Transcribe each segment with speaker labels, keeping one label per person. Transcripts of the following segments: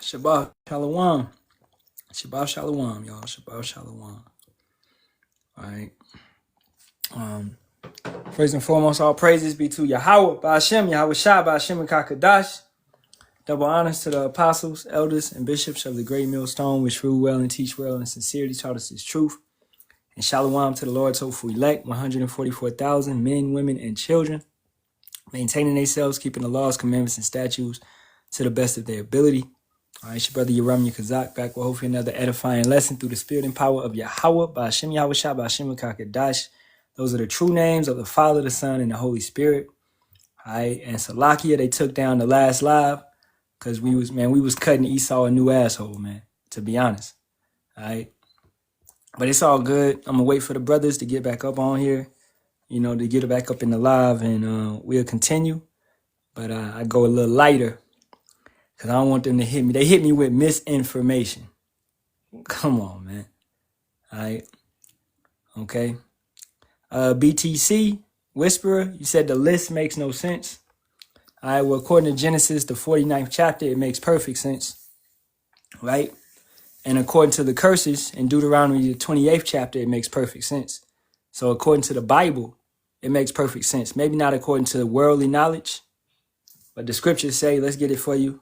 Speaker 1: Shabbat Shalawam. Shabbat Shalawam, y'all. Shabbat Shalawam. All right. First and foremost, all praises be to Yahawah, Bahasham, Yahawashi, Bahasham, and Kakadash. Double honors to the apostles, elders, and bishops of the great millstone, which rule well and teach well and sincerity taught us his truth. And Shalawam to the Lord's hopeful elect, 144,000 men, women, and children, maintaining themselves, keeping the laws, commandments, and statutes to the best of their ability. All right, it's your brother Yaram Kazak back with hopefully another edifying lesson through the spirit and power of Yahawah, Bahasham, Yahawashi, Bahasham, and Kakadash. Those are the true names of the Father, the Son, and the Holy Spirit. All right, and Salakia, they took down the last live because we was cutting Esau a new asshole, man, to be honest. All right, but it's all good. I'm going to wait for the brothers to get back up on here, to get it back up in the live, and we'll continue. But I go a little lighter because I don't want them to hit me. They hit me with misinformation. Come on, man. All right, okay. BTC, Whisperer, you said the list makes no sense. All right, well, according to Genesis, the 49th chapter, it makes perfect sense, right? And according to the curses in Deuteronomy, the 28th chapter, it makes perfect sense. So according to the Bible, it makes perfect sense. Maybe not according to worldly knowledge, but the scriptures say, let's get it for you.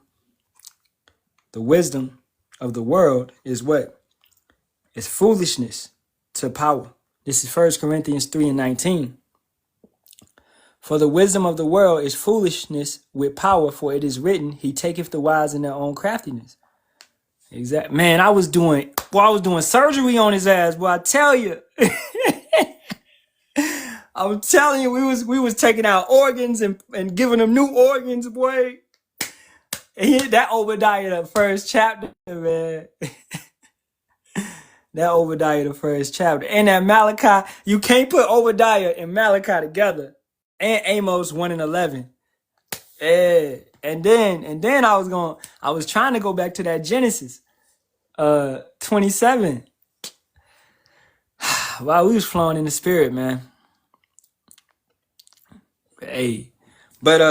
Speaker 1: The wisdom of the world is what? It's foolishness to power. This is 1 Corinthians 3:19. For the wisdom of the world is foolishness with power, for it is written, he taketh the wise in their own craftiness. Exact. Man, I was doing surgery on his ass, boy, I tell you. I'm telling you, we was taking out organs and giving them new organs, boy. And that Obadiah, the first chapter, man. That Obadiah, the first chapter. And that Malachi, you can't put Obadiah and Malachi together. And Amos 1:11. Yeah. And then I was trying to go back to that Genesis 27. Wow, we was flowing in the spirit, man. Hey. But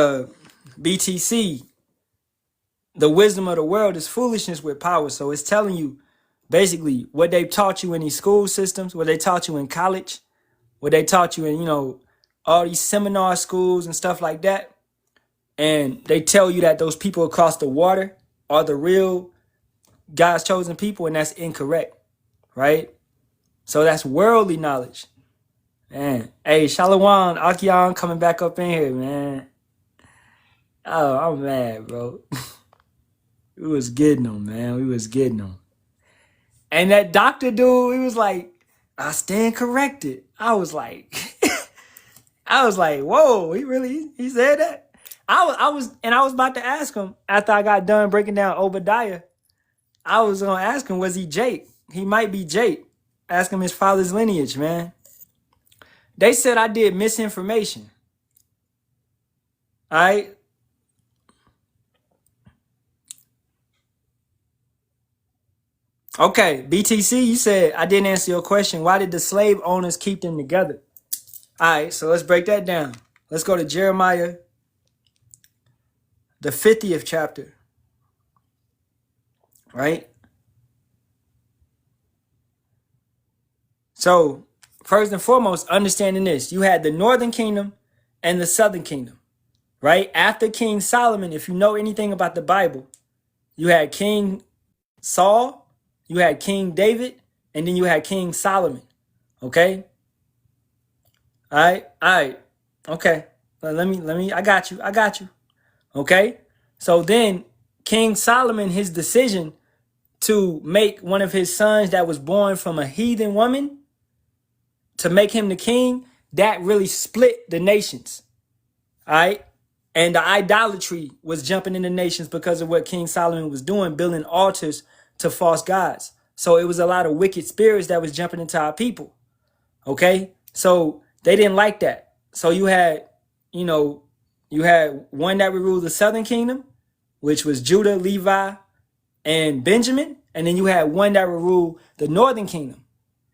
Speaker 1: BTC, the wisdom of the world is foolishness with power. So it's telling you basically what they taught you in these school systems, what they taught you in college, what they taught you in, all these seminar schools and stuff like that. And they tell you that those people across the water are the real God's chosen people, and that's incorrect, right? So that's worldly knowledge. Man, hey, Shalawam, Ahchyam coming back up in here, man. Oh, I'm mad, bro. We was getting them, man. We was getting them. And that doctor dude, he was like, I stand corrected. I was like, whoa, he said that? I was about to ask him after I got done breaking down Obadiah. I was going to ask him, was he Jake? He might be Jake. Ask him his father's lineage, man. They said I did misinformation. All right. Okay, BTC, you said I didn't answer your question. Why did the slave owners keep them together? All right, so let's break that down. Let's go to Jeremiah, the 50th chapter. Right? So, first and foremost, understanding this, you had the northern kingdom and the southern kingdom. Right? After King Solomon, if you know anything about the Bible, you had King Saul, you had King David, and then you had King Solomon. Okay? All right. Okay. Let me, I got you. Okay? So then King Solomon, his decision to make one of his sons that was born from a heathen woman, to make him the king, that really split the nations. All right? And the idolatry was jumping in the nations because of what King Solomon was doing, building altars to false gods. So it was a lot of wicked spirits that was jumping into our people. Okay? So they didn't like that. So you had one that would rule the southern kingdom, which was Judah, Levi, and Benjamin. And then you had one that would rule the northern kingdom,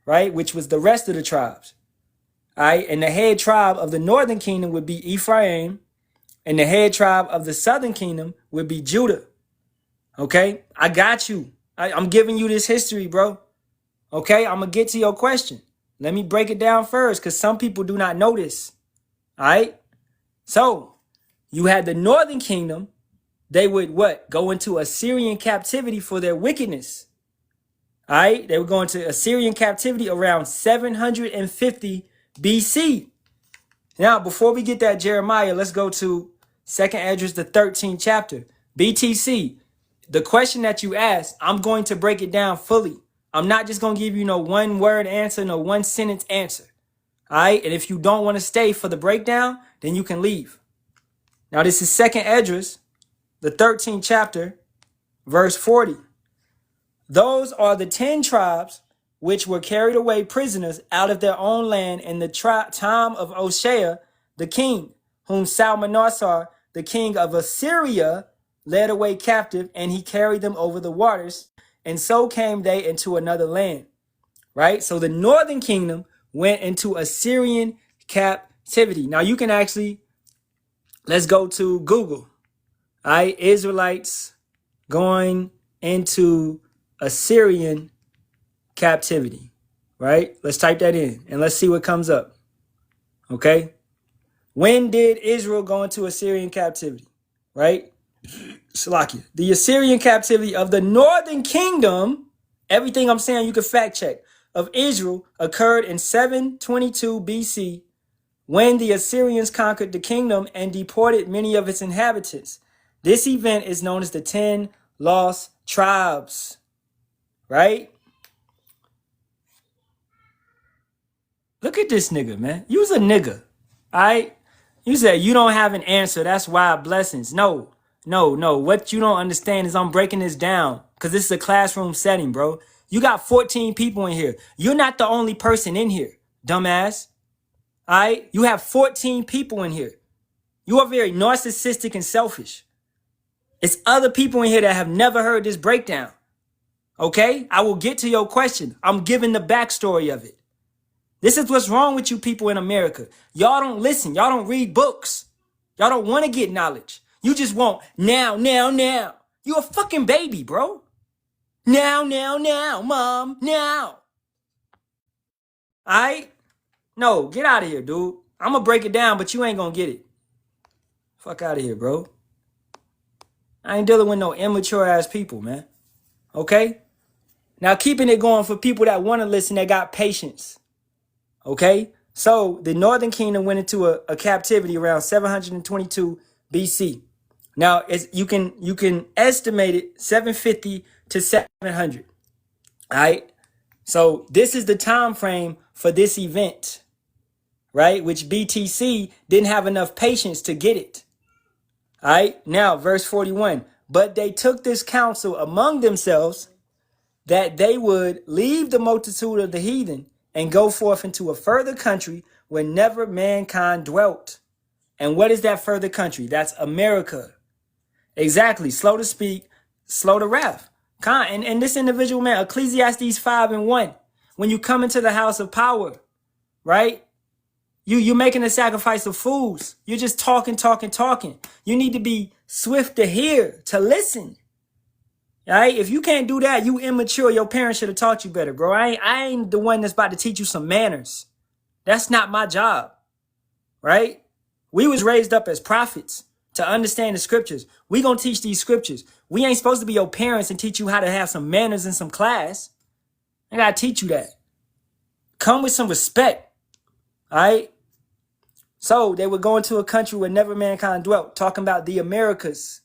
Speaker 1: right? Which was the rest of the tribes. All right? And the head tribe of the northern kingdom would be Ephraim, and the head tribe of the southern kingdom would be Judah. Okay, I got you. I'm giving you this history, bro. Okay, I'm gonna get to your question. Let me break it down first, because some people do not know this. All right. So you had the northern kingdom. They would what? Go into Assyrian captivity for their wickedness. All right. They were going to Assyrian captivity around 750 BC. Now, before we get that Jeremiah, let's go to 2nd Esdras, the 13th chapter. BTC, the question that you asked, I'm going to break it down fully. I'm not just going to give you no one word answer, no one sentence answer. All right. And if you don't want to stay for the breakdown, then you can leave. Now, this is 2nd Esdras, the 13th chapter, verse 40. Those are the 10 tribes which were carried away prisoners out of their own land in the time of Hoshea the king, whom Salmanasar, the king of Assyria, led away captive, and he carried them over the waters, and so came they into another land. Right? So the northern kingdom went into Assyrian captivity. Now you can actually, let's go to Google. All right, Israelites going into Assyrian captivity, right? Let's type that in and let's see what comes up. Okay. When did Israel go into Assyrian captivity? Right? Salakia. The Assyrian captivity of the northern kingdom, everything I'm saying you can fact check, of Israel occurred in 722 BC when the Assyrians conquered the kingdom and deported many of its inhabitants. This event is known as the 10 lost tribes, right? Look at this nigga, man. You's a nigga, all right? You said you don't have an answer. That's why blessings. No. What you don't understand is I'm breaking this down because this is a classroom setting, bro. You got 14 people in here. You're not the only person in here, dumbass. All right? You have 14 people in here. You are very narcissistic and selfish. It's other people in here that have never heard this breakdown. Okay? I will get to your question. I'm giving the backstory of it. This is what's wrong with you people in America. Y'all don't listen. Y'all don't read books. Y'all don't want to get knowledge. You just want now. You a fucking baby, bro. Now, mom, now. All right? No, get out of here, dude. I'm going to break it down, but you ain't going to get it. Fuck out of here, bro. I ain't dealing with no immature ass people, man. Okay? Now, keeping it going for people that want to listen, that got patience. Okay? So, the northern kingdom went into a captivity around 722 BC. Now, you can estimate it 750 to 700. All right? So, this is the time frame for this event, right? Which BTC didn't have enough patience to get it. All right, now verse 41. But they took this counsel among themselves that they would leave the multitude of the heathen and go forth into a further country where never mankind dwelt. And what is that further country? That's America. Exactly. Slow to speak, slow to wrath. And this individual, man, Ecclesiastes 5:1. When you come into the house of power, right? You're making a sacrifice of fools. You're just talking. You need to be swift to hear, to listen. All right? If you can't do that, you immature. Your parents should have taught you better, bro. I ain't the one that's about to teach you some manners. That's not my job, right? We was raised up as prophets to understand the scriptures. We gonna teach these scriptures. We ain't supposed to be your parents and teach you how to have some manners in some class. I gotta teach you that. Come with some respect. All right. So they would go into a country where never mankind dwelt, talking about the Americas.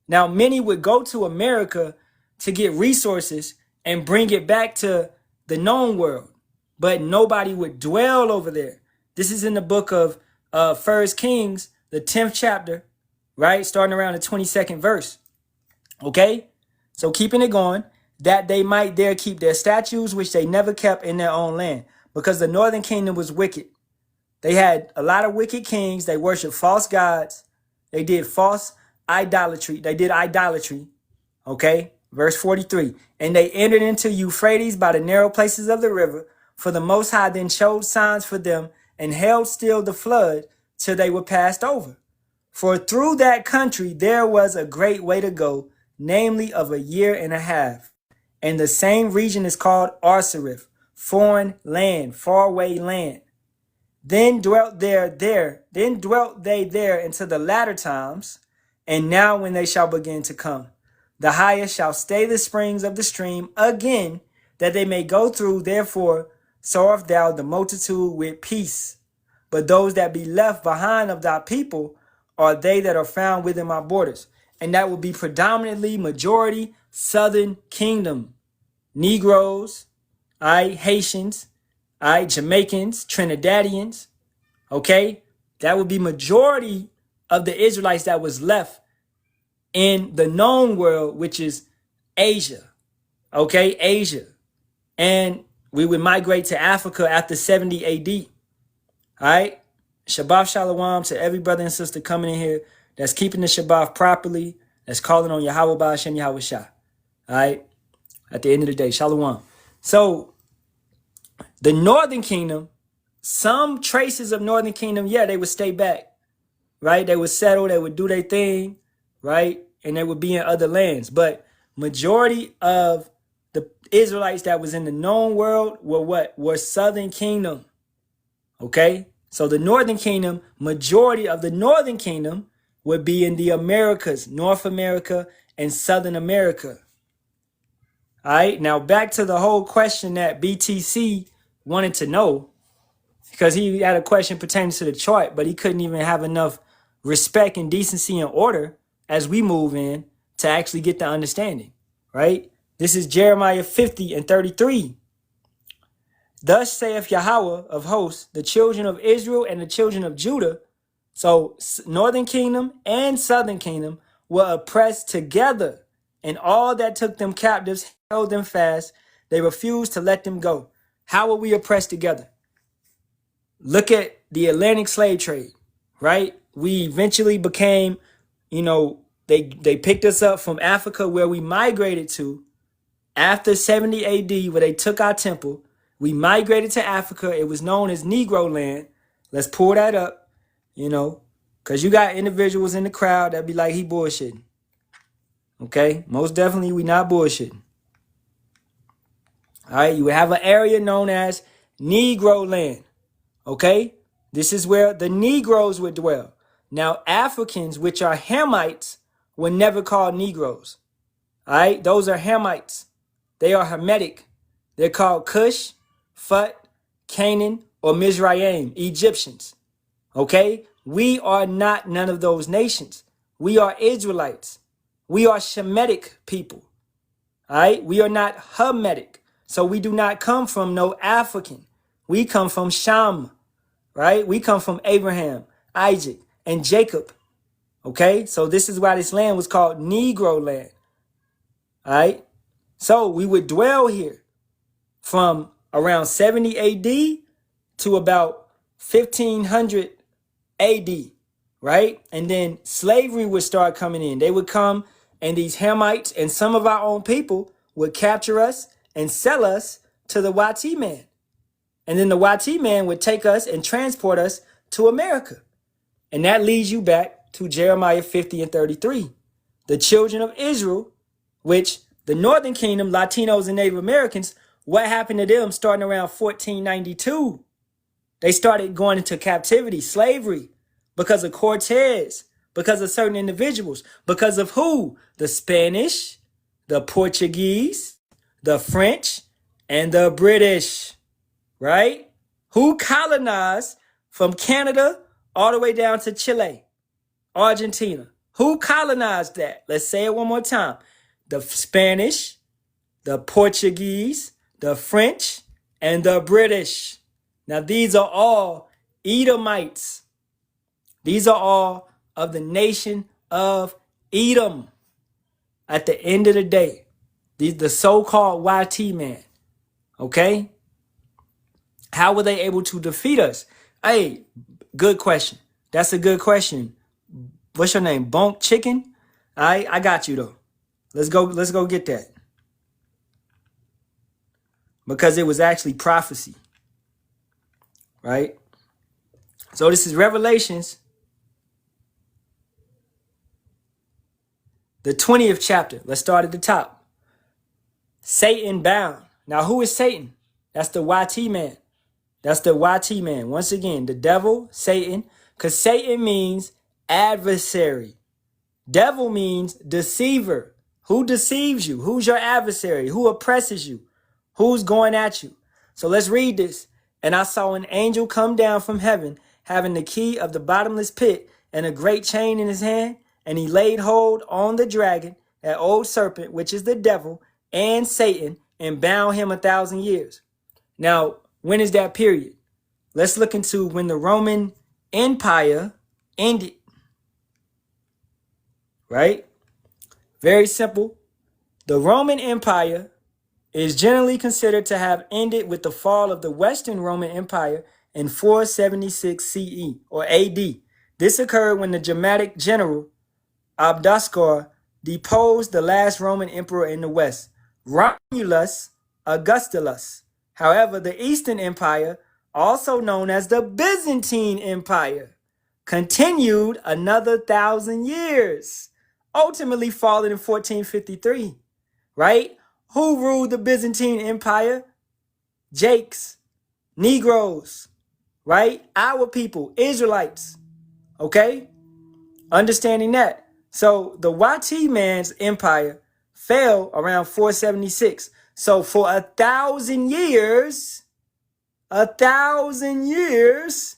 Speaker 1: Now, many would go to America to get resources and bring it back to the known world, but nobody would dwell over there. This is in the book of 1 Kings, the 10th chapter, right? Starting around the 22nd verse. Okay. So keeping it going, that they might there keep their statues, which they never kept in their own land, because the northern kingdom was wicked. They had a lot of wicked kings. They worshiped false gods. They did false idolatry. They did idolatry. Okay. Verse 43. And they entered into Euphrates by the narrow places of the river. For the Most High then showed signs for them and held still the flood till they were passed over. For through that country there was a great way to go, namely of a year and a half. And the same region is called Arsarith, foreign land, faraway land. Then dwelt they there into the latter times, and now when they shall begin to come. The highest shall stay the springs of the stream again, that they may go through. Therefore serve thou the multitude with peace. But those that be left behind of thy people are they that are found within my borders. And that will be predominantly majority Southern Kingdom. Negroes, Haitians, Jamaicans, Trinidadians, okay? That would be majority of the Israelites that was left in the known world, which is Asia, okay? Asia. And we would migrate to Africa after 70 AD, all right? Shabbat Shalawam to every brother and sister coming in here that's keeping the Shabbat properly, that's calling on Yahawah, Bahasham, Yahawashi, all right? At the end of the day, Shalawam. So the Northern Kingdom, some traces of Northern Kingdom, yeah, they would stay back, right? They would settle, they would do their thing, right? And they would be in other lands. But majority of the Israelites that was in the known world were what? Were Southern Kingdom, okay? So the Northern Kingdom, majority of the Northern Kingdom would be in the Americas, North America and Southern America. All right, now back to the whole question that BTC wanted to know, because he had a question pertaining to the chart, but he couldn't even have enough respect and decency and order as we move in to actually get the understanding, right? This is Jeremiah 50 and 33. Thus saith Yahawah of hosts, the children of Israel and the children of Judah, so Northern Kingdom and Southern Kingdom, were oppressed together, and all that took them captives held them fast. They refused to let them go. How were we oppressed together? Look at the Atlantic slave trade, right? We eventually became, they picked us up from Africa, where we migrated to after 70 AD, where they took our temple. We migrated to Africa. It was known as Negro land. Let's pull that up, because you got individuals in the crowd that be like, he bullshitting. Okay, most definitely we not bullshitting. All right, you have an area known as Negro land. Okay, this is where the Negroes would dwell. Now, Africans, which are Hamites, were never called Negroes. All right, those are Hamites. They are Hamitic. They're called Cush, Phut, Canaan, or Mizraim, Egyptians. Okay, we are not none of those nations. We are Israelites. We are Shemitic people. All right, we are not Hamitic. So we do not come from no African. We come from Sham, right? We come from Abraham, Isaac, and Jacob. Okay, so this is why this land was called Negro land. All right, so we would dwell here from around 70 AD to about 1500 AD, right? And then slavery would start coming in. They would come, and these Hamites and some of our own people would capture us and sell us to the YT man. And then the YT man would take us and transport us to America. And that leads you back to Jeremiah 50 and 33. The children of Israel, which the Northern Kingdom, Latinos and Native Americans, what happened to them starting around 1492? They started going into captivity, slavery, because of Cortez, because of certain individuals, because of who? The Spanish, the Portuguese, the French, and the British, right? Who colonized from Canada all the way down to Chile, Argentina? Who colonized that? Let's say it one more time. The Spanish, the Portuguese, the French, and the British. Now, these are all Edomites. These are all of the nation of Edom. At the end of the day, the so-called YT man, okay? How were they able to defeat us? Hey, good question. That's a good question. What's your name? Bonk Chicken? All right, I got you though. Let's go get that. Because it was actually prophecy. Right? So this is Revelations the 20th chapter. Let's start at the top. Satan bound. Now, who is Satan? That's the YT man. That's the YT man. Once again, the devil, Satan, because Satan means adversary. Devil means deceiver. Who deceives you? Who's your adversary? Who oppresses you? Who's going at you? So let's read this. And I saw an angel come down from heaven, having the key of the bottomless pit and a great chain in his hand. And he laid hold on the dragon, that old serpent, which is the devil, and Satan, and bound him 1,000 years. Now, when is that period? Let's look into when the Roman Empire ended. Right? Very simple. The Roman Empire is generally considered to have ended with the fall of the Western Roman Empire in 476 CE or AD. This occurred when the Germanic general Abdaskar deposed the last Roman emperor in the West, Romulus Augustulus. However, the Eastern Empire, also known as the Byzantine Empire, continued another 1,000 years, ultimately falling in 1453, right? Who ruled the Byzantine Empire? Jakes, Negroes, right? Our people, Israelites, okay? Understanding that. So the YT man's empire fell around 476. So for 1,000 years, 1,000 years,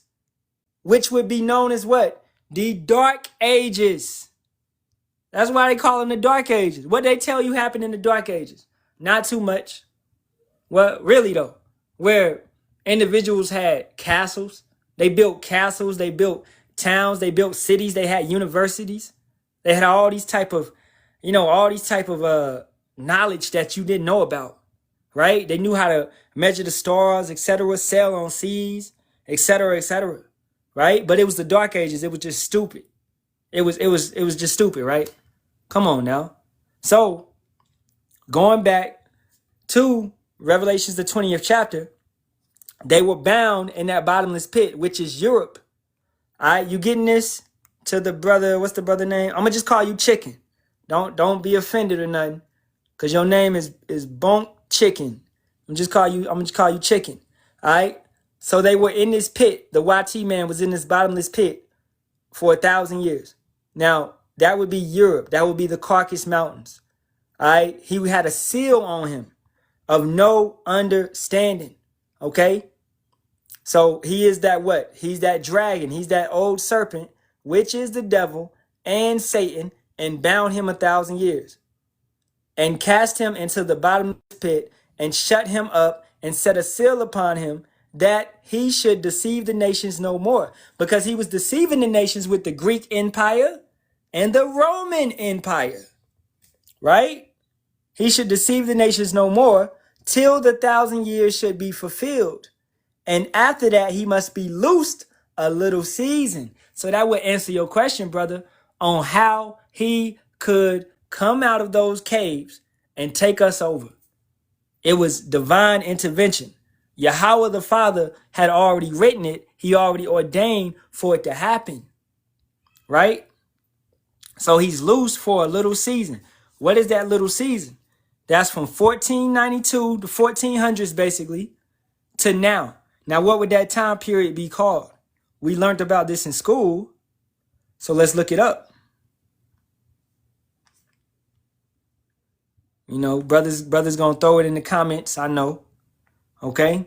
Speaker 1: which would be known as what? The Dark Ages. That's why they call them the Dark Ages. What they tell you happened in the Dark Ages? Not too much. Well, really though, where individuals had castles, they built castles, they built towns, they built cities, they had universities, they had all these type of, all these type of knowledge that you didn't know about, right? They knew how to measure the stars, etc., sail on seas, etc., right? But it was the Dark Ages. It was just stupid. It was just stupid, right? Come on now. So going back to Revelations, the 20th chapter, they were bound in that bottomless pit, which is Europe. All right, you getting this? To the brother, what's the brother name? I'm gonna just call you Chicken. Don't be offended or nothing, cause your name is Bonk Chicken. I'm gonna just call you Chicken. All right. So they were in this pit. The YT man was in this bottomless pit for 1,000 years. Now that would be Europe. That would be the Caucasus Mountains. All right. He had a seal on him of no understanding. Okay. So he is that what? He's that dragon. He's that old serpent, which is the devil and Satan, and bound him 1,000 years and cast him into the bottomless pit and shut him up and set a seal upon him that he should deceive the nations no more, because he was deceiving the nations with the Greek Empire and the Roman Empire, right? He should deceive the nations no more till the 1,000 years should be fulfilled. And after that, he must be loosed a little season. So that would answer your question, brother, on how he could come out of those caves and take us over. It was divine intervention. Yahawah the Father had already written it. He already ordained for it to happen, right? So he's loose for a little season. What is that little season? That's from 1492 to 1400s, basically, to now. Now, what would that time period be called? We learned about this in school, so let's look it up. Brothers gonna throw it in the comments, I know. Okay?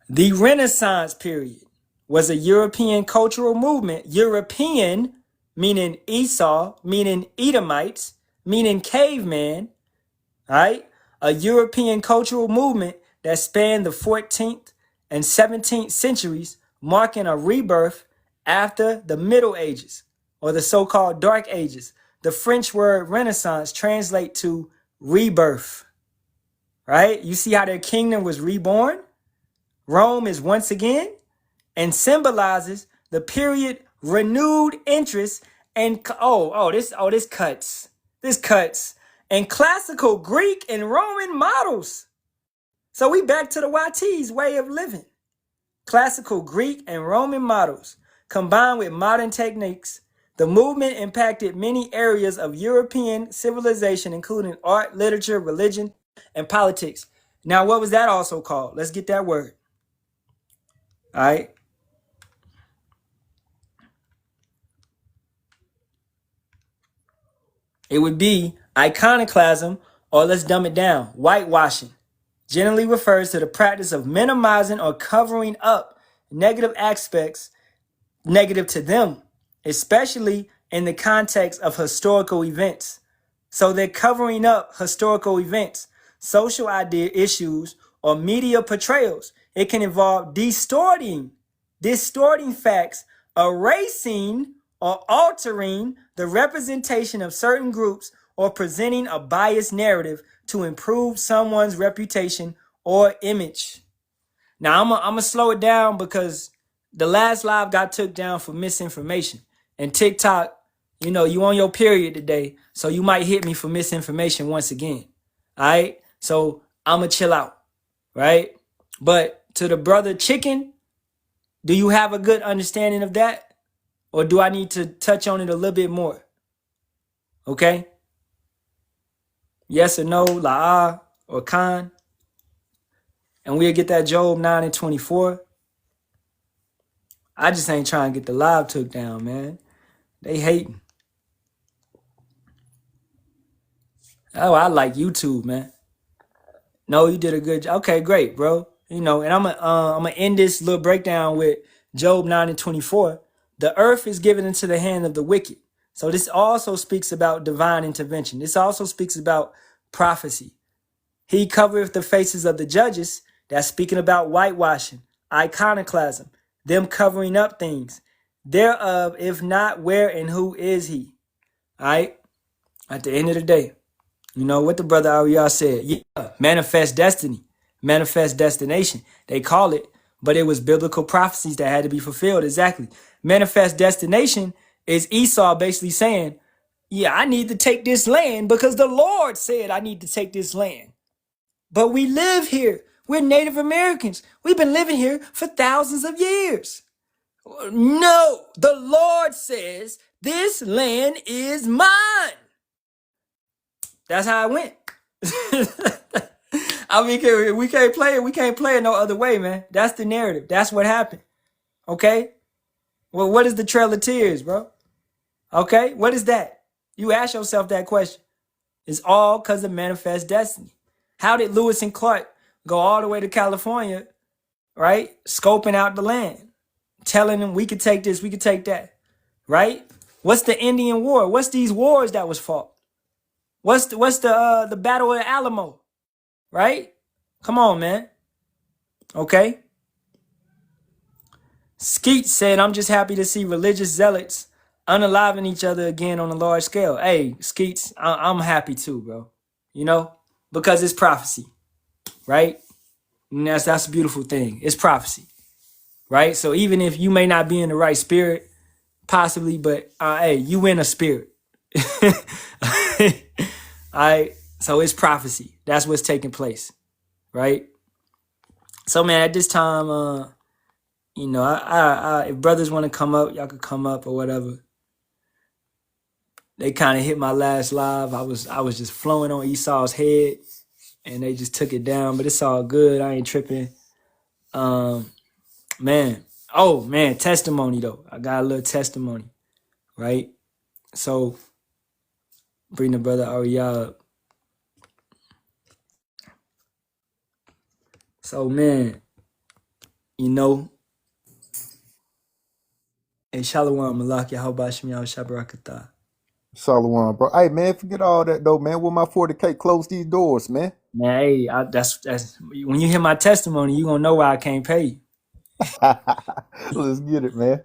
Speaker 1: The Renaissance period was a European cultural movement. European, meaning Esau, meaning Edomites, meaning caveman, all right? A European cultural movement that spanned the 14th and 17th centuries, marking a rebirth after the Middle Ages, or the so-called Dark Ages. The French word Renaissance translates to rebirth, right? You see how their kingdom was reborn? Rome is once again, and symbolizes the period renewed interest and this cuts. This cuts and classical Greek and Roman models. So we back to the YT's way of living. Classical Greek and Roman models combined with modern techniques The movement impacted many areas of European civilization, including art, literature, religion, and politics. Now, what was that also called? Let's get that word. All right. It would be iconoclasm, or let's dumb it down, whitewashing. Generally refers to the practice of minimizing or covering up negative aspects negative to them, especially in the context of historical events. So they're covering up historical events, social idea issues, or media portrayals. It can involve distorting facts, erasing or altering the representation of certain groups, or presenting a biased narrative to improve someone's reputation or image. Now I'm gonna slow it down because the last live got took down for misinformation. And TikTok, you on your period today, so you might hit me for misinformation once again. All right? So I'm gonna chill out, right? But to the brother Chicken, do you have a good understanding of that? Or do I need to touch on it a little bit more? Okay? Yes or no, la'ah or khan. And we'll get that Job 9 and 24. I just ain't trying to get the live took down, man. They hating. Oh, I like YouTube, man. No, you did a good job. Okay, great, bro. And I'm gonna end this little breakdown with Job 9 and 24. The earth is given into the hand of the wicked. So this also speaks about divine intervention. This also speaks about prophecy. He covereth the faces of the judges. That's speaking about whitewashing, iconoclasm, them covering up things. Thereof, if not, where and who is he? All right? At the end of the day, what the brother Ariel said. Yeah, manifest destiny, manifest destination. They call it, but it was biblical prophecies that had to be fulfilled. Exactly. Manifest destination is Esau basically saying, yeah, I need to take this land because the Lord said I need to take this land. But we live here. We're Native Americans. We've been living here for thousands of years. No, the Lord says this land is mine. That's how it went. I mean, we can't play it. We can't play it no other way, man. That's the narrative. That's what happened. Okay? Well, what is the Trail of Tears, bro? Okay? What is that? You ask yourself that question. It's all because of manifest destiny. How did Lewis and Clark go all the way to California, right? Scoping out the land, telling them we could take this, we could take that, right? What's the Indian War? What's these wars that was fought? What's the Battle of Alamo, right? Come on, man. Okay. Skeet said, I'm just happy to see religious zealots unaliving each other again on a large scale. Hey, Skeets, I'm happy too, bro. Because it's prophecy, right? And that's a beautiful thing. It's prophecy, right? So even if you may not be in the right spirit, possibly, but hey, you in a spirit. All right, so it's prophecy. That's what's taking place, right? So man, at this time, if brothers want to come up, y'all could come up or whatever. They kind of hit my last live. I was just flowing on Esau's head, and they just took it down. But it's all good. I ain't tripping. Man. Oh man, testimony though. I got a little testimony, right? So bring the brother Ariel up. So man, hey, Shalawam, Malak, Yahawashi, Yahawashi.
Speaker 2: Shalawam, bro. Hey, man, forget all that, though, man. Will my 40K close these doors, man?
Speaker 1: Man, hey, that's when you hear my testimony, you gonna know why I can't pay you.
Speaker 2: Let's get it, man.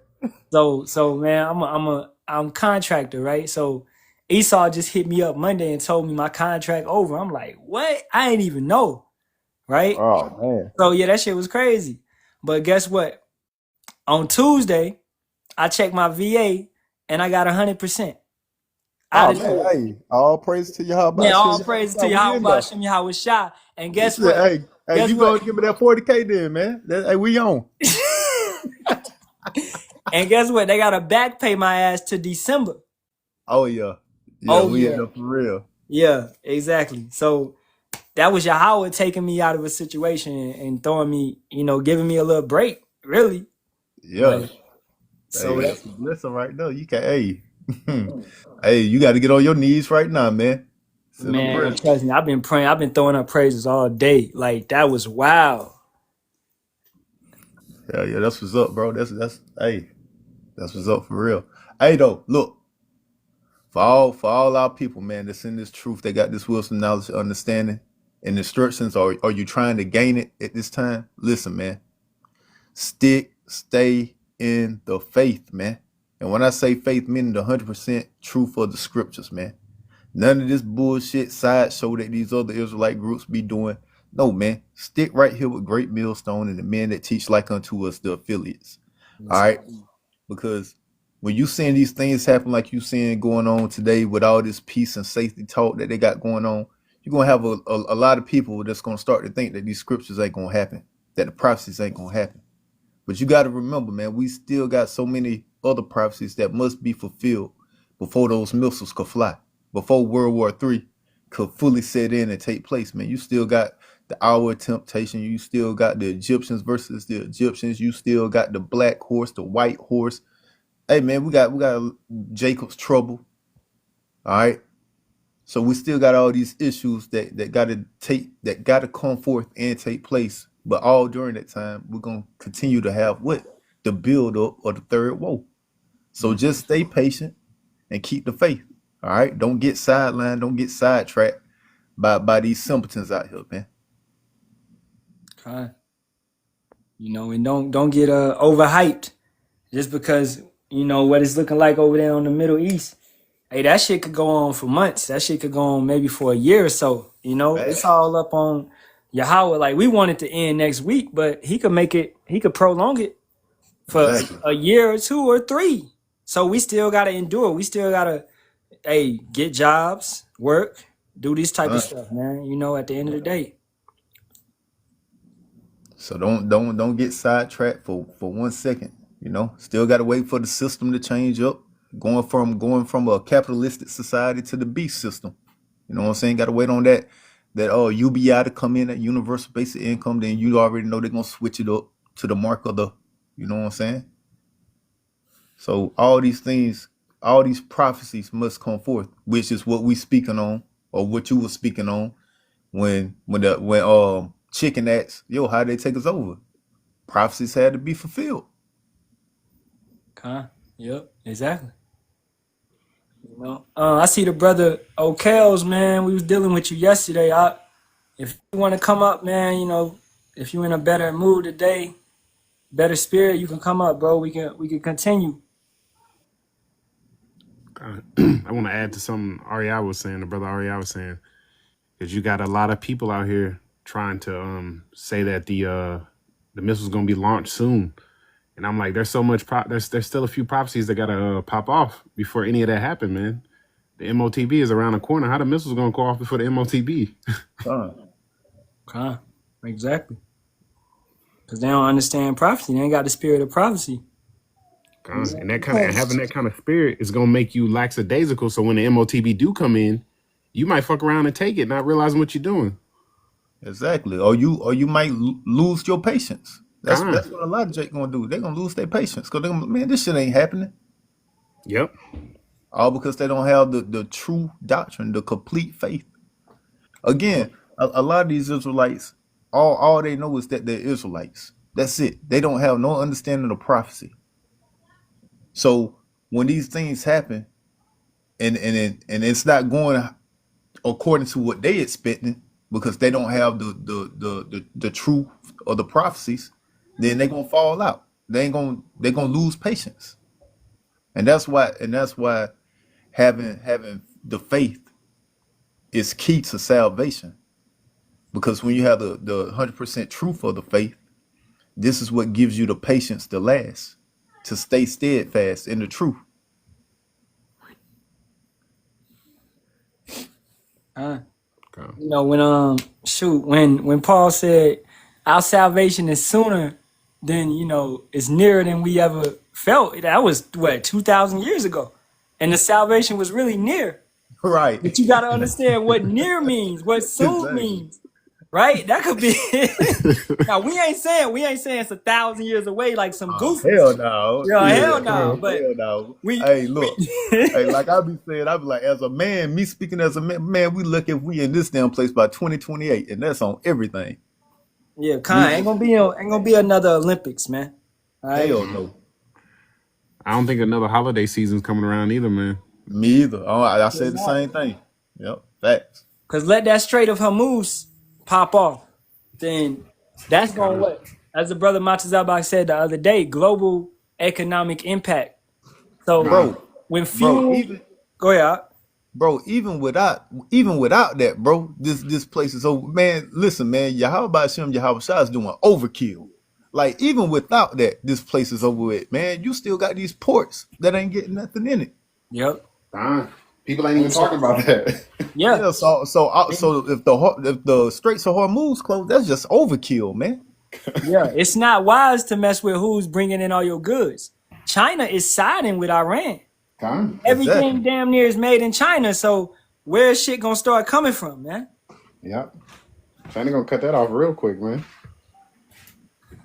Speaker 1: So man, I'm contractor, right? So Esau just hit me up Monday and told me my contract over. I'm like, what? I ain't even know, right?
Speaker 2: Oh man.
Speaker 1: So yeah, that shit was crazy. But guess what? On Tuesday, I checked my VA and I got 100%.
Speaker 2: Oh man, hey, all praise to Yahawah.
Speaker 1: Yeah, all praise to Bahasham, Yahawashi. And guess what?
Speaker 2: Hey, you go give me that 40K then, man. Hey, we on.
Speaker 1: And guess what? They gotta back pay my ass to December.
Speaker 2: Oh yeah. Yeah,
Speaker 1: Oh
Speaker 2: we in
Speaker 1: yeah.
Speaker 2: there for real.
Speaker 1: Yeah, exactly. So that was Yahawah taking me out of a situation and throwing me, giving me a little break, really.
Speaker 2: Yeah.
Speaker 1: But
Speaker 2: Hey,
Speaker 1: so that
Speaker 2: that's a blessing right there. You can hey. Hey, you gotta get on your knees right now, man. Send a
Speaker 1: man,
Speaker 2: prayer.
Speaker 1: trust me, I've been praying, I've been throwing up praises all day. Like that was wow.
Speaker 2: Yeah, yeah, that's what's up, bro. That's hey, that's what's up for real. Hey though, look, for all our people, man, that's in this truth, they got this wisdom, knowledge, understanding, and instructions. Are you trying to gain it at this time? Listen, man. Stay in the faith, man. And when I say faith, meaning the 100% truth of the scriptures, man. None of this bullshit sideshow that these other Israelite groups be doing. No, man. Stick right here with Great Millstone and the men that teach like unto us, the affiliates. All
Speaker 1: Yes,
Speaker 2: right. Because when you seeing these things happen like you seeing going on today with all this peace and safety talk that they got going on, you're going to have a lot of people that's going to start to think that these scriptures ain't going to happen, that the prophecies ain't going to happen. But you got to remember, man, we still got so many other prophecies that must be fulfilled before those missiles could fly, before World War III could fully set in and take place, man. You still got the hour of temptation. You still got the Egyptians versus the Egyptians. You still got the black horse, the white horse. Hey, man, we got Jacob's trouble. All right. So we still got all these issues that gotta come forth and take place. But all during that time, we're gonna continue to have what? The build up of the third woe. So just stay patient and keep the faith. All right. Don't get sidelined, don't get sidetracked by these simpletons out here, man.
Speaker 1: okay. And don't get overhyped just because what it's looking like over there on the Middle East. Hey, that shit could go on for months. That shit could go on maybe for a year or so. It's
Speaker 2: Facts.
Speaker 1: all up on Yahawah. Like we want it to end next week, but he could make it. He could prolong it for
Speaker 2: Exactly.
Speaker 1: a year or two or three. So we still gotta endure. We still gotta get jobs, work, do this type of
Speaker 2: Done.
Speaker 1: stuff, man. At the end of the day.
Speaker 2: So don't get sidetracked for 1 second. Still got to wait for the system to change up. Going from a capitalistic society to the beast system. You know what I'm saying? Got to wait on that UBI to come in at universal basic income. Then you already know they're gonna switch it up to the mark of the. You know what I'm saying? So all these things, all these prophecies must come forth, which is what we speaking on, or what you were speaking on when chicken asked, yo, how they take us over? Prophecies had to be fulfilled.
Speaker 1: Huh? Yep. Exactly. I see the brother O'Kells, man. We was dealing with you yesterday. If you want to come up, man, if you're in a better mood today, better spirit, you can come up, bro. We can continue.
Speaker 3: I want to add to something Ariel was saying, the brother Ariel was saying, because you got a lot of people out here trying to say that the missile's gonna be launched soon, and I'm like, there's so much there's still a few prophecies that gotta pop off before any of that happen, man. The MOTB is around the corner. How the missile's gonna go off before the MOTB?
Speaker 1: Huh? Exactly. Because they don't understand prophecy. They ain't got the spirit of prophecy.
Speaker 3: And that kind of having that kind of spirit is gonna make you lackadaisical. So when the MOTB do come in, you might fuck around and take it, not realizing what you're doing.
Speaker 2: Exactly. Or you might lose your patience. That's
Speaker 3: Con.
Speaker 2: that's what a lot of Jake gonna do. They're gonna lose their patience because they're gonna, man, this shit ain't happening.
Speaker 3: Yep.
Speaker 2: All because they don't have the true doctrine, the complete faith. Again, a lot of these Israelites, all they know is that they're Israelites. That's it. They don't have no understanding of prophecy. So when these things happen and it's not going according to what they expecting because they don't have the truth or the prophecies, then they're gonna fall out. They're gonna lose patience. And that's why having the faith is key to salvation. Because when you have the 100% truth of the faith, this is what gives you the patience to last, to stay steadfast in the truth.
Speaker 1: Huh?
Speaker 3: Con.
Speaker 1: When when Paul said our salvation is sooner, then it's nearer than we ever felt. That was what 2,000 years ago, and the salvation was really near.
Speaker 2: Right.
Speaker 1: But you got to understand what near means, what soon
Speaker 2: Exactly.
Speaker 1: means, right? That could be. Now we ain't saying it's 1,000 years away like some goofy.
Speaker 2: Hell no.
Speaker 1: Hell no. But
Speaker 2: Hell no.
Speaker 1: we.
Speaker 2: Hey, look. Hey, like I be saying, I be like, as a man, me speaking as a man, we look if we in this damn place by 2028, and that's on everything.
Speaker 1: Yeah, ain't gonna be another Olympics, man. All right?
Speaker 2: Hell no.
Speaker 3: I don't think another holiday season's coming around either, man.
Speaker 2: Me either. Oh, I said the same thing. Yep, facts.
Speaker 1: Cause let that Strait of Hormuz pop off, then that's gonna what? As the brother Matazabak said the other day, global economic impact. So,
Speaker 2: Bro,
Speaker 1: when fuel, go ahead.
Speaker 2: Bro, even without that, bro, this place is over. Man, listen, man, Bahasham, Yahawashi is doing overkill. Like, even without that, this place is over with. Man, you still got these ports that ain't getting nothing in it.
Speaker 1: Yep.
Speaker 3: People ain't even talking about that.
Speaker 1: Yeah.
Speaker 2: So if the Straits of Hormuz closed, that's just overkill, man.
Speaker 1: Yeah, it's not wise to mess with who's bringing in all your goods. China is siding with Iran. Everything damn near is made in China. So where's shit gonna start coming from, man?
Speaker 3: Yep. China gonna cut that off real quick, man.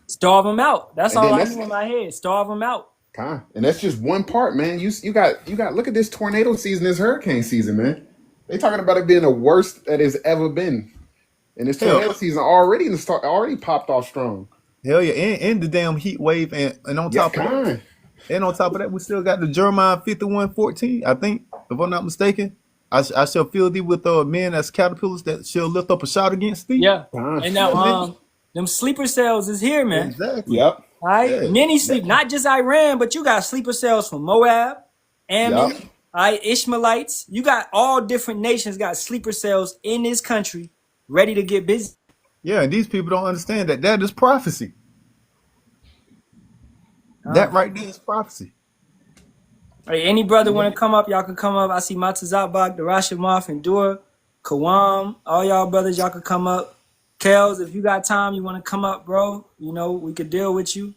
Speaker 1: Starve them out. That's all I hear in my head. Starve them out.
Speaker 3: And that's just one part, man. You got look at this tornado season, this hurricane season, man. They talking about it being the worst that it's ever been. And this tornado season already popped off strong.
Speaker 2: Hell yeah, and the damn heat wave, and on top of that, we still got the Jeremiah 51:14. I think, if I'm not mistaken, I shall fill thee with men as caterpillars that shall lift up a shout against thee.
Speaker 1: Yeah, and now them sleeper cells is here, man.
Speaker 2: Exactly.
Speaker 3: Yep.
Speaker 1: All right,
Speaker 2: Yeah.
Speaker 1: many sleep, not just Iran, but you got sleeper cells from Moab, Ammon, all right, Ishmaelites. You got all different nations got sleeper cells in this country, ready to get busy.
Speaker 2: Yeah, and these people don't understand that is prophecy. That right there is prophecy.
Speaker 1: Hey, any brother want to come up, y'all can come up. I see Matazabak, the Rashamoff, and Dura, Kawam, all y'all brothers, y'all could come up. Kels, if you got time, you want to come up, bro, we could deal with you.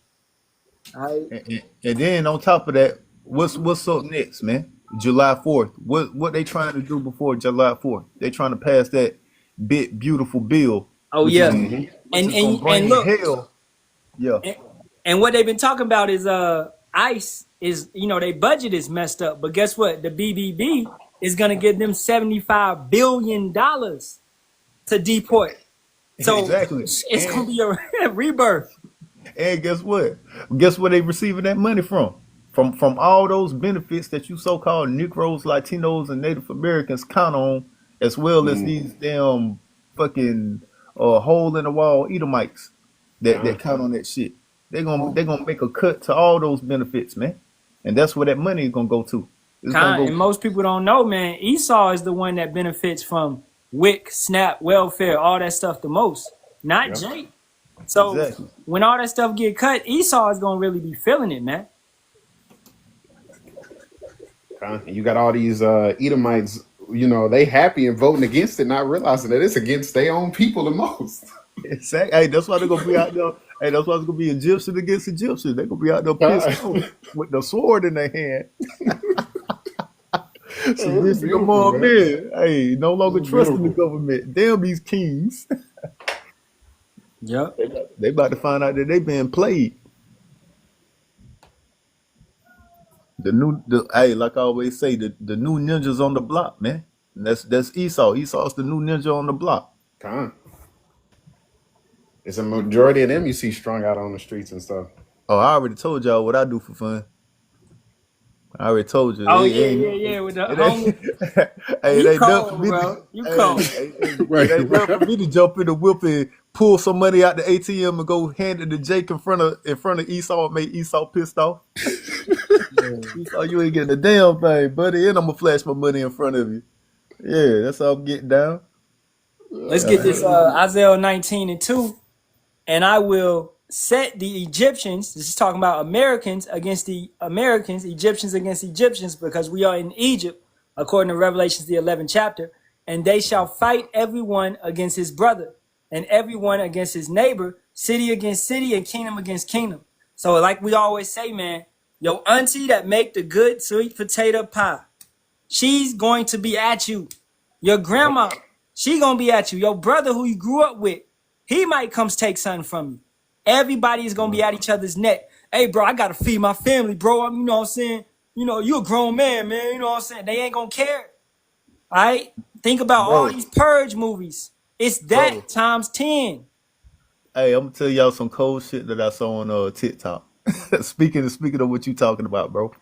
Speaker 1: All right.
Speaker 2: And then on top of that, what's up next, man? July 4th. What they trying to do before July 4th? They trying to pass that big beautiful bill.
Speaker 1: Oh yeah.
Speaker 2: And look, hell. Yeah.
Speaker 1: And what they've been talking about is ICE is, their budget is messed up. But guess what? The BBB is gonna give them $75 billion to deport. So
Speaker 2: exactly.
Speaker 1: It's gonna be a rebirth.
Speaker 2: And guess what? Guess where they receiving that money from? From all those benefits that you so-called Negroes, Latinos, and Native Americans count on, as well as these damn fucking hole in the wall Edomites that count on that shit. They're gonna make a cut to all those benefits, man. And that's where that money is gonna go to.
Speaker 1: And most people don't know, man, Esau is the one that benefits from WIC, SNAP, welfare, all that stuff the most. Not Jake. So when all that stuff get cut, Esau is gonna really be feeling it, man.
Speaker 3: You got all these Edomites, they happy and voting against it, not realizing that it's against their own people the most.
Speaker 2: Exactly. Hey, that's why they're gonna be out there. Hey, that's why it's gonna be Egyptian against Egyptian. They're gonna be out there pissed off with the sword in their hand. So this is more men. Hey, no longer trusting the government. Damn these kings.
Speaker 1: Yep.
Speaker 2: They about to find out that they being played. Hey, like I always say, the new ninjas on the block, man. And that's Esau. Esau's the new ninja on the block.
Speaker 3: It's a majority of them you see strung out on the streets and stuff.
Speaker 2: Oh, I already told y'all what I do for fun. I already told you.
Speaker 1: Oh, yeah. With the
Speaker 2: hey,
Speaker 1: you cold, bro. You cold.
Speaker 2: It ain't for me to jump in the whip and pull some money out the ATM and go hand it to Jake in front of Esau and make Esau pissed off. Esau, you ain't getting a damn thing, buddy. And I'm gonna flash my money in front of you. Yeah, that's how I'm getting down.
Speaker 1: Let's get this Isaiah 19:2. And I will set the Egyptians, this is talking about Americans against the Americans, Egyptians against Egyptians, because we are in Egypt, according to Revelations, the 11th chapter. And they shall fight everyone against his brother, and everyone against his neighbor city against city and kingdom against kingdom. So like we always say, man, your auntie that make the good sweet potato pie, she's going to be at you. Your grandma, she gonna be at you. Your brother who you grew up with, he might come take something from you. Everybody is gonna be at each other's neck. Hey, bro, I gotta feed my family, bro. You know what I'm saying? You know, you a grown man, man. You know what I'm saying? They ain't gonna care. All right? Think about all these Purge movies. It's that times 10.
Speaker 2: Hey, I'm gonna tell y'all some cold shit that I saw on TikTok. speaking of what you talking about, bro.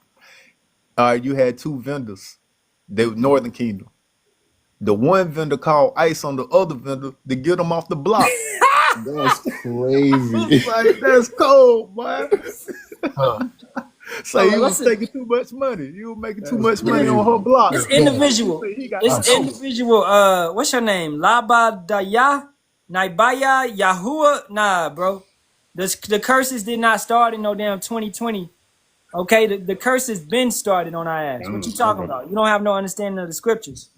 Speaker 2: All right, you had two vendors. They were Northern Kingdom. The one vendor called ice on the other vendor to get them off the block.
Speaker 4: That's crazy.
Speaker 2: Like, that's cold, boy. So you was taking too much money. You were making too much money on her block.
Speaker 1: It's individual. It's individual. What's your name? Labadaya? Naibaya? Yahawah? Nah, bro. The curses did not start in no damn 2020. Okay, the curses been started on our ass. What you talking about? You don't have no understanding of the scriptures.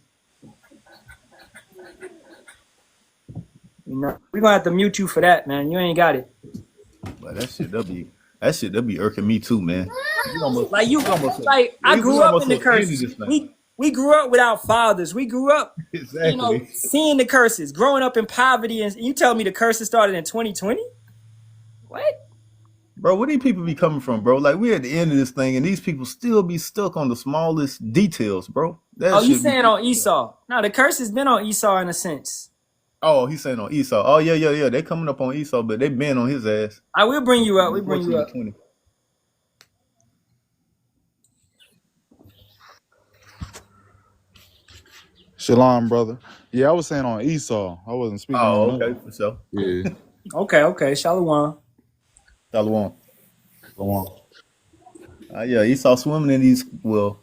Speaker 1: You know, we're gonna have to mute you for that, man. You ain't got it.
Speaker 2: But that shit that'll be irking me too, man.
Speaker 1: I grew up in the curses. We grew up without fathers. We grew up,
Speaker 2: exactly.
Speaker 1: You know, seeing the curses, growing up in poverty, and you tell me the curses started in 2020? What?
Speaker 2: Bro, where these people be coming from, bro? Like, we at the end of this thing, and these people still be stuck on the smallest details, bro.
Speaker 1: You saying on Esau? No, the curse has been on Esau in a sense.
Speaker 2: Oh, he's saying on Esau. Oh, yeah. They coming up on Esau, but they been on his ass.
Speaker 1: I will bring you up. We bring you up.
Speaker 2: 20.
Speaker 4: Shalom, brother. Yeah, I was saying on Esau. I wasn't speaking on
Speaker 2: okay, for sure.
Speaker 4: Yeah.
Speaker 1: Okay. Shalawam.
Speaker 2: Shalawam.
Speaker 4: Shalom.
Speaker 2: Yeah, Esau swimming in these, well,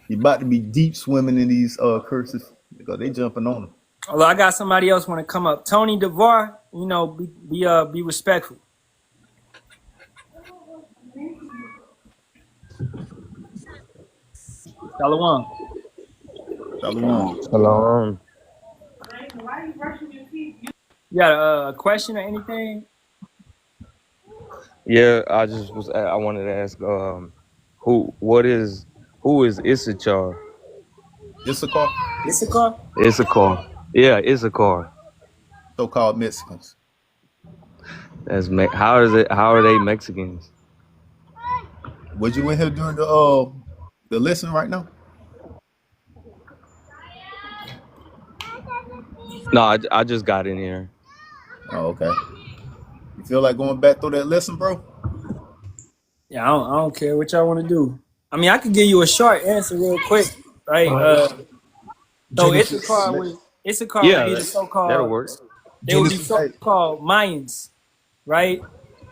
Speaker 2: he about to be deep swimming in these curses because they jumping on him.
Speaker 1: Although I got somebody else want to come up. Tony DeVar, you know, be respectful. Shalawam.
Speaker 5: Shalom.
Speaker 1: You got a question or anything?
Speaker 5: Yeah, I wanted to ask, who is Issachar?
Speaker 2: Issachar?
Speaker 5: Issachar. Yeah, Issachar.
Speaker 2: So-called Mexicans.
Speaker 5: How are they Mexicans?
Speaker 2: Was you in here during the lesson right now?
Speaker 5: No, I just got in here.
Speaker 2: Oh, okay. You feel like going back through that lesson, bro?
Speaker 1: Yeah, I don't care what y'all want to do. I mean, I could give you a short answer real quick, right? So Issachar would be the so-called.
Speaker 5: That'll work.
Speaker 1: They would be so-called Mayans, right?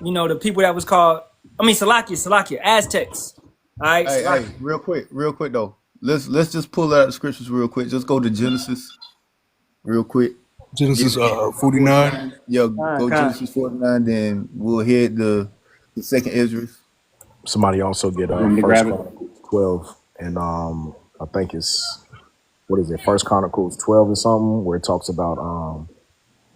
Speaker 1: You know, the people that was called. I mean, Salakia, Aztecs. All right.
Speaker 2: Hey, real quick though. Let's just pull out the scriptures real quick. Just go to Genesis, real quick.
Speaker 6: Genesis 49.
Speaker 2: Yeah, go Genesis 49. Then we'll hit the second Ezra.
Speaker 6: Somebody also get First Chronicles 12, and I think it's First Chronicles 12 or something, where it talks about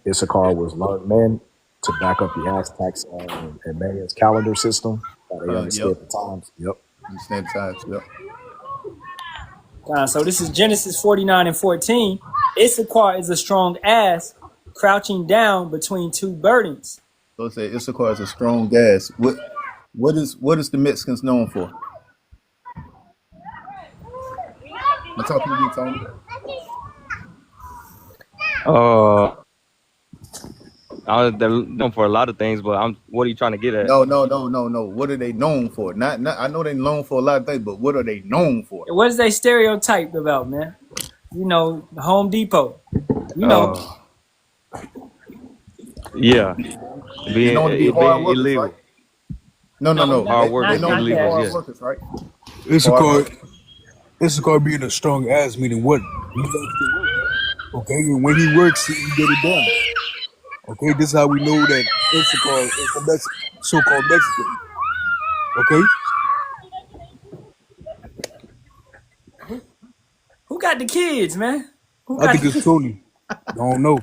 Speaker 6: Issachar was learned men to back up the Aztecs and Mayan's calendar system. They understood the times. Yep.
Speaker 2: Understand the times. Yep.
Speaker 1: So this is Genesis 49 and 14. Issachar is a strong ass crouching down between two burdens.
Speaker 2: So it says Issachar is a strong ass. What is the Mexicans known for? I'm talking to you, Tony.
Speaker 5: They're known for a lot of things, but what are you trying to get at?
Speaker 2: No. What are they known for? Not. I know they're known for a lot of things, but what are they known for?
Speaker 1: What is they stereotyped about, man? You know, Home Depot. You know.
Speaker 5: Yeah. Being illegal.
Speaker 2: Right? No.
Speaker 5: Hard workers,
Speaker 2: hard workers, right?
Speaker 6: Issachar being a strong ass, meaning what? He loves to work. Okay, and when he works, he get it done. Okay, this is how we know that Issachar is the so-called Mexican. Okay?
Speaker 1: Who got the kids, man?
Speaker 6: I think it's Tony. I don't know.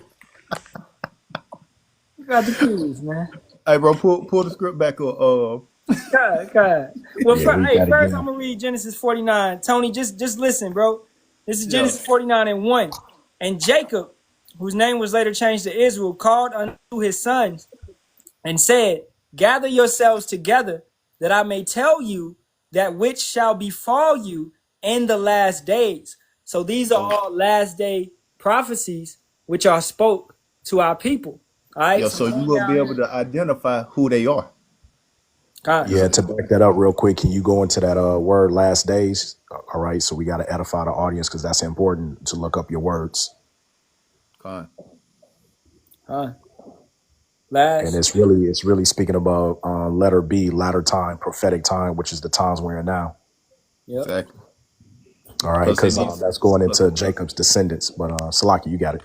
Speaker 1: Who got the kids, man?
Speaker 2: Hey, bro, pull the script back up.
Speaker 1: God. Well,
Speaker 6: Yeah, read that
Speaker 1: first
Speaker 6: again.
Speaker 1: I'm gonna read Genesis 49. Tony, just listen, bro. This is
Speaker 2: Yeah.
Speaker 1: Genesis 49 and 1. And Jacob, whose name was later changed to Israel, called unto his sons and said, gather yourselves together, that I may tell you that which shall befall you in the last days. So these are
Speaker 2: So
Speaker 1: all last day prophecies which are spoke to our people. All right.
Speaker 2: yeah,
Speaker 1: So
Speaker 2: so you
Speaker 1: going
Speaker 2: will be
Speaker 1: down
Speaker 2: able
Speaker 1: here.
Speaker 2: to identify who they are.
Speaker 1: God.
Speaker 2: You
Speaker 6: Yeah,
Speaker 2: know.
Speaker 6: to back that up real quick, can you go into that word last days? All right, so we got to edify the audience because that's important to look up your words.
Speaker 2: Con.
Speaker 6: And
Speaker 1: Last.
Speaker 6: it's really speaking about letter B, latter time, prophetic time, which is the times we're in now.
Speaker 1: Yep.
Speaker 2: Exactly.
Speaker 6: All right,
Speaker 2: Because in
Speaker 6: because
Speaker 2: these,
Speaker 6: that's going into Jacob's descendants. But Salaki, you got it.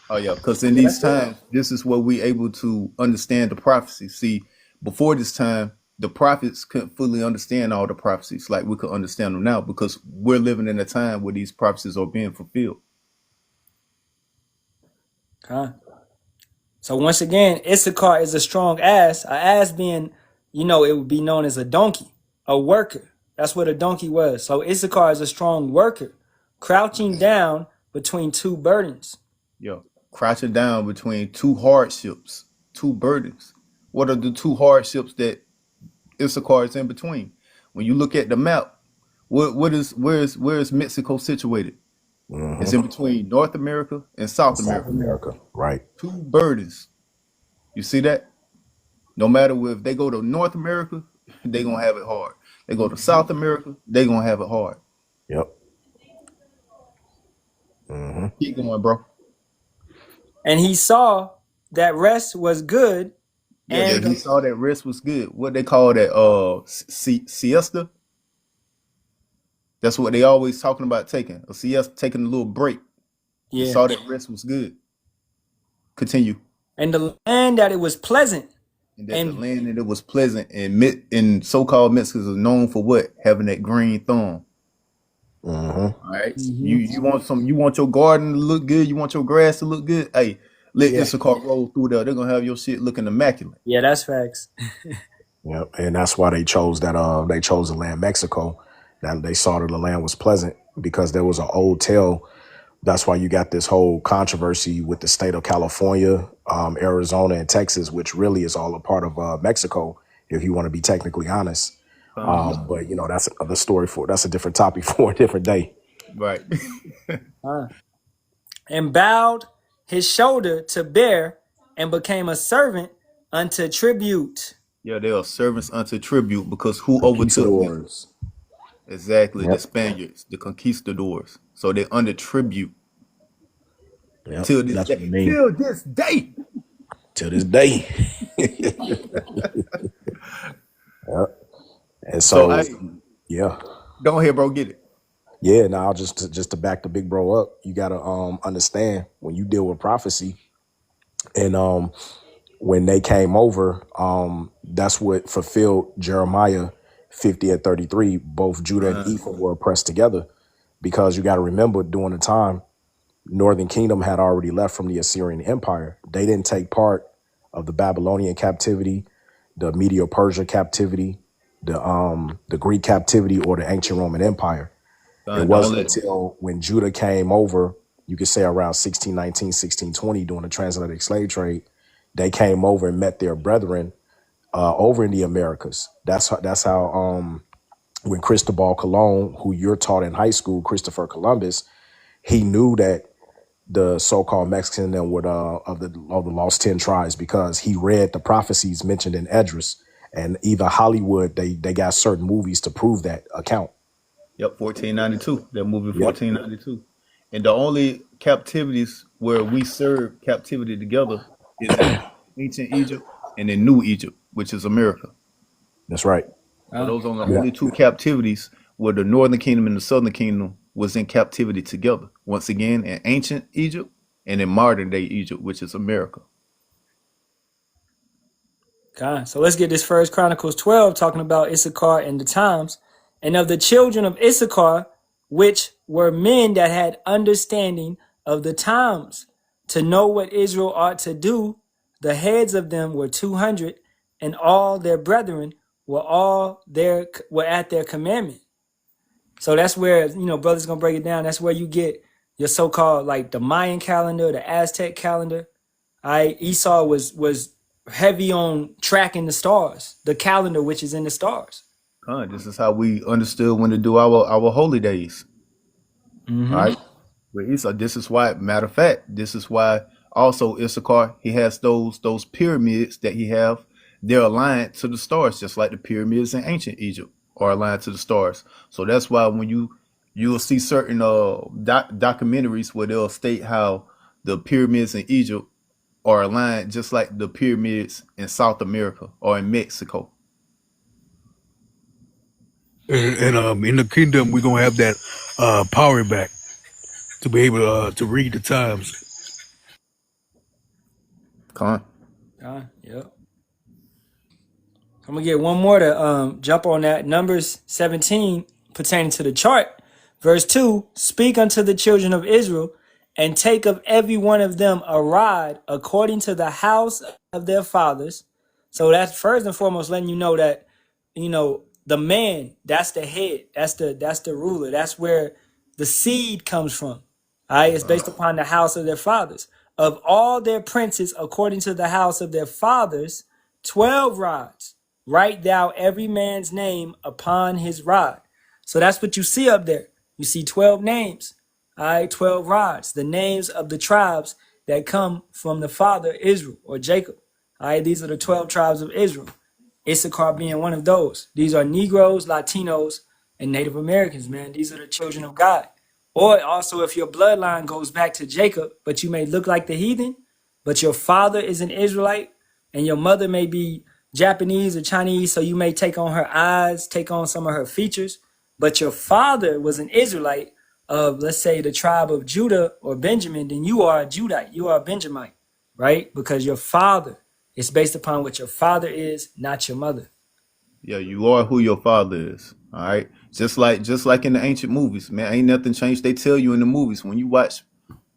Speaker 2: oh yeah, because in
Speaker 1: Yeah,
Speaker 2: these
Speaker 1: that's it.
Speaker 2: times, this is where we able to understand the prophecy. See, before this time, the prophets couldn't fully understand all the prophecies like we could understand them now because we're living in a time where these prophecies are being fulfilled.
Speaker 1: Huh. So once again, Issachar is a strong ass. A ass being, it would be known as a donkey, a worker. That's what a donkey was. So Issachar is a strong worker, crouching down between two burdens.
Speaker 2: Yeah. Crouching down between two hardships, two burdens. What are the two hardships that Issachar is in between? When you look at the map, where is Mexico situated? It's in between North America and
Speaker 6: In
Speaker 2: South
Speaker 6: South
Speaker 2: America.
Speaker 6: America, right?
Speaker 2: Two burdens. You see that? No matter if they go to North America, they gonna have it hard. They go to South America, they gonna have it hard.
Speaker 6: Yep.
Speaker 2: Keep going, bro.
Speaker 1: And he saw that rest was good,
Speaker 2: Yeah,
Speaker 1: and
Speaker 2: that he saw that rest was good. What they call that siesta? That's what they always talking about taking. A siesta, taking a little break. He
Speaker 1: yeah,
Speaker 2: saw that rest was good. Continue.
Speaker 1: and the land that it was pleasant,
Speaker 2: And that the
Speaker 1: and
Speaker 2: land that it was pleasant and so-called Mexicans are known for what? Having that green thumb. All right. You want your garden to look good, you want your grass to look good. Hey, let
Speaker 1: yeah,
Speaker 2: Issachar roll through there. They're gonna have your shit looking immaculate.
Speaker 1: yeah, that's facts.
Speaker 6: Yep. And that's why they chose that. They chose the land Mexico. That they saw that the land was pleasant because there was an old tale. That's why you got this whole controversy with the state of California, Arizona, and Texas, which really is all a part of Mexico, if you want to be technically honest. But that's another story that's a different topic for a different day.
Speaker 2: Right.
Speaker 1: And bowed his shoulder to bear, and became a servant unto tribute.
Speaker 2: Yeah, they are servants unto tribute because who overtook them?
Speaker 6: Conquistadors.
Speaker 2: Exactly, the
Speaker 6: Yep.
Speaker 2: Spaniards, the conquistadors. So they're under tribute
Speaker 6: Yep.
Speaker 2: till this
Speaker 6: That's what
Speaker 2: day.
Speaker 6: I mean.
Speaker 2: Till this day.
Speaker 6: To this day. Yep. And
Speaker 2: So
Speaker 6: so,
Speaker 2: hey,
Speaker 6: yeah.
Speaker 2: go ahead, bro, get it.
Speaker 6: Yeah, now just to back the big bro up, you gotta understand when you deal with prophecy, and when they came over, that's what fulfilled Jeremiah 50 and 33. Both Judah and Ephraim were oppressed together, because you got to remember during the time, Northern Kingdom had already left from the Assyrian Empire. They didn't take part of the Babylonian captivity, the Medo-Persia captivity, the Greek captivity, or the ancient Roman Empire. It
Speaker 2: Don't
Speaker 6: wasn't
Speaker 2: let
Speaker 6: until when Judah came over, you could say around 1619, 1620, during the transatlantic slave trade, they came over and met their brethren over in the Americas. That's how when Cristobal Colon, who you're taught in high school, Christopher Columbus, he knew that the so-called Mexican and would of the lost 10 tribes, because he read the prophecies mentioned in Esdras, and either Hollywood, they got certain movies to prove that account.
Speaker 2: Yep, 1492. That movie
Speaker 6: Yep.
Speaker 2: 1492. And the only captivities where we serve captivity together is in ancient Egypt and in New Egypt, which is America.
Speaker 6: That's right.
Speaker 2: So those are the
Speaker 6: Yeah.
Speaker 2: only two captivities where the Northern Kingdom and the Southern Kingdom was in captivity together. Once again, in ancient Egypt and in modern day Egypt, which is America.
Speaker 1: God. So let's get this First Chronicles 12 talking about Issachar and the times. And of the children of Issachar, which were men that had understanding of the times, to know what Israel ought to do, the heads of them were 200, and all their brethren were at their commandment. So that's where, brothers gonna break it down. That's where you get your so-called like the Mayan calendar, the Aztec calendar. Esau was heavy on tracking the stars, the calendar which is in the stars.
Speaker 2: This is how we understood when to do our holy days.
Speaker 1: Mm-hmm.
Speaker 2: All right. With Esau, this is why, matter of fact, this is why also Issachar, he has those pyramids that he have. They're aligned to the stars, just like the pyramids in ancient Egypt are aligned to the stars. So that's why when you'll see certain documentaries where they'll state how the pyramids in Egypt are aligned just like the pyramids in South America or in Mexico.
Speaker 7: And in the kingdom, we're gonna have that power back to be able to read the times.
Speaker 1: Yep. I'm gonna get one more to jump on that. Numbers 17 pertaining to the chart. Verse 2, speak unto the children of Israel, and take of every one of them a rod according to the house of their fathers. So that's first and foremost letting you know that, the man, that's the head, that's the ruler, that's where the seed comes from. All right, it's based upon the house of their fathers. Of all their princes, according to the house of their fathers, 12 rods. Write thou every man's name upon his rod. So that's what you see up there. You see 12 names. All right, 12 rods. The names of the tribes that come from the father Israel or Jacob. All right, these are the 12 tribes of Israel. Issachar being one of those. These are Negroes, Latinos, and Native Americans, man. These are the children of God. Or also if your bloodline goes back to Jacob, but you may look like the heathen, but your father is an Israelite, and your mother may be Japanese or Chinese, so you may take on her eyes, take on some of her features, but your father was an Israelite of, let's say, the tribe of Judah or Benjamin, then you are a Judite, you are a Benjamite, right? Because your father is based upon what your father is, not your mother.
Speaker 2: Yeah, you are who your father is. All right. Just like in the ancient movies, man, ain't nothing changed. They tell you in the movies when you watch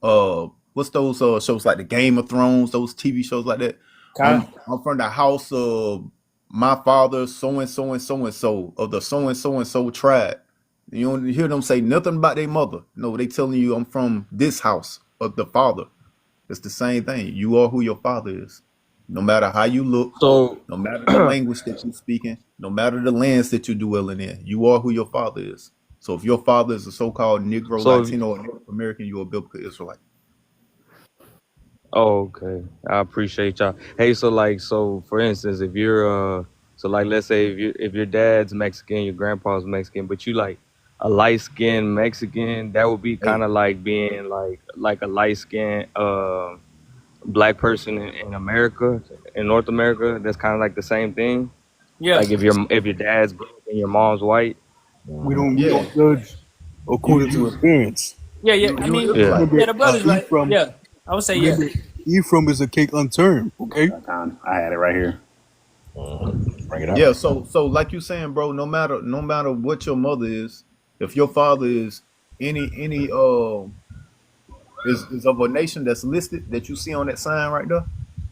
Speaker 2: what's those shows like the Game of Thrones, those TV shows like that. I'm from the house of my father, so and so and so and so of the so and so tribe. You don't hear them say nothing about their mother. No, they telling you I'm from this house of the father. It's the same thing. You are who your father is. No matter how you look,
Speaker 5: So
Speaker 2: no matter the language that you're speaking, no matter the lands that you're dwelling in, you are who your father is. So if your father is a so-called Negro,
Speaker 5: so
Speaker 2: Latino, or Native American, you're a biblical Israelite.
Speaker 5: okay, I appreciate y'all. Hey, so for instance, if you're let's say if your dad's Mexican, your grandpa's Mexican, but you like a light skinned Mexican, that would be
Speaker 2: Hey,
Speaker 5: kind of like being like a light skinned black person in America, in North America. That's kind of like the same thing.
Speaker 1: Yeah.
Speaker 5: Like if your dad's black and your mom's white.
Speaker 7: We don't
Speaker 2: yeah,
Speaker 7: judge according to
Speaker 2: you
Speaker 7: appearance.
Speaker 1: Yeah.
Speaker 2: you
Speaker 1: I
Speaker 2: you an
Speaker 1: mean,
Speaker 5: Yeah.
Speaker 2: Israelite.
Speaker 7: Remember,
Speaker 1: the brother's right.
Speaker 7: Ephraim.
Speaker 1: Yeah. I would say, yeah.
Speaker 7: Remember, Ephraim is a cake unturned. Okay.
Speaker 8: I had it right here.
Speaker 6: Bring it up.
Speaker 2: Yeah, so like you saying, bro, no matter what your mother is, if your father is any is of a nation that's listed that you see on that sign right there,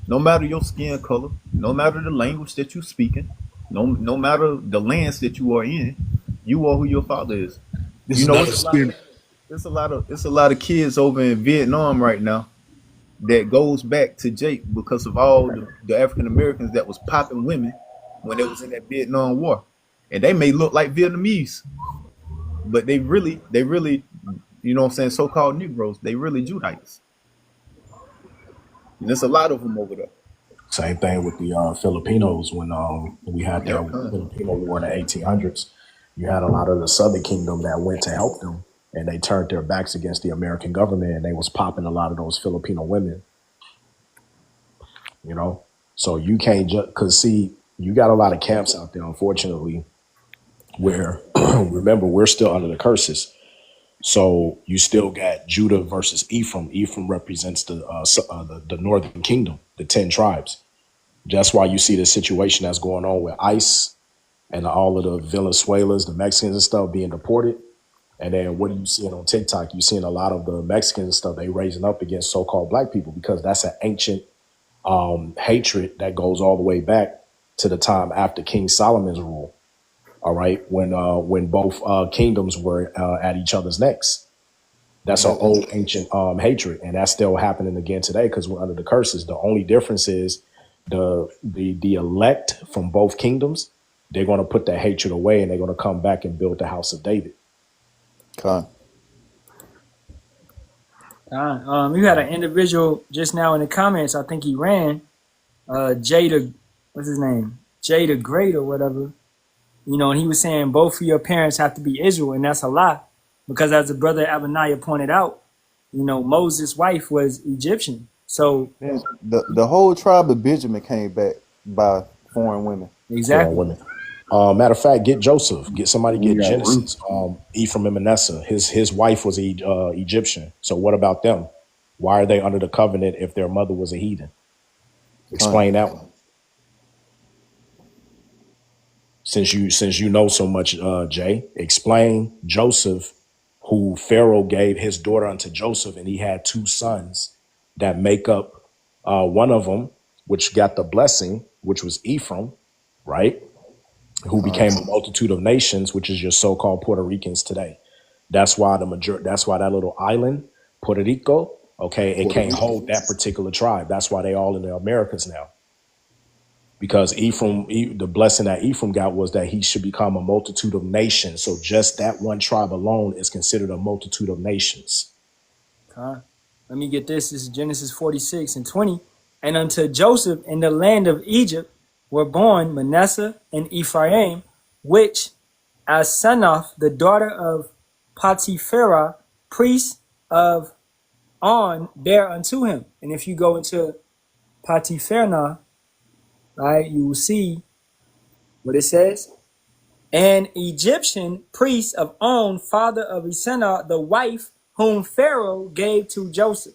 Speaker 2: no matter your skin color, no matter the language that you speaking, no matter the lands that you are in, you are who your father is.
Speaker 7: This
Speaker 2: You
Speaker 7: is
Speaker 2: know,
Speaker 7: not a spin.
Speaker 2: it's a lot of kids over in Vietnam right now that goes back to Jake because of all the African Americans that was popping women when they was in that Vietnam War. And they may look like Vietnamese, but they really, you know what I'm saying, so-called Negroes, they really Judites. And there's a lot of them over there.
Speaker 6: Same thing with the Filipinos when we had the
Speaker 2: Yep.
Speaker 6: Filipino War in the 1800s. You had a lot of the Southern Kingdom that went to help them, and they turned their backs against the American government, and they was popping a lot of those Filipino women. You know, so you can't just because see, you got a lot of camps out there, unfortunately, where remember we're still under the curses. So you still got Judah versus Ephraim. Ephraim represents the northern kingdom, the 10 tribes. That's why you see the situation that's going on with ICE and all of the Venezuelans, the Mexicans and stuff being deported. And then what are you seeing on TikTok? You're seeing a lot of the Mexicans and stuff, they raising up against so-called black people because that's an ancient hatred that goes all the way back to the time after King Solomon's rule. All right, when both kingdoms were at each other's necks. That's an old ancient hatred, and that's still happening again today because we're under the curses. The only difference is the elect from both kingdoms. They're going to put that hatred away, and they're going to come back and build the house of David.
Speaker 2: Con.
Speaker 1: You had an individual just now in the comments. I think he ran. Jada, what's his name? Jada Great or whatever. You know, and he was saying both of your parents have to be Israel, and that's a lie. Because as the brother Abaniah pointed out, you know, Moses' wife was Egyptian. So
Speaker 2: Man, the whole tribe of Benjamin came back by foreign women.
Speaker 1: exactly.
Speaker 6: Foreign women. Matter of fact, get Joseph. Get somebody. Get Genesis. Ephraim and Manasseh. His wife was Egyptian. So what about them? Why are they under the covenant if their mother was a heathen? Explain that one. Since you know so much, Jay, explain Joseph, who Pharaoh gave his daughter unto Joseph, and he had two sons that make up one of them, which got the blessing, which was Ephraim, right? Who became a multitude of nations, which is your so-called Puerto Ricans today. That's why that's why that little island, Puerto Rico, okay, it can't hold that particular tribe. That's why they all in the Americas now. Because Ephraim, the blessing that Ephraim got was that he should become a multitude of nations. So just that one tribe alone is considered a multitude of nations.
Speaker 1: Let me get this. This is Genesis 46 and 20. And unto Joseph in the land of Egypt were born Manasseh and Ephraim, which Asenath, the daughter of Potipharah, priest of On, bare unto him. And if you go into Potipharah, right, you will see what it says. An Egyptian priest of On, father of Asenath, the wife whom Pharaoh gave to Joseph.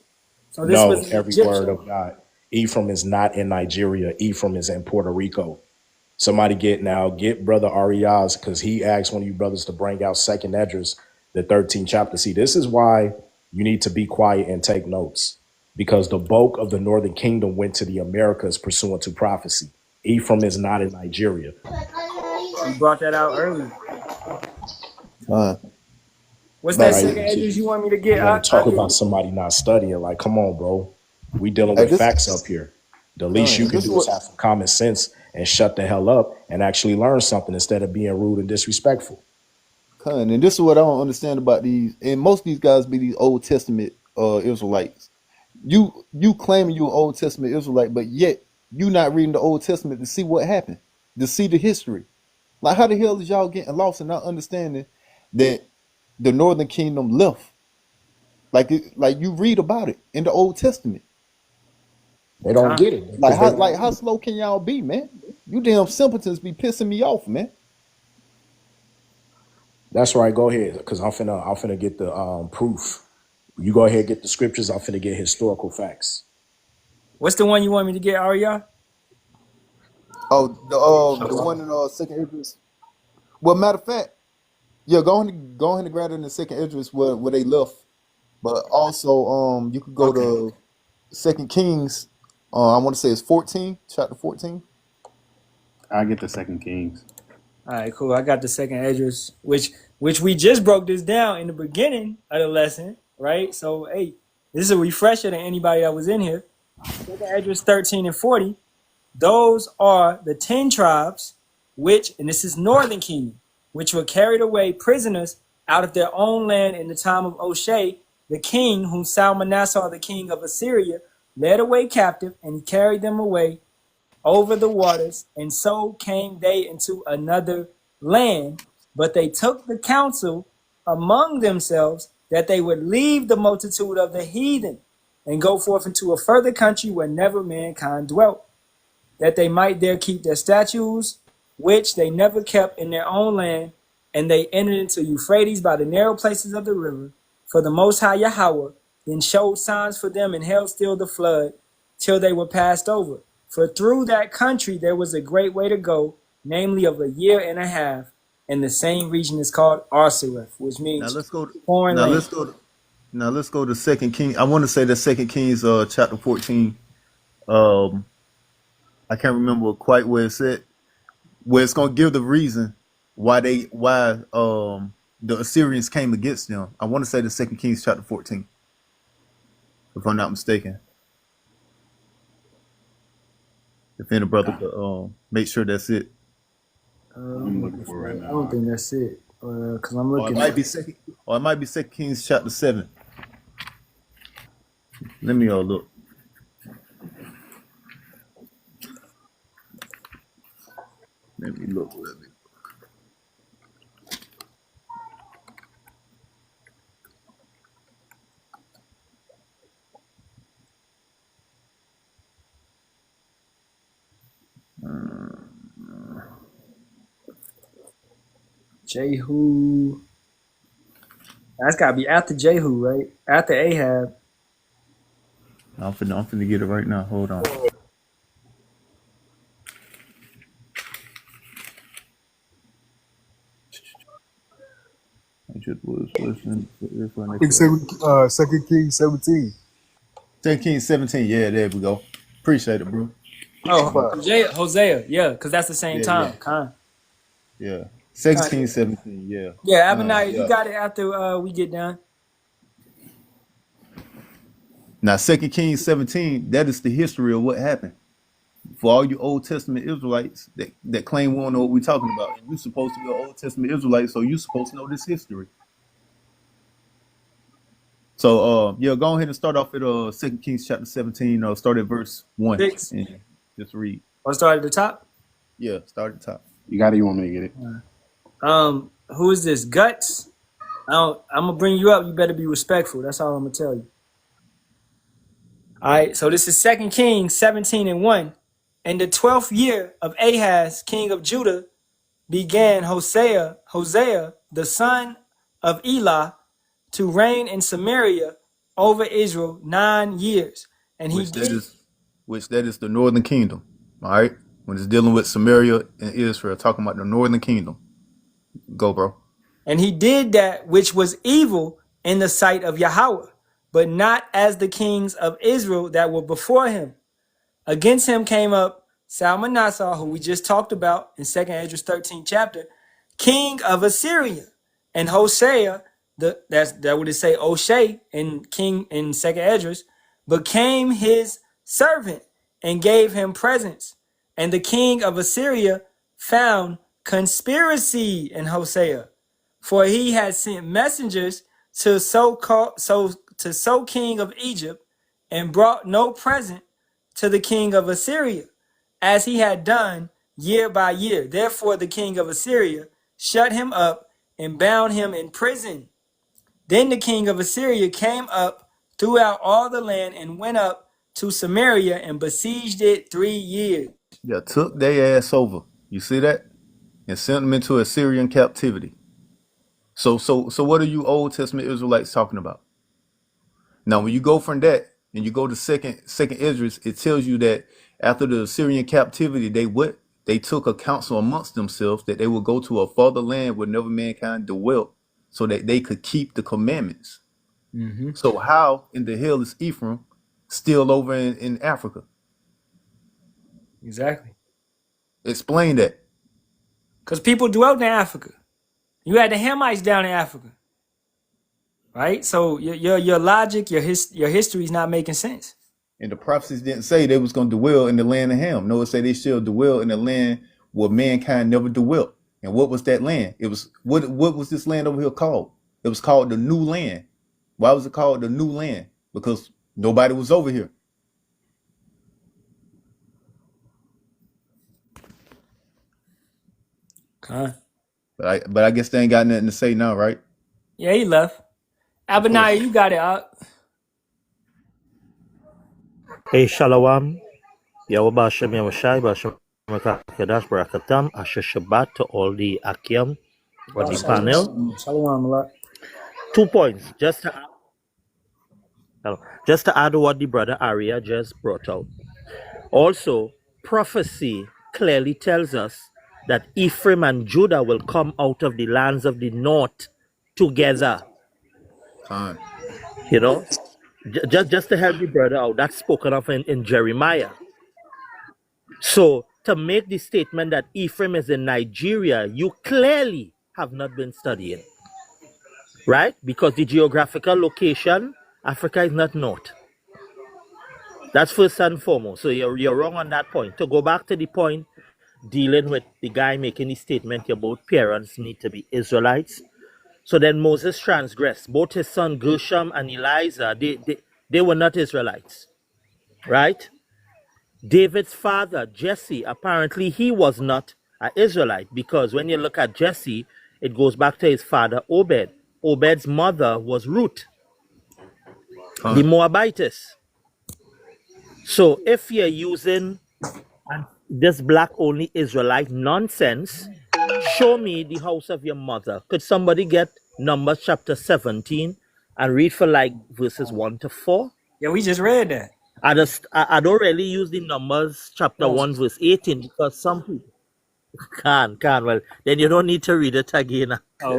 Speaker 1: So this was
Speaker 6: every
Speaker 1: Egyptian.
Speaker 6: word of God. Ephraim is not in Nigeria. Ephraim is in Puerto Rico. Somebody get brother Ariaz, because he asked one of you brothers to bring out 2nd Esdras, the 13th chapter. See, this is why you need to be quiet and take notes, because the bulk of the northern kingdom went to the Americas pursuant to prophecy. Ephraim is not in Nigeria.
Speaker 1: You brought that out earlier. What's that
Speaker 6: Right.
Speaker 1: 2nd Esdras you want me to get?
Speaker 6: You want to talk about somebody not studying? Like, come on, bro. We dealing with facts up here. The least you can do is have some common sense and shut the hell up and actually learn something instead of being rude and disrespectful.
Speaker 2: And this is what I don't understand about these, and most of these guys be these Old Testament Israelites. You claiming you an Old Testament Israelite, but yet you not reading the Old Testament to see what happened, to see the history. Like, how the hell is y'all getting lost and not understanding that the Northern Kingdom left? Like you read about it in the Old Testament.
Speaker 6: They don't get it.
Speaker 2: Like how slow can y'all be, man? You damn simpletons be pissing me off, man.
Speaker 6: That's right. Go ahead, because I'm finna get the proof. You go ahead and get the scriptures. I'm finna get historical facts.
Speaker 1: What's the one you want me to get, Arya?
Speaker 2: Oh, the one in 2nd Esdras. Well, matter of fact, yeah, go ahead and grab it in the 2nd Esdras where they left. But also, you could go to 2 Kings. I want to say it's 14, chapter 14.
Speaker 3: I get the 2 Kings.
Speaker 1: All right, cool. I got the 2nd Esdras, which we just broke this down in the beginning of the lesson, right? So, hey, this is a refresher to anybody that was in here. 2nd Esdras 13 and 40. Those are the 10 tribes, and this is Northern Kingdom, which were carried away prisoners out of their own land in the time of Oshea, the king whom Salmanassar, the king of Assyria, led away captive, and he carried them away over the waters, and so came they into another land. But they took the counsel among themselves that they would leave the multitude of the heathen and go forth into a further country where never mankind dwelt, that they might there keep their statutes, which they never kept in their own land. And they entered into Euphrates by the narrow places of the river. For the Most High Yahawah then showed signs for them and held still the flood till they were passed over. For through that country there was a great way to go, namely of a year and a half, and the same region is called Arsareth, which means foreign land.
Speaker 2: Let's go to 2 Kings. I want to say that 2 Kings chapter 14. I can't remember quite where it's at, where it's gonna give the reason why the Assyrians came against them. I want to say the 2 Kings chapter 14, if I'm not mistaken. If any brother could make sure that's it.
Speaker 3: I'm looking for it right
Speaker 1: I don't
Speaker 3: now.
Speaker 1: think that's it. Because I'm
Speaker 2: Or it
Speaker 1: looking.
Speaker 2: might be second, or it might be 2 Kings chapter 7. Let me look. Let me look.
Speaker 1: Jehu. That's got to be after Jehu, right? After Ahab.
Speaker 2: I'm finna get it right now. Hold on. I just was listening to this one.
Speaker 4: It's 2 Kings 17.
Speaker 2: 2 Kings 17. Yeah, there we go. Appreciate it, bro.
Speaker 1: Oh, Hosea. Yeah, because that's the same
Speaker 2: Yeah,
Speaker 1: time. Con.
Speaker 2: yeah. 2 Kings 17. Yeah.
Speaker 1: Yeah, Abaniah, you
Speaker 2: Yeah.
Speaker 1: got it after we get done.
Speaker 2: Now, 2 Kings 17. That is the history of what happened. For all you Old Testament Israelites that claim we don't know what we're talking about, and you're supposed to be an Old Testament Israelite, so you're supposed to know this history. So, yeah, go ahead and start off at 2 Kings chapter 17. Start at verse 1
Speaker 1: 6.
Speaker 2: and just read.
Speaker 1: I'll start at the top.
Speaker 2: Yeah, start at the top.
Speaker 3: You got it? You want me to get it?
Speaker 1: Who is this? Guts? I'm gonna bring you up. You better be respectful. That's all I'm gonna tell you. All right. So this is 2 Kings 17 and 1. In the 12th year of Ahaz, king of Judah, began Hosea, the son of Elah, to reign in Samaria over Israel 9 years. And
Speaker 2: Which that is the northern kingdom. All right. When it's dealing with Samaria and Israel, talking about the northern kingdom. Go, bro.
Speaker 1: And he did that which was evil in the sight of Yahawah, but not as the kings of Israel that were before him. Against him came up Salmanassar, who we just talked about in 2nd Esdras 13th chapter, king of Assyria, and Hosea, that would say O'Shea in king in 2nd Esdras, became his servant and gave him presents. And the king of Assyria found conspiracy in Hosea, for he had sent messengers to so king of Egypt, and brought no present to the king of Assyria, as he had done year by year. Therefore the king of Assyria shut him up and bound him in prison. Then the king of Assyria came up throughout all the land and went up to Samaria and besieged it 3 years.
Speaker 2: Yeah, took their ass over. You see that? And sent them into Assyrian captivity. So what are you Old Testament Israelites talking about? Now, when you go from that and you go to second Esdras, it tells you that after the Assyrian captivity, they took a counsel amongst themselves that they would go to a further land where never mankind dwelt, so that they could keep the commandments.
Speaker 1: Mm-hmm.
Speaker 2: So how in the hell is Ephraim still over in Africa?
Speaker 1: Exactly.
Speaker 2: Explain that.
Speaker 1: Because people dwelt in Africa. You had the Hamites down in Africa. Right? So your logic, your history is not making sense.
Speaker 2: And the prophecies didn't say they was going to dwell in the land of Ham. No, it said they shall dwell in the land where mankind never dwelt. And what was that land? It was what was this land over here called? It was called the New Land. Why was it called the New Land? Because nobody was over here.
Speaker 1: Okay.
Speaker 2: But I guess they ain't got nothing to say now, right?
Speaker 1: Yeah, he left. Abaniah, you got it out.
Speaker 8: Hey, Shalawam, Yahawah, Bahasham, Yahawashi, Bahasham, Barak, Ahtham, Shabbat to all the Ahchyam on the panel.
Speaker 1: Shalawam a lot.
Speaker 8: 2 points, just to add what the brother Arya just brought out. Also, prophecy clearly tells us that Ephraim and Judah will come out of the lands of the north together.
Speaker 2: Fine.
Speaker 8: You know, just to help the brother out, that's spoken of in Jeremiah. So to make the statement that Ephraim is in Nigeria, you clearly have not been studying, right? Because the geographical location, Africa is not north. That's first and foremost. So you're wrong on that point. To go back to the point dealing with the guy making the statement about parents need to be Israelites. So then Moses transgressed. Both his son Gershom and Eliza, they were not Israelites, right? David's father, Jesse, apparently he was not an Israelite, because when you look at Jesse, it goes back to his father Obed. Obed's mother was Ruth, the Moabitess. So if you're using this black only Israelite nonsense, show me the house of your mother. Could somebody get Numbers chapter 17 and read for like verses 1 to 4?
Speaker 1: Yeah, we just read that.
Speaker 8: I don't really use the Numbers chapter 1 verse 18 because some people can. Well, then you don't need to read it again.
Speaker 1: Oh,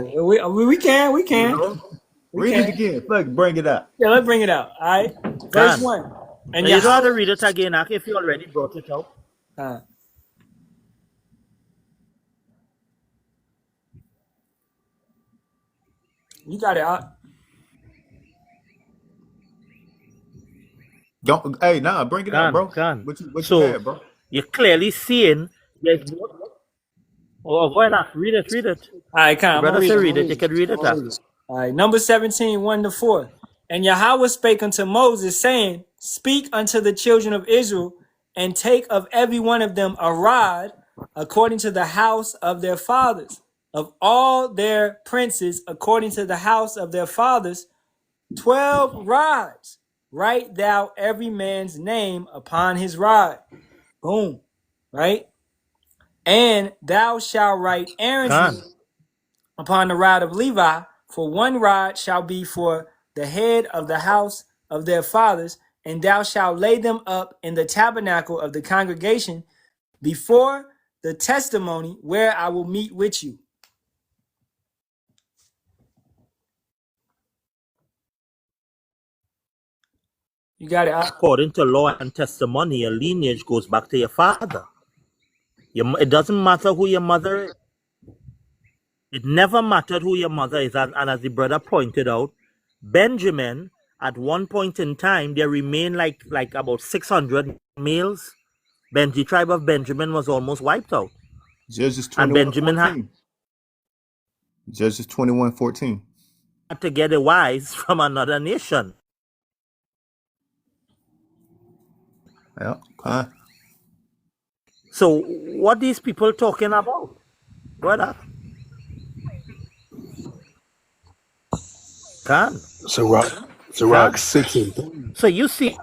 Speaker 1: we can.
Speaker 2: Read it again. Fuck, bring it out.
Speaker 1: Yeah, let's bring it out. All right. Verse 1. And
Speaker 8: you don't have to read it again if you already brought it out.
Speaker 1: You got it out.
Speaker 2: Don't, hey, nah, bring it out, bro. What you had, bro?
Speaker 8: You're clearly seeing there's more. Oh, go ahead, read it.
Speaker 1: All right,
Speaker 8: brother, read it. You can read it.
Speaker 1: All right, Numbers 17, 1 to 4. And Yahawah spake unto Moses, saying, Speak unto the children of Israel, and take of every one of them a rod, according to the house of their fathers, of all their princes, according to the house of their fathers, 12 rods. Write thou every man's name upon his rod. Boom. Right? And thou shalt write Aaron's name upon the rod of Levi, for one rod shall be for the head of the house of their fathers, and thou shalt lay them up in the tabernacle of the congregation before the testimony where I will meet with you. You got it.
Speaker 8: According to law and testimony, your lineage goes back to your father. It doesn't matter who your mother is. It never mattered who your mother is. And as the brother pointed out, Benjamin, at one point in time, there remained like about 600 males. The tribe of Benjamin was almost wiped out.
Speaker 2: Judges 21:14.
Speaker 8: And Benjamin had
Speaker 2: Judges 21:14.
Speaker 8: to get a wives from another nation.
Speaker 2: Yeah.
Speaker 8: So what these people talking about, brother?
Speaker 7: Sirach 6 and 3.
Speaker 8: So you see,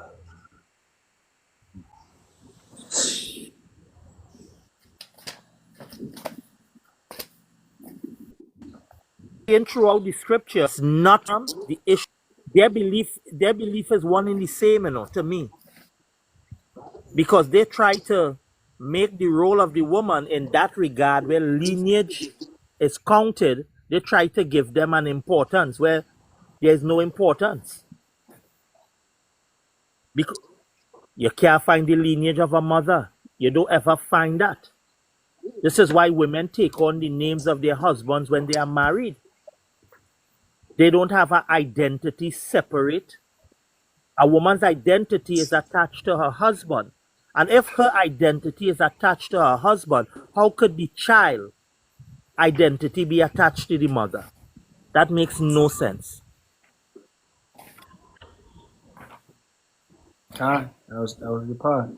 Speaker 8: throughout the scriptures, not the issue. Their belief is one and the same, to me. Because they try to make the role of the woman in that regard, where lineage is counted, they try to give them an importance where there is no importance. Because you can't find the lineage of a mother. You don't ever find that. This is why women take on the names of their husbands when they are married. They don't have an identity separate. A woman's identity is attached to her husband. And if her identity is attached to her husband, how could the child identity be attached to the mother? That makes no sense.
Speaker 1: That was the part.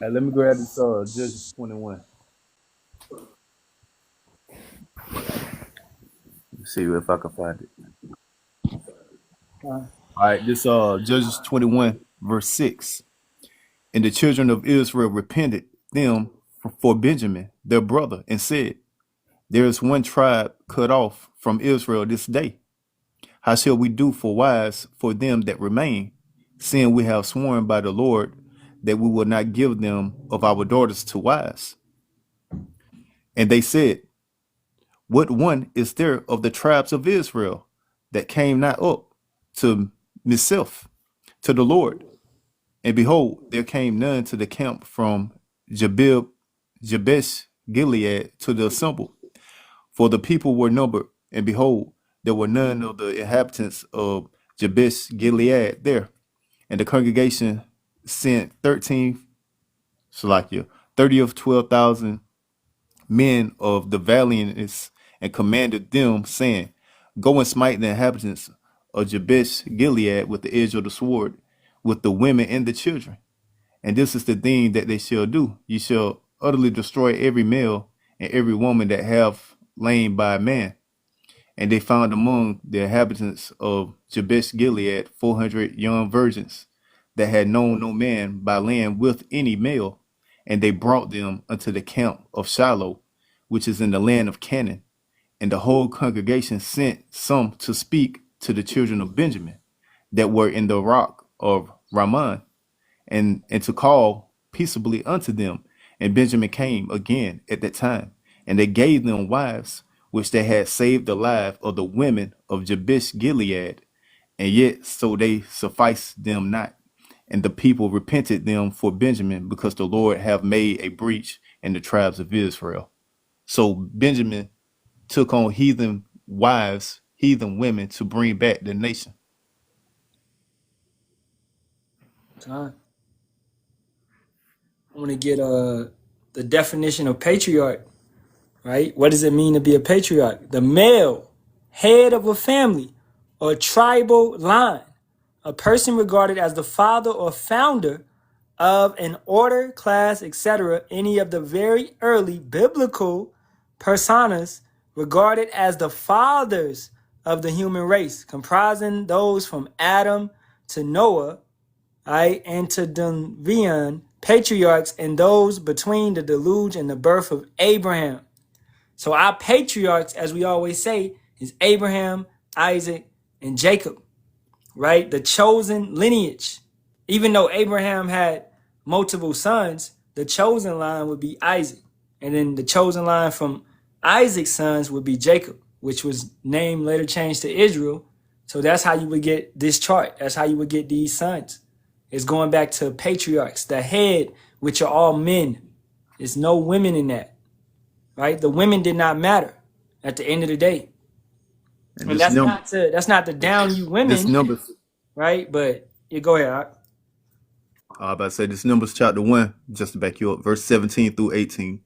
Speaker 2: Hey, let me grab this Judges 21. Let's see if I can find it. All right, this Judges 21, verse 6. And the children of Israel repented them for Benjamin, their brother, and said, There is one tribe cut off from Israel this day. How shall we do for wives for them that remain, seeing we have sworn by the Lord that we will not give them of our daughters to wives? And they said, What one is there of the tribes of Israel that came not up to Mizpah, to the Lord, And behold, there came none to the camp from Jabesh Gilead to the assembly, for the people were numbered, and behold, there were none of the inhabitants of Jabesh Gilead there. And the congregation sent 30 of 12,000 men of the valiantness, and commanded them, saying, Go and smite the inhabitants of Jabesh Gilead with the edge of the sword, with the women and the children. And this is the thing that they shall do. Ye shall utterly destroy every male and every woman that have lain by a man. And they found among the inhabitants of Jabesh Gilead 400 young virgins that had known no man by laying with any male. And they brought them unto the camp of Shiloh, which is in the land of Canaan. And the whole congregation sent some to speak to the children of Benjamin that were in the rock of Ramon, and to call peaceably unto them. And Benjamin came again at that time, and they gave them wives, which they had saved the life of the women of Jabesh Gilead, and yet so they sufficed them not. And the people repented them for Benjamin, because the Lord have made a breach in the tribes of Israel. So Benjamin took on heathen wives, heathen women, to bring back the nation.
Speaker 1: Time. I want to get the definition of patriarch, right? What does it mean to be a patriarch? The male head of a family or tribal line, a person regarded as the father or founder of an order, class, etc., any of the very early biblical personas regarded as the fathers of the human race, comprising those from Adam to Noah, right, and to Dunvian, patriarchs, and those between the deluge and the birth of Abraham. So our patriarchs, as we always say, is Abraham, Isaac, and Jacob, right? The chosen lineage. Even though Abraham had multiple sons, the chosen line would be Isaac. And then the chosen line from Isaac's sons would be Jacob, which was named, later changed to Israel. So that's how you would get this chart. That's how you would get these sons. It's going back to patriarchs, the head, which are all men. There's no women in that, right? The women did not matter at the end of the day. And that's not to down you women,
Speaker 2: This numbers,
Speaker 1: right? But you go ahead.
Speaker 2: I was about to say, this Numbers chapter 1, just to back you up, verse 17 through 18.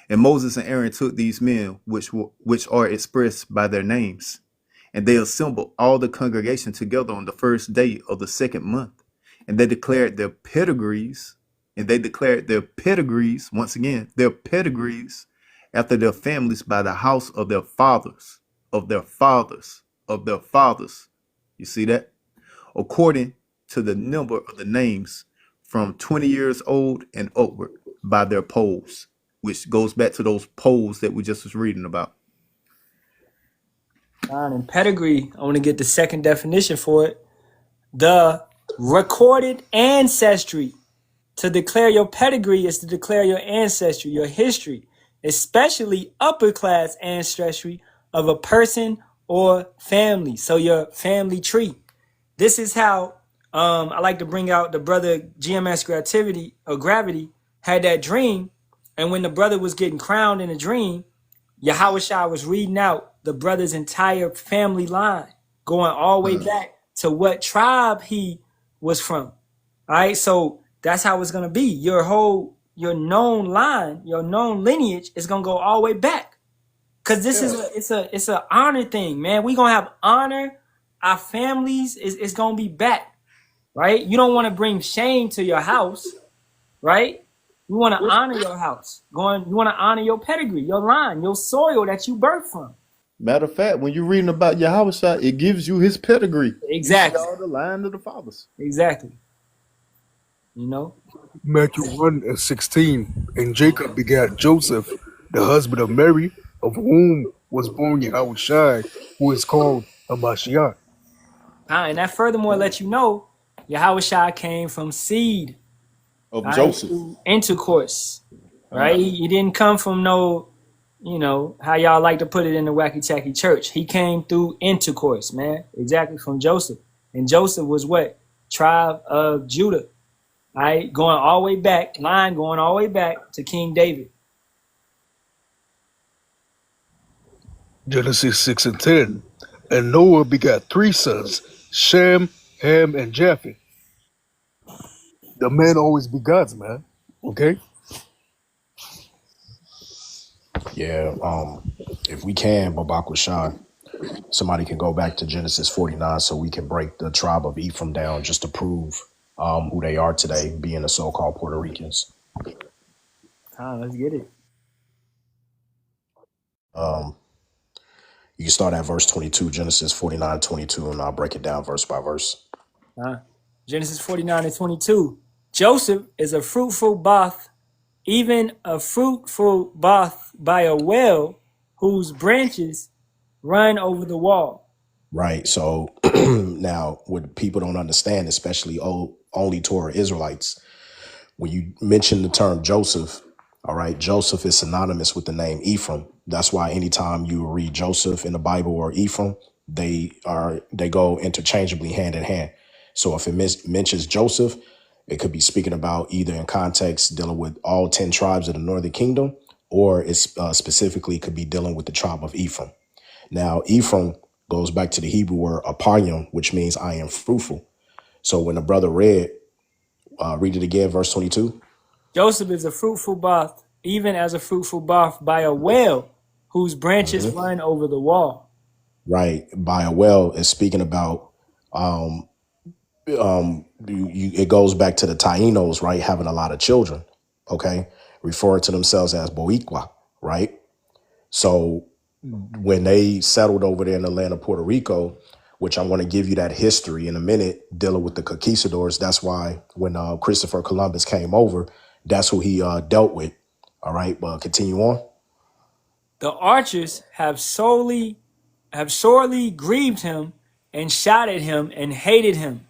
Speaker 2: And Moses and Aaron took these men, which are expressed by their names, and they assembled all the congregation together on the first day of the second month. And they declared their pedigrees, once again, their pedigrees after their families by the house of their fathers, of their fathers, of their fathers. You see that? According to the number of the names, from 20 years old and upward, by their polls, which goes back to those polls that we just was reading about.
Speaker 1: And pedigree, I want to get the second definition for it. The recorded ancestry. To declare your pedigree is to declare your ancestry, your history, especially upper class ancestry of a person or family. So your family tree. This is how I like to bring out the brother GMS Gravity had that dream. And when the brother was getting crowned in a dream, Yahawashi was reading out the brother's entire family line, going all the way back to what tribe he was from. All right, so that's how it's gonna be. Your known line, your known lineage is gonna go all the way back. Cause this is it's an honor thing, man. We gonna have honor. Our families is gonna be back, right? You don't want to bring shame to your house, right? You want to honor your house. You want to honor your pedigree, your line, your soil that you birthed from.
Speaker 2: Matter of fact, when you're reading about Yahawashi, it gives you his pedigree.
Speaker 1: Exactly.
Speaker 2: You see all the line of the fathers.
Speaker 1: Exactly. You know?
Speaker 7: Matthew 1:16, and Jacob begat Joseph, the husband of Mary, of whom was born Yahawashi, who is called Mashiach.
Speaker 1: And that furthermore lets you know Yahawashi came from seed
Speaker 2: Of Joseph.
Speaker 1: through intercourse, right? He didn't come from no, how y'all like to put it in the wacky tacky church. He came through intercourse, man. Exactly, from Joseph. And Joseph was what? Tribe of Judah. All right, going all the way back, line going all the way back to King David.
Speaker 7: Genesis 6 and 10. And Noah begot 3 sons, Shem, Ham, and Japheth. The man always begots, man. Okay?
Speaker 6: Yeah. If we can, Babak Rashad, somebody can go back to Genesis 49 so we can break the tribe of Ephraim down just to prove who they are today, being the so-called Puerto Ricans.
Speaker 1: Let's get it.
Speaker 6: You can start at verse 22, Genesis 49:22, and I'll break it down verse by verse.
Speaker 1: Genesis 49 and 22. Joseph is a fruitful bath, even a fruitful bath by a well whose branches run over the wall.
Speaker 6: Right. So now what people don't understand, especially only Torah Israelites, when you mention the term Joseph, all right, Joseph is synonymous with the name Ephraim. That's why anytime you read Joseph in the Bible or Ephraim, they go interchangeably hand in hand. So if it mentions Joseph, it could be speaking about either in context dealing with all 10 tribes of the northern kingdom, or it's specifically could be dealing with the tribe of Ephraim. Now, Ephraim goes back to the Hebrew word Ahchyam, which means I am fruitful. So when the brother read it again, verse 22.
Speaker 1: Joseph is a fruitful bath, even as a fruitful bath by a well whose branches run over the wall.
Speaker 6: Right. By a well is speaking about, it goes back to the Taínos, right? Having a lot of children. Okay. Referring to themselves as Boiqua, right? So when they settled over there in the land of Puerto Rico, which I'm going to give you that history in a minute, dealing with the conquistadors. That's why when Christopher Columbus came over, that's who he dealt with. All right, but continue on.
Speaker 1: The archers have sorely grieved him and shot at him and hated him.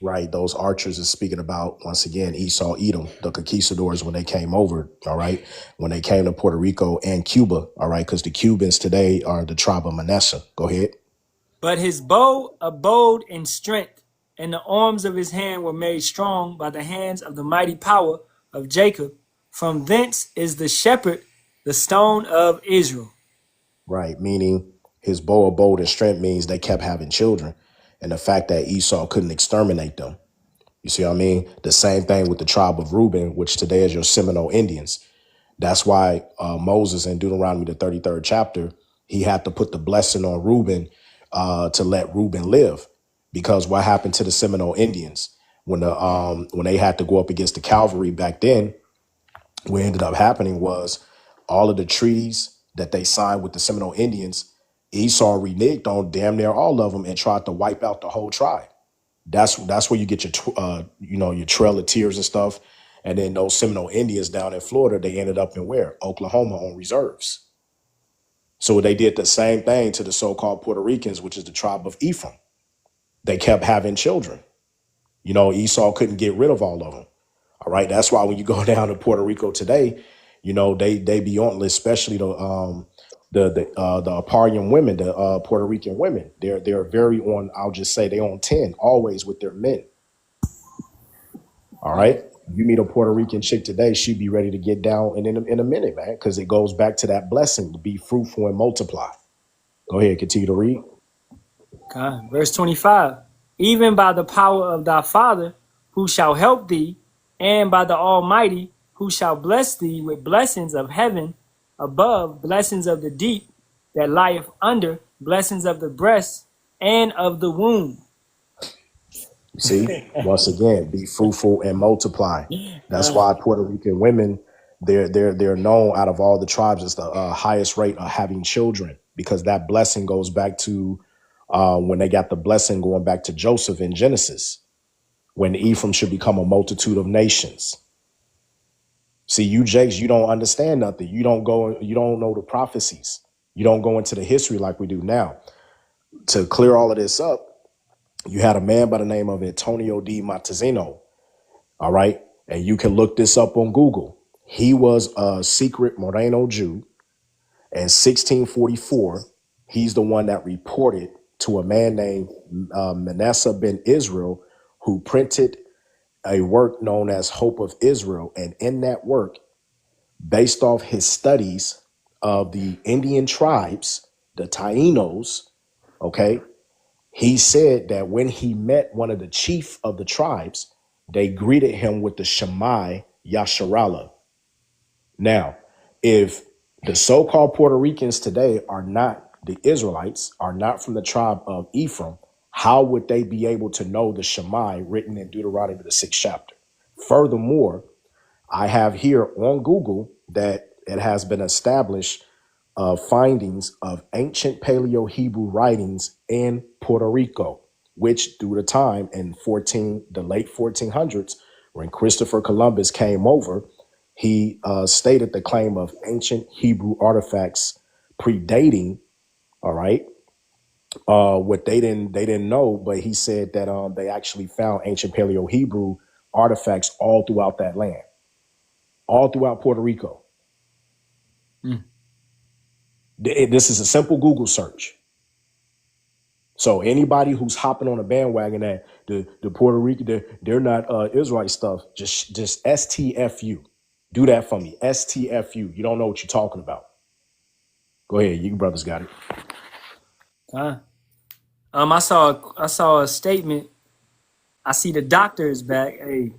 Speaker 6: Right, those archers is speaking about, once again, Esau, Edom, the conquistadors when they came over, all right, when they came to Puerto Rico and Cuba, all right, because the Cubans today are the tribe of Manasseh. Go ahead.
Speaker 1: But his bow abode in strength, and the arms of his hand were made strong by the hands of the mighty power of Jacob. From thence is the shepherd, the stone of Israel.
Speaker 6: Right, meaning his bow abode in strength means they kept having children. And the fact that Esau couldn't exterminate them. You see what I mean? The same thing with the tribe of Reuben, which today is your Seminole Indians. That's why Moses in Deuteronomy, the 33rd chapter, he had to put the blessing on Reuben to let Reuben live. Because what happened to the Seminole Indians when they had to go up against the cavalry back then, what ended up happening was all of the treaties that they signed with the Seminole Indians, Esau reneged on damn near all of them and tried to wipe out the whole tribe. That's where you get your your Trail of Tears and stuff. And then those Seminole Indians down in Florida, they ended up in where? Oklahoma on reserves. So they did the same thing to the so-called Puerto Ricans, which is the tribe of Ephraim. They kept having children. You know, Esau couldn't get rid of all of them. All right. That's why when you go down to Puerto Rico today, you know, they be on, especially the Aparian women, the Puerto Rican women. They're very on. I'll just say they on 10 always with their men. All right. You meet a Puerto Rican chick today, she'd be ready to get down in a minute, man, because it goes back to that blessing to be fruitful and multiply. Go ahead, continue to read.
Speaker 1: Okay. Verse 25. Even by the power of thy Father, who shall help thee, and by the Almighty, who shall bless thee with blessings of heaven above, blessings of the deep that lieth under, blessings of the breast and of the womb.
Speaker 6: See, once again, be fruitful and multiply. That's why Puerto Rican women, they're known out of all the tribes as the highest rate of having children, because that blessing goes back to when they got the blessing going back to Joseph in Genesis, when Ephraim should become a multitude of nations. See, you Jakes, you don't understand nothing. You don't know the prophecies. You don't go into the history like we do now. To clear all of this up, you had a man by the name of Antonio D. Montezino. All right. And you can look this up on Google. He was a secret Moreno Jew. In 1644, he's the one that reported to a man named Manasseh ben Israel, who printed a work known as Hope of Israel. And in that work, based off his studies of the Indian tribes, the Tainos, okay, he said that when he met one of the chief of the tribes, they greeted him with the Shemai Yasharahla. Now, if the so-called Puerto Ricans today are not the Israelites, are not from the tribe of Ephraim, how would they be able to know the Shemai written in Deuteronomy, the 6th chapter? Furthermore, I have here on Google that it has been established findings of ancient Paleo-Hebrew writings in Puerto Rico, which through the time in the late 1400s, when Christopher Columbus came over, he stated the claim of ancient Hebrew artifacts predating, all right, what they didn't know, but he said that they actually found ancient Paleo-Hebrew artifacts all throughout that land, all throughout Puerto Rico. This is a simple Google search. So anybody who's hopping on a bandwagon that the Puerto Rican, they're not Israelite stuff, just STFU. Do that for me. STFU. You don't know what you're talking about. Go ahead. You brothers got it.
Speaker 1: I saw a statement. I see the doctor is back. Hey,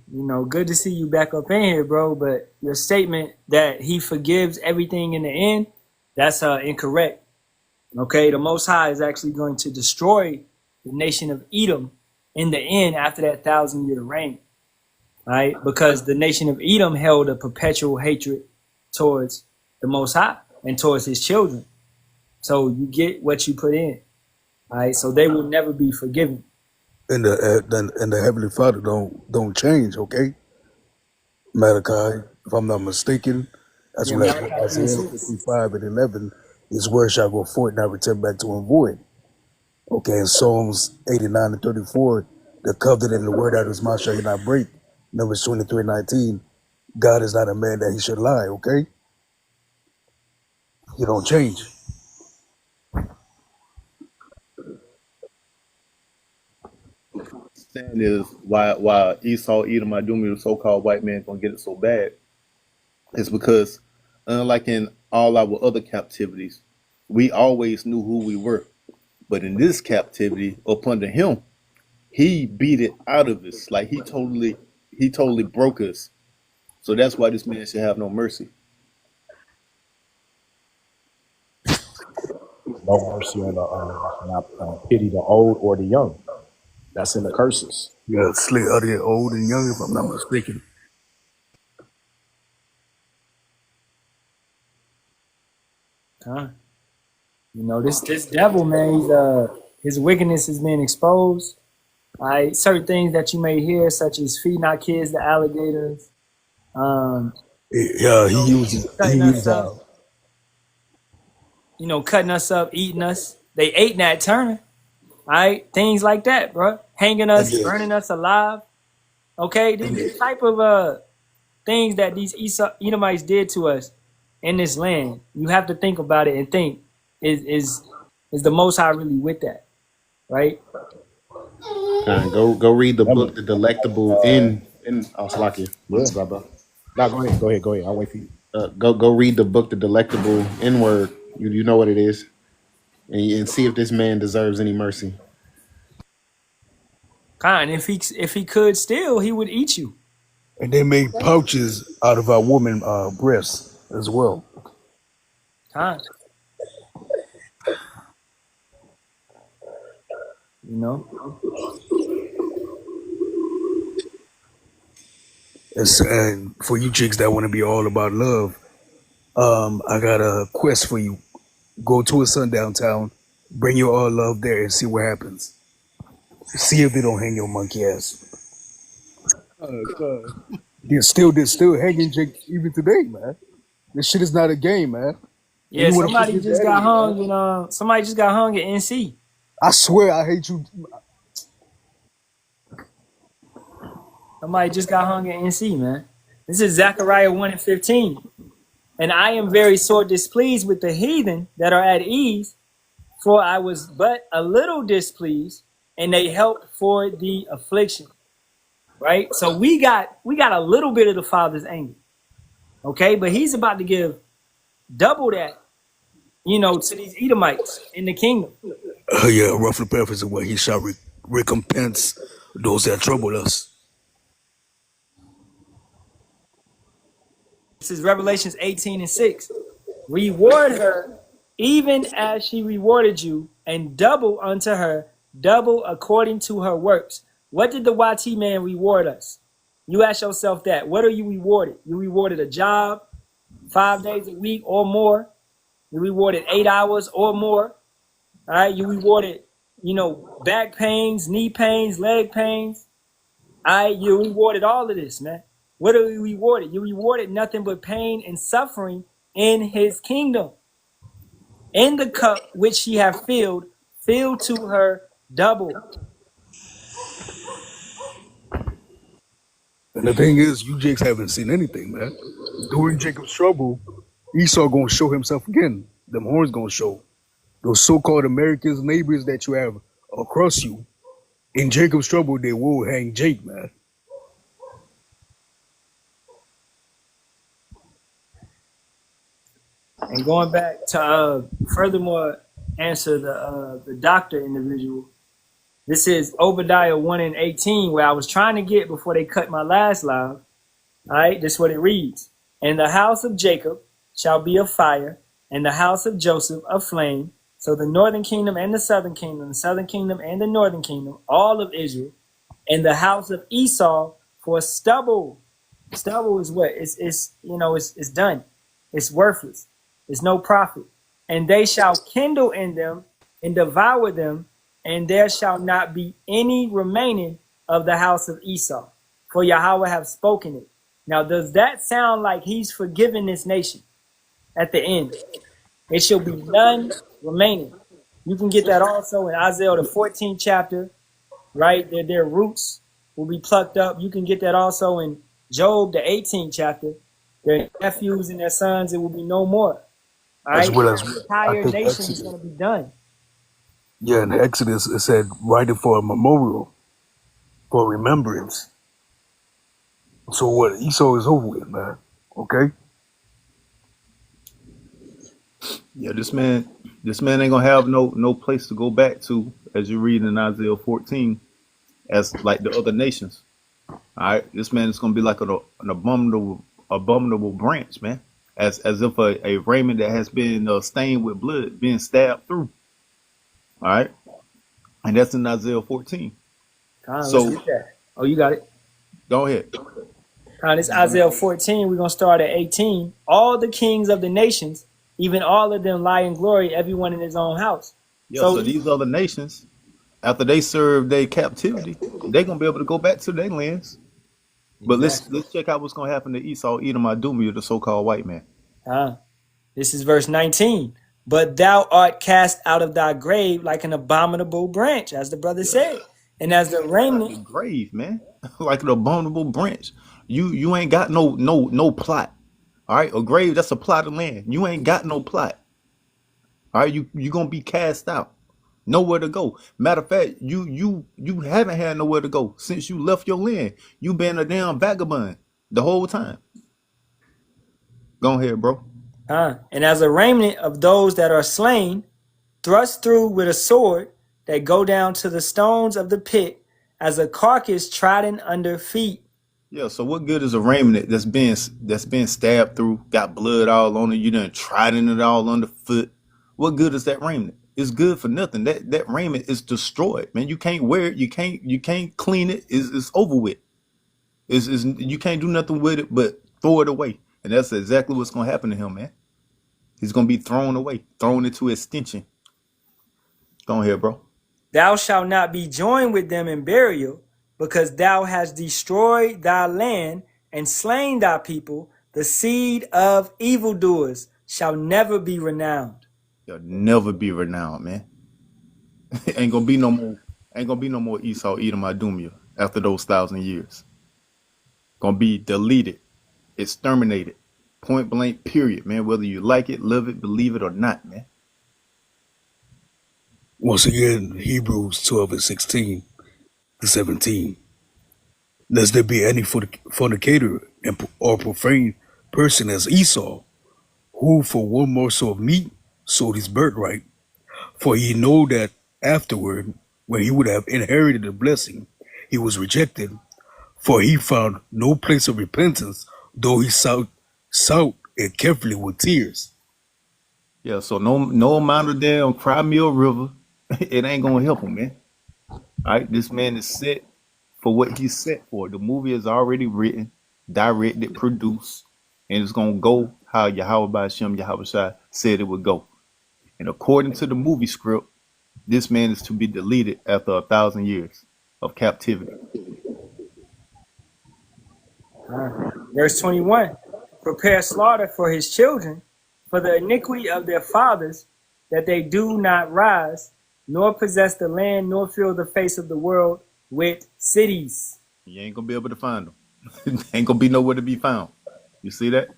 Speaker 1: good to see you back up in here, bro. But your statement that he forgives everything in the end, that's incorrect. Okay, the Most High is actually going to destroy the nation of Edom in the end after that 1,000-year reign, right? Because the nation of Edom held a perpetual hatred towards the Most High and towards his children. So you get what you put in, right? So they will never be forgiven.
Speaker 7: And the Heavenly Father don't change, okay? Malachi, if I'm not mistaken, that's
Speaker 1: Yeah,
Speaker 7: what
Speaker 1: Malachi
Speaker 7: Isaiah
Speaker 1: 3:6.
Speaker 7: 55 and 11. His word shall go forth, not return back to him void. Okay, in Psalms 89 and 34, the covenant and the word out of his mouth shall he not break. Numbers 23:19, God is not a man that he should lie, okay? He don't change.
Speaker 2: Saying is why Esau, Edom, Idumea, the so-called white man, gonna get it so bad. It's because unlike in all our other captivities, we always knew who we were. But in this captivity, up under him, he beat it out of us. Like he totally broke us. So that's why this man should have no mercy.
Speaker 6: No mercy on not pity the old or the young. That's in the curses.
Speaker 7: Yeah, slay other old and young, if I'm not mistaken.
Speaker 1: This devil, man, his wickedness has been exposed. Right, certain things that you may hear, such as feed not kids to alligators.
Speaker 7: Yeah, he uses
Speaker 1: Cutting us up. Cutting us up, eating us. They ate Nat Turner. Right, things like that, bro. Hanging us, burning us alive. Okay, these type of things that these Edomites did to us in this land. You have to think about it and think: is the Most High really with that? Right?
Speaker 3: Go read the book, The Delectable in Salakia.
Speaker 6: Yeah, brother. Now go ahead. I'll wait for you.
Speaker 3: Go read the book, The Delectable N-word. You know what it is, and see if this man deserves any mercy.
Speaker 1: Kind, if he could steal, he would eat you.
Speaker 7: And they made pouches out of our woman breasts as well.
Speaker 1: Kind.
Speaker 7: And for you chicks that want to be all about love, I got a quest for you. Go to a sundown town, bring your all love there, and see what happens. See if they don't hang your monkey ass. They're still hanging chicks even today, man. This shit is not a game, man.
Speaker 1: Yeah, somebody just got hung. Somebody just got hung at NC.
Speaker 7: I swear, I hate you.
Speaker 1: Somebody just got hung at NC, man. This is Zechariah 1 and 15. And I am very sore displeased with the heathen that are at ease, for I was but a little displeased, and they helped for the affliction. right? So we got a little bit of the Father's anger, okay? But he's about to give double that, to these Edomites in the kingdom.
Speaker 7: Yeah, roughly paraphrasing where he shall recompense those that trouble us.
Speaker 1: This is Revelations 18:6. Reward her even as she rewarded you, and double unto her, double according to her works. What did the YT man reward us? You ask yourself that. What are you rewarded? You rewarded a job, 5 days a week or more. You rewarded 8 hours or more. All right. You rewarded, back pains, knee pains, leg pains. All right. You rewarded all of this, man. What are you rewarded? You rewarded nothing but pain and suffering in his kingdom. In the cup which she hath filled, fill to her double.
Speaker 7: And the thing is, you Jakes haven't seen anything, man. During Jacob's trouble, Esau gonna show himself again. Them horns gonna show. Those so-called Americans, neighbors that you have across you, in Jacob's trouble, they will hang Jake, man.
Speaker 1: And going back to furthermore answer the doctor individual. This is Obadiah 1:18, where I was trying to get before they cut my last live. All right, this is what it reads. And the house of Jacob shall be a fire, and the house of Joseph a flame. So the northern kingdom and the southern kingdom and the northern kingdom, all of Israel, and the house of Esau for stubble. Stubble is what? It's done. It's worthless. It's no profit. And they shall kindle in them and devour them, and there shall not be any remaining of the house of Esau. For Yahawah have spoken it. Now, does that sound like he's forgiven this nation at the end? It shall be none remaining. You can get that also in Isaiah the 14th chapter, right? Their roots will be plucked up. You can get that also in Job the 18th chapter. Their nephews and their sons, it will be no more. All right?
Speaker 7: As well as
Speaker 1: The
Speaker 7: I
Speaker 1: entire
Speaker 7: think
Speaker 1: nation
Speaker 7: Exodus.
Speaker 1: is going to be done.
Speaker 7: Yeah, in Exodus it said write it for a memorial, for remembrance. So what? Esau is over with, man. Okay.
Speaker 2: Yeah, this man ain't gonna have no place to go back to, as you read in Isaiah 14, as like the other nations. All right, this man is gonna be like an abominable branch, man, as if a raiment that has been stained with blood, being stabbed through. All right, and that's in Isaiah 14.
Speaker 1: Let's
Speaker 2: So
Speaker 1: get that. Oh, you got it.
Speaker 2: go ahead.
Speaker 1: It's Isaiah 14. We're going to start at 18. All the kings of the nations, even all of them lie in glory, everyone in his own house.
Speaker 2: Yeah, so these other nations, after they serve their captivity, they're gonna be able to go back to their lands. But let's check out what's gonna happen to Esau, Edom, Idumea, the so-called white man.
Speaker 1: This is verse 19. But thou art cast out of thy grave like an abominable branch, as the brother said. And as the
Speaker 2: The
Speaker 1: raiment,
Speaker 2: grave, man, like an abominable branch. You ain't got no plot. All right, a grave, that's a plot of land. You ain't got no plot. All right, you gonna be cast out, nowhere to go. Matter of fact, you haven't had nowhere to go since you left your land. You been a damn vagabond the whole time. Go ahead, bro.
Speaker 1: and as a remnant of those that are slain, thrust through with a sword, that go down to the stones of the pit, as a carcass trodden under feet.
Speaker 2: Yeah, so what good is a raiment that's been stabbed through, got blood all on it, you done trodden it all underfoot? What good is that raiment? It's good for nothing. That raiment is destroyed, man. You can't wear it, you can't clean it. It's over with. Is you can't do nothing with it but throw it away. And that's exactly what's gonna happen to him, man. He's gonna be thrown away, thrown into extinction. Go ahead, bro.
Speaker 1: Thou shalt not be joined with them in burial, because thou hast destroyed thy land and slain thy people. The seed of evildoers shall never be renowned.
Speaker 2: You'll never be renowned, man. Ain't gonna be no more Esau, Edom, Idumea after those 1,000 years. Gonna be deleted, exterminated, point blank, period, man. Whether you like it, love it, believe it or not, man.
Speaker 7: Once again, Hebrews 12 and 16 to 17. lest there be any fornicator or profane person as Esau, who for one morsel of meat sold his birthright. For he know that afterward, when he would have inherited the blessing, he was rejected, for he found no place of repentance, though he sought it carefully with tears.
Speaker 2: Yeah, so no amount of damn Cry Mill River, it ain't gonna help him, man. All right, this man is set for what he's set for. The movie is already written, directed, produced, and it's gonna go how Yahawah Bahasham Yahawashi said it would go. And according to the movie script, this man is to be deleted after 1,000 years of captivity.
Speaker 1: Verse 21, prepare slaughter for his children, for the iniquity of their fathers, that they do not rise, nor possess the land, nor fill the face of the world with cities.
Speaker 2: You ain't gonna be able to find them. Ain't gonna be nowhere to be found. You see that?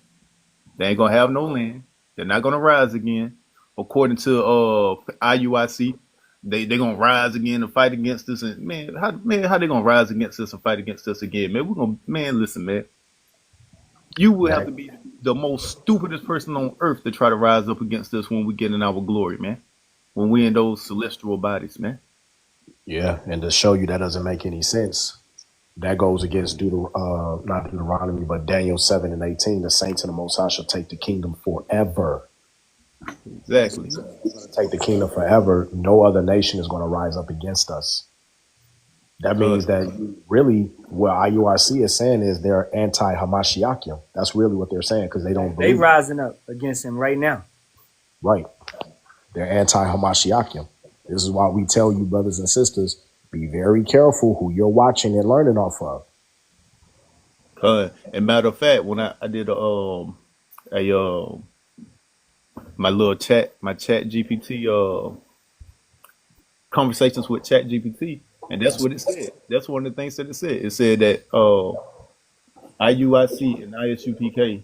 Speaker 2: They ain't gonna have no land. They're not gonna rise again. According to IUIC, they gonna rise again and fight against us. And how they gonna rise against us and fight against us again, man? Listen, man. You would have to be the most stupidest person on earth to try to rise up against us when we get in our glory, man. When we in those celestial bodies, man.
Speaker 6: Yeah, and to show you that doesn't make any sense, that goes against not Deuteronomy, but Daniel 7:18. The saints of the Most High shall take the kingdom forever.
Speaker 2: Exactly.
Speaker 6: Take the kingdom forever. No other nation is going to rise up against us. That means that really what IUIC is saying is they're anti-Hamashiachim. That's really what they're saying, because they don't believe.
Speaker 1: They rising up against him right now.
Speaker 6: Right. They're anti-Hamashiachim. This is why we tell you, brothers and sisters, be very careful who you're watching and learning off of.
Speaker 2: And matter of fact, when I did my chat GPT conversations with Chat GPT, and that's what it said. That's one of the things that it said. It said that IUIC and ISUPK,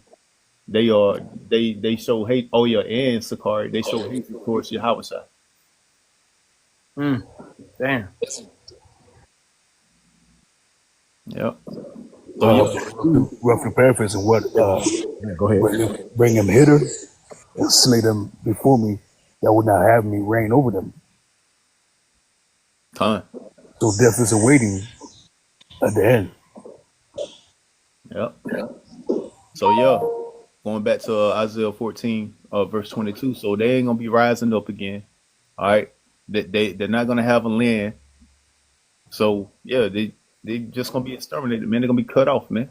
Speaker 2: they show hate. Oh yeah, and Sakari, they show hate towards Yahawashi.
Speaker 1: Damn.
Speaker 2: Yep.
Speaker 7: Roughly paraphrasing what
Speaker 6: Go ahead.
Speaker 7: bring him hither and slay them before me, that would not have me reign over them.
Speaker 2: Time.
Speaker 7: So death is awaiting at the end.
Speaker 2: Yep. So yeah, going back to Isaiah 14, verse 22. So they ain't gonna be rising up again. All right. They're not gonna have a land. So yeah, they just gonna be exterminated, man. They're gonna be cut off, man.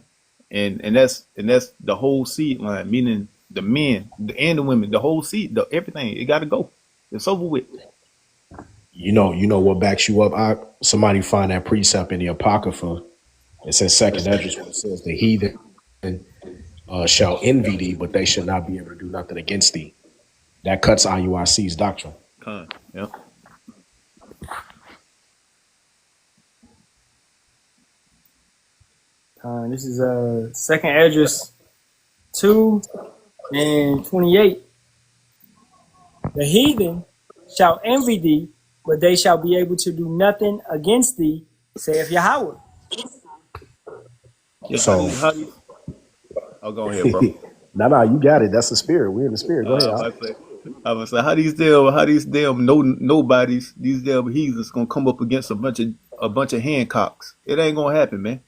Speaker 2: And that's the whole seed line, meaning the men and the women, the whole seed, everything. It gotta go. It's over with.
Speaker 6: You know what backs you up? Somebody find that precept in the Apocrypha. It says second Esdras, where it says the heathen shall envy thee, but they shall not be able to do nothing against thee. That cuts IUIC's doctrine.
Speaker 2: Yep.
Speaker 1: This is second Esdras 2:28. The heathen shall envy thee, but they shall be able to do nothing against thee, saith Yahawah.
Speaker 2: Yeah,
Speaker 6: So,
Speaker 2: go ahead, bro.
Speaker 6: no, you got it. That's the spirit. We're in the spirit. Go ahead.
Speaker 2: I was like, how these damn nobodies, these damn heathens gonna come up against a bunch of Hancocks? It ain't gonna happen, man.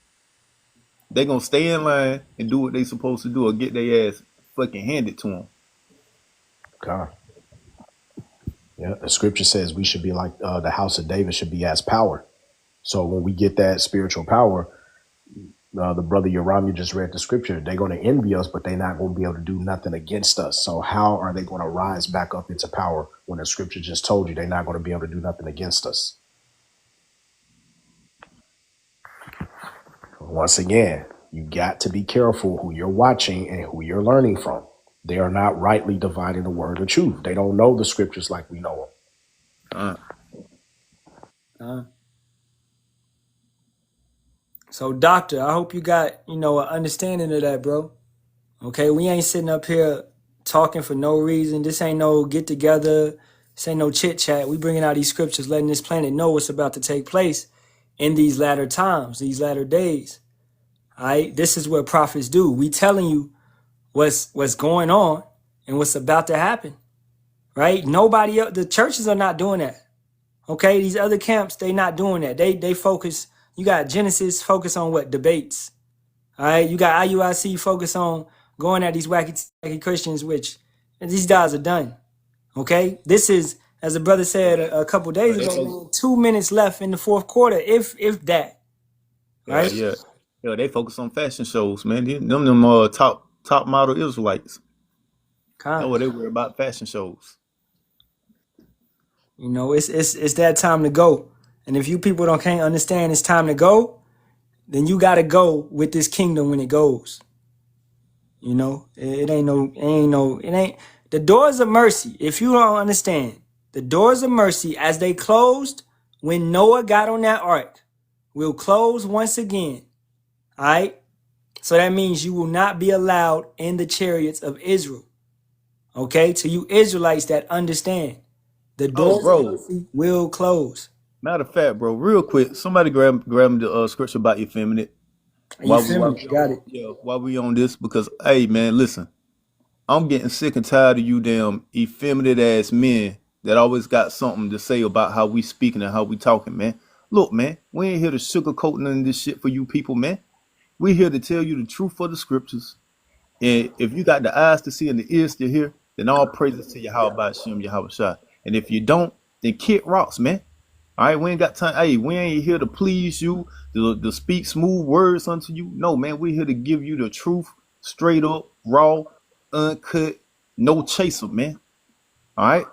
Speaker 2: They gonna stay in line and do what they supposed to do, or get their ass fucking handed to them.
Speaker 6: God. Yeah, the scripture says we should be like the house of David should be as power. So when we get that spiritual power, the brother Yoram, you just read the scripture. They're going to envy us, but they're not going to be able to do nothing against us. So how are they going to rise back up into power when the scripture just told you they're not going to be able to do nothing against us? Once again, you got to be careful who you're watching and who you're learning from. They are not rightly dividing the word of truth. They don't know the scriptures like we know them.
Speaker 1: So, doctor, I hope you got, an understanding of that, bro. Okay, we ain't sitting up here talking for no reason. This ain't no get together. This ain't no chit chat. We bringing out these scriptures, letting this planet know what's about to take place in these latter times, these latter days. All right, this is what prophets do. We telling you what's going on and what's about to happen. Right? Nobody else, the churches are not doing that. Okay, these other camps, they not doing that. They focus. You got Genesis focus on what? Debates. All right, you got IUIC focus on going at these wacky Christians, which these guys are done. Okay, this is, as the brother said a couple days ago, man, 2 minutes left in the fourth quarter, if that. Right?
Speaker 2: Yeah, they focus on fashion shows, man. Them top model Israelites. That's what they worry about, fashion shows.
Speaker 1: You know, it's that time to go. And if you people can't understand it's time to go, then you gotta go with this kingdom when it goes. You know, it ain't the doors of mercy. If you don't understand, the doors of mercy as they closed when Noah got on that ark will close once again. All right. So that means you will not be allowed in the chariots of Israel. Okay, to you Israelites that understand, the doors of mercy will close.
Speaker 2: Matter of fact, bro, real quick, somebody grab the scripture about effeminate.
Speaker 1: Got it.
Speaker 2: Yeah, while we on this, because hey man, listen, I'm getting sick and tired of you damn effeminate ass men that always got something to say about how we speaking and how we talking, man. Look, man, we ain't here to sugarcoat none of this shit for you people, man. We here to tell you the truth of the scriptures. And if you got the eyes to see and the ears to hear, then all praises to Yahawah, Bahasham, Yahawashi. And if you don't, then kick rocks, man. All right, we ain't got time. Hey, we ain't here to please you, to speak smooth words unto you. No, man, we here to give you the truth, straight up, raw, uncut, no chaser, man. All right,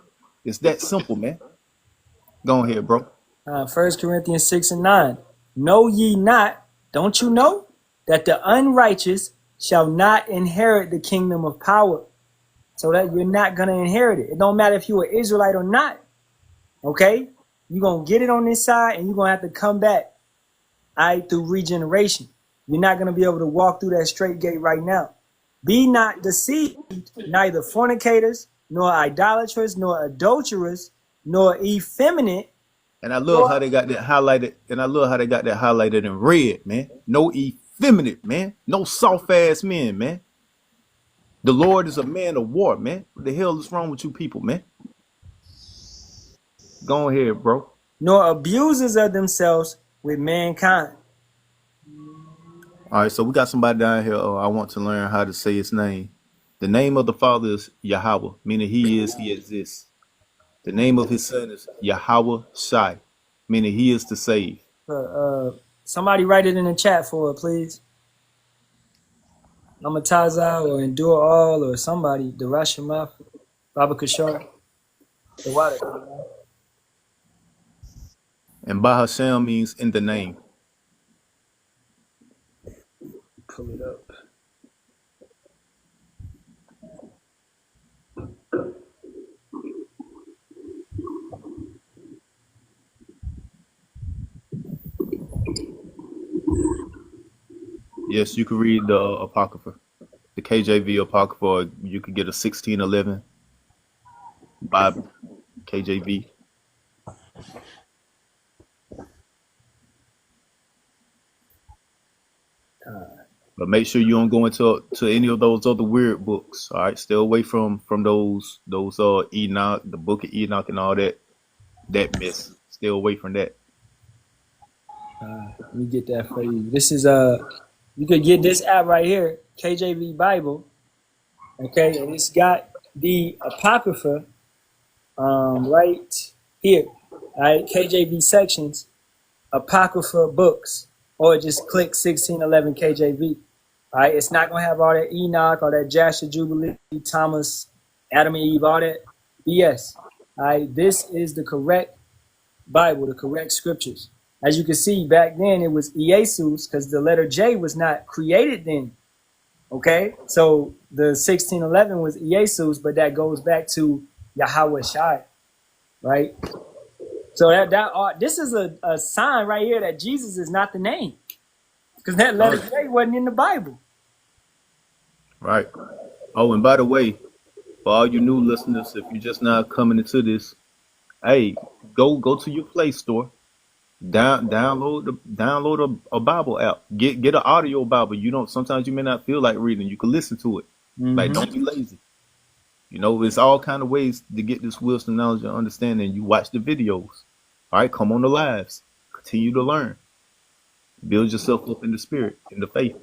Speaker 2: it's that simple, man. Go ahead, bro.
Speaker 1: 1 Corinthians 6:9. Know ye not, don't you know, that the unrighteous shall not inherit the kingdom of power? So that you're not going to inherit it. It don't matter if you're an Israelite or not. Okay? You're going to get it on this side and you're going to have to come back, all right, through regeneration. You're not going to be able to walk through that straight gate right now. Be not deceived, neither fornicators, nor idolaters, nor adulterers, nor effeminate.
Speaker 2: And I love how they got that highlighted. And I love how they got that highlighted in red, man. No effeminate, man. No soft ass men, man. The Lord is a man of war, man. What the hell is wrong with you people, man? Go ahead, bro.
Speaker 1: Nor abusers of themselves with mankind.
Speaker 2: All right, so we got somebody down here. I want to learn how to say his name. The name of the Father is Yahawah, meaning he exists. The name of his son is Yahawashi, meaning he is to save.
Speaker 1: Somebody write it in the chat for it, please. Amataza or Endure All or somebody. The Rashimaf, Baba Kishar. The water.
Speaker 2: And Bahasham means in the name.
Speaker 1: Pull it up.
Speaker 2: Yes, you can read the Apocrypha, the KJV Apocrypha, or you could get a 1611 Bible, KJV. But make sure you don't go into any of those other weird books. All right, stay away from those Enoch, the Book of Enoch, and all that mess. Stay away from that.
Speaker 1: Let me get that for you. This is you could get this app right here, KJV Bible. Okay, and it's got the Apocrypha right here. All right, KJV sections, Apocrypha books, or just click 1611 KJV. All right, it's not gonna have all that Enoch, all that Jasher Jubilee, Thomas, Adam and Eve, all that BS. All right, this is the correct Bible, the correct scriptures. As you can see, back then it was Jesus, because the letter J was not created then. Okay, so the 1611 was Jesus, but that goes back to Yahawashi, right? So this is a sign right here that Jesus is not the name, because that letter J wasn't in the Bible.
Speaker 2: Right. Oh, and by the way, for all you new listeners, if you're just now coming into this, hey, go to your Play Store. Download a Bible app. Get an audio Bible. You don't. Sometimes you may not feel like reading. You can listen to it. Like, don't be lazy. You know, it's all kind of ways to get this wisdom, knowledge, and understanding. You watch the videos. All right, come on the lives. Continue to learn. Build yourself up in the spirit, in the faith.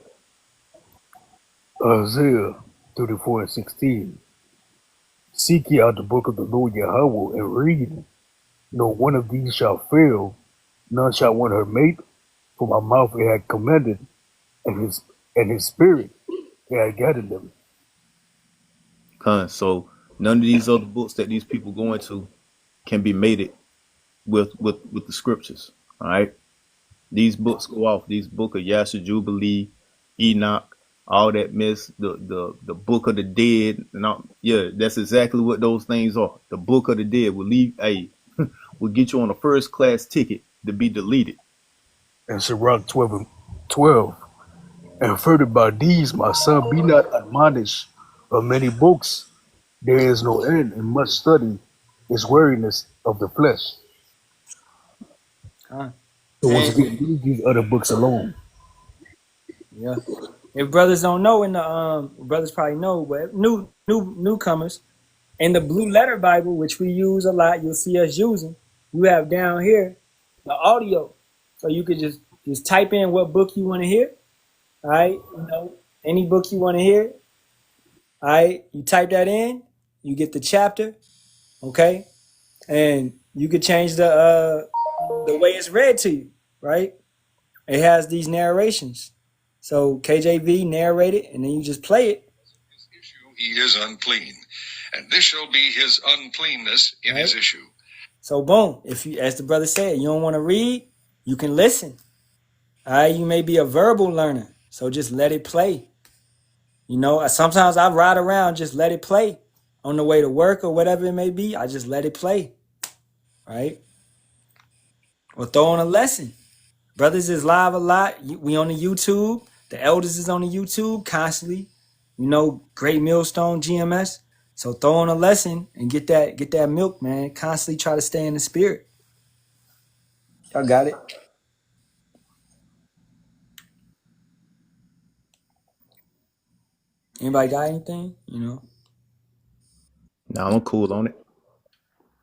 Speaker 7: Isaiah 34:16. Seek ye out the book of the Lord Yahawah and read. No one of these shall fail, none shall want her mate, for my mouth it had commanded, and his spirit it had gathered them.
Speaker 2: So none of these other books that these people go into can be mated with the scriptures. All right. These books go off. These book of Yasha Jubilee, Enoch, all that mess, the book of the dead, and all, yeah, that's exactly what those things are. The book of the dead will will get you on a first class ticket to be deleted.
Speaker 7: And Sirach 12:12. And further by these, my son, be not admonished of many books. There is no end, and much study is weariness of the flesh. So once again, leave these other books alone.
Speaker 1: Yeah. If brothers don't know, in the brothers probably know, but newcomers, in the Blue Letter Bible, which we use a lot, you'll see us using. You have down here the audio, so you could just type in what book you want to hear. All right, you know, any book you want to hear. All right, you type that in, you get the chapter, okay, and you could change the way it's read to you, right? It has these narrations. So KJV narrated, and then you just play it.
Speaker 9: His issue, he is unclean, and this shall be his uncleanness in his issue.
Speaker 1: So boom, if you, as the brother said, you don't want to read, you can listen. All right, you may be a verbal learner, so just let it play. You know, sometimes I ride around, just let it play on the way to work or whatever it may be. I just let it play, right? Or throw on a lesson. Brothers is live a lot. We on the YouTube. The elders is on the YouTube constantly. You know, Great Millstone GMS. So throw on a lesson and get that milk, man. Constantly try to stay in the spirit. Y'all got it. Anybody got anything? You know?
Speaker 2: Now I'm cool on it.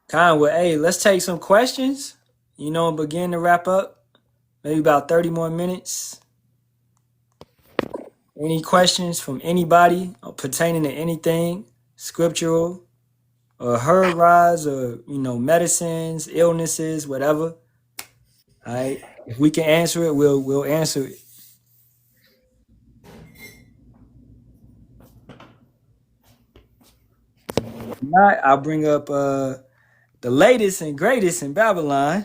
Speaker 1: Conway, hey, let's take some questions. You know, and begin to wrap up. Maybe about 30 more minutes. Any questions from anybody pertaining to anything scriptural or herd rise or, you know, medicines, illnesses, whatever. All right. If we can answer it, we'll answer it. If not, I'll bring up the latest and greatest in Babylon.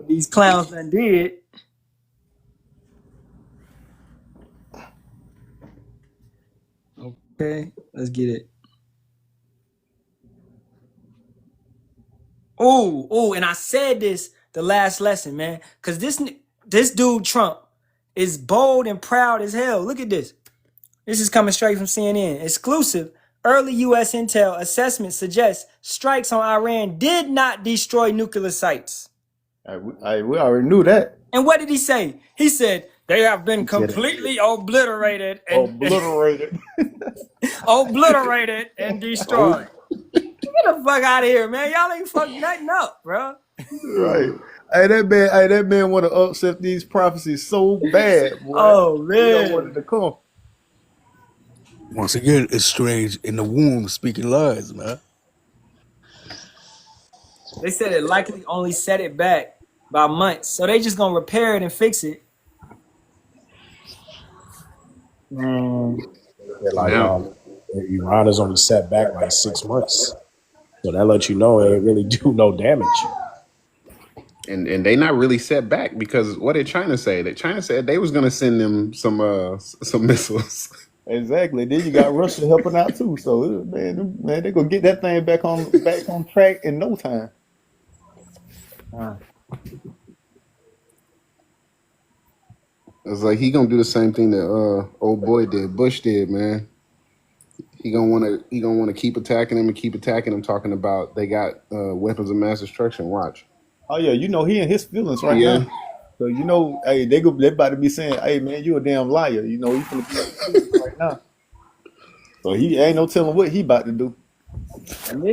Speaker 1: These clowns done did. Okay, let's get it. Oh, and I said this the last lesson, man, because this dude Trump is bold and proud as hell. Look at this. This is coming straight from CNN. Exclusive. Early U.S. intel assessment suggests strikes on Iran did not destroy nuclear sites.
Speaker 2: We already knew that.
Speaker 1: And what did he say? He said they have been completely obliterated and obliterated and destroyed. Get the fuck out of here, man. Y'all ain't fucking nothing up, bro.
Speaker 2: Right. Hey, that man want to upset these prophecies so bad, boy.
Speaker 1: Oh, man.
Speaker 2: He don't want it to come.
Speaker 7: Once again, it's strange in the womb speaking lies, man.
Speaker 1: They said it likely only set it back by months. So they just gonna repair it and fix it.
Speaker 6: Like Iran is only set back like 6 months. So that lets you know it ain't really do no damage.
Speaker 3: And they not really set back because what did China say? That China said they was gonna send them some missiles.
Speaker 2: Exactly. Then you got Russia helping out too. So man, they gonna get that thing back on track in no time.
Speaker 3: It's like he gonna do the same thing that old boy did, Bush did, man. He gonna wanna keep attacking him and keep attacking him, talking about they got weapons of mass destruction. Watch.
Speaker 2: Oh yeah, you know he in his feelings right
Speaker 3: Yeah.
Speaker 2: now. So you know, hey, they about to be saying, "Hey man, you a damn liar." You know, he finna be in his feelings right now. So he ain't no telling what he about to do.
Speaker 1: And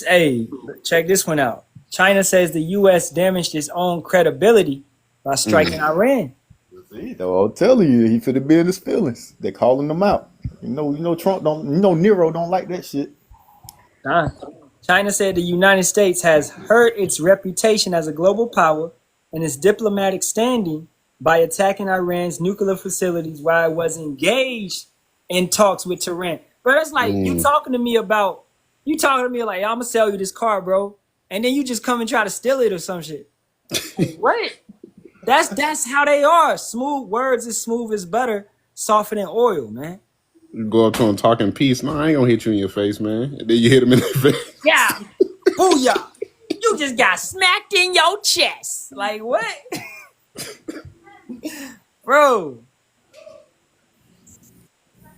Speaker 1: hey, check this one out. China says the U.S. damaged its own credibility by striking Iran.
Speaker 2: See, though, I'm telling you, he finna be in his feelings. They calling him out. You know, Trump don't. You know, Nero don't like that shit.
Speaker 1: China said the United States has hurt its reputation as a global power and its diplomatic standing by attacking Iran's nuclear facilities while it was engaged in talks with Tehran. But it's like you talking to me like, I'm gonna sell you this car, bro, and then you just come and try to steal it or some shit. Like, what? That's how they are. Smooth words is smooth as butter, softer than oil, man.
Speaker 3: You go up to him talking peace. No, I ain't gonna hit you in your face, man. And then you hit him in the face.
Speaker 1: Yeah. Booyah. You just got smacked in your chest. Like, what? Bro.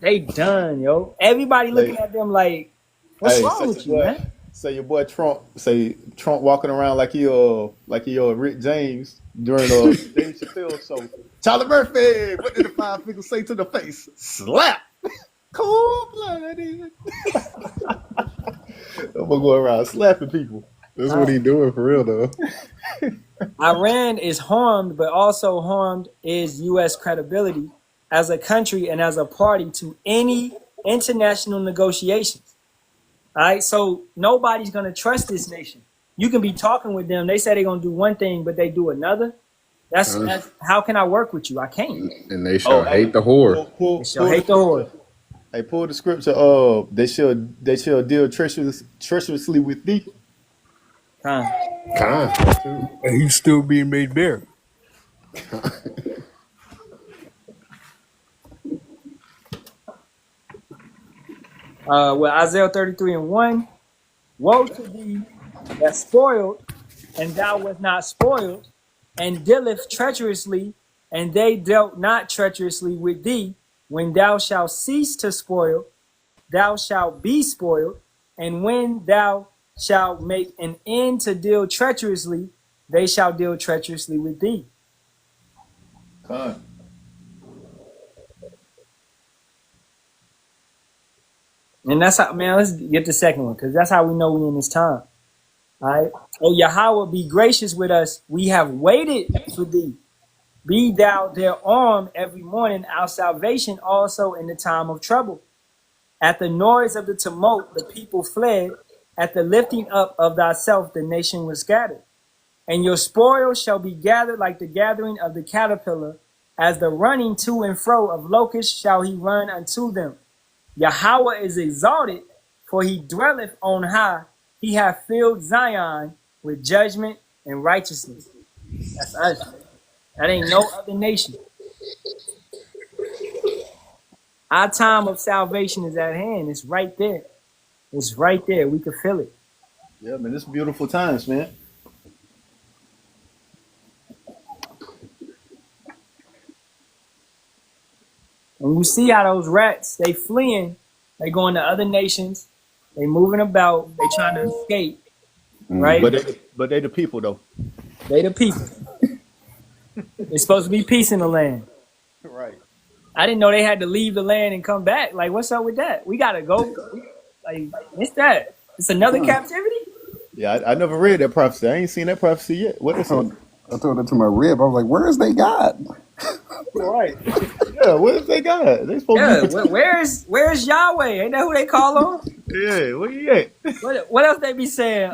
Speaker 1: They done, yo. Everybody looking at them like, what's wrong with you, man?
Speaker 2: Say your boy Trump. Say Trump walking around like he Rick James during Dave Chappelle show. Charlie Murphy. What did the 5 fingers say to the face? Slap. Cold blooded. I'm gonna go around slapping people.
Speaker 3: That's what he doing for real, though.
Speaker 1: Iran is harmed, but also harmed is U.S. credibility as a country and as a party to any international negotiations. All right, so nobody's gonna trust this nation. You can be talking with them. They say they're gonna do one thing, but they do another. That's how can I work with you? I can't.
Speaker 3: And they shall hate the whore.
Speaker 1: They shall hate the whore.
Speaker 2: Hey, pull the scripture. They shall deal treacherously with thee.
Speaker 3: Kind.
Speaker 7: And he's still being made bare.
Speaker 1: Isaiah 33:1, woe to thee that spoiled, and thou wast not spoiled, and dealeth treacherously, and they dealt not treacherously with thee. When thou shalt cease to spoil, thou shalt be spoiled, and when thou shalt make an end to deal treacherously, they shall deal treacherously with thee. And that's how, man, let's get the second one, because that's how we know we're in this time. All right. Oh, Yahawah, be gracious with us. We have waited for thee. Be thou their arm every morning, our salvation also in the time of trouble. At the noise of the tumult, the people fled. At the lifting up of thyself, the nation was scattered. And your spoil shall be gathered like the gathering of the caterpillar. As the running to and fro of locusts shall he run unto them. Yahawah is exalted, for he dwelleth on high. He hath filled Zion with judgment and righteousness. That's us. That ain't no other nation. Our time of salvation is at hand. It's right there. It's right there. We can feel it.
Speaker 2: Yeah, man, it's beautiful times, man.
Speaker 1: And you see how those rats, they fleeing, they going to other nations, they moving about, they trying to escape, right?
Speaker 2: But they the people, though.
Speaker 1: They the people. It's supposed to be peace in the land.
Speaker 2: Right.
Speaker 1: I didn't know they had to leave the land and come back. Like, what's up with that? We got to go. Like, what's that? It's another captivity?
Speaker 2: Yeah, I never read that prophecy. I ain't seen that prophecy yet. What is it?
Speaker 3: I told it to my rib. I was like, where is they God?
Speaker 2: Right. Yeah, what is they God? They supposed to be
Speaker 1: where's Yahweh? Ain't that who they call him?
Speaker 2: Yeah, where you at?
Speaker 1: What else they be saying?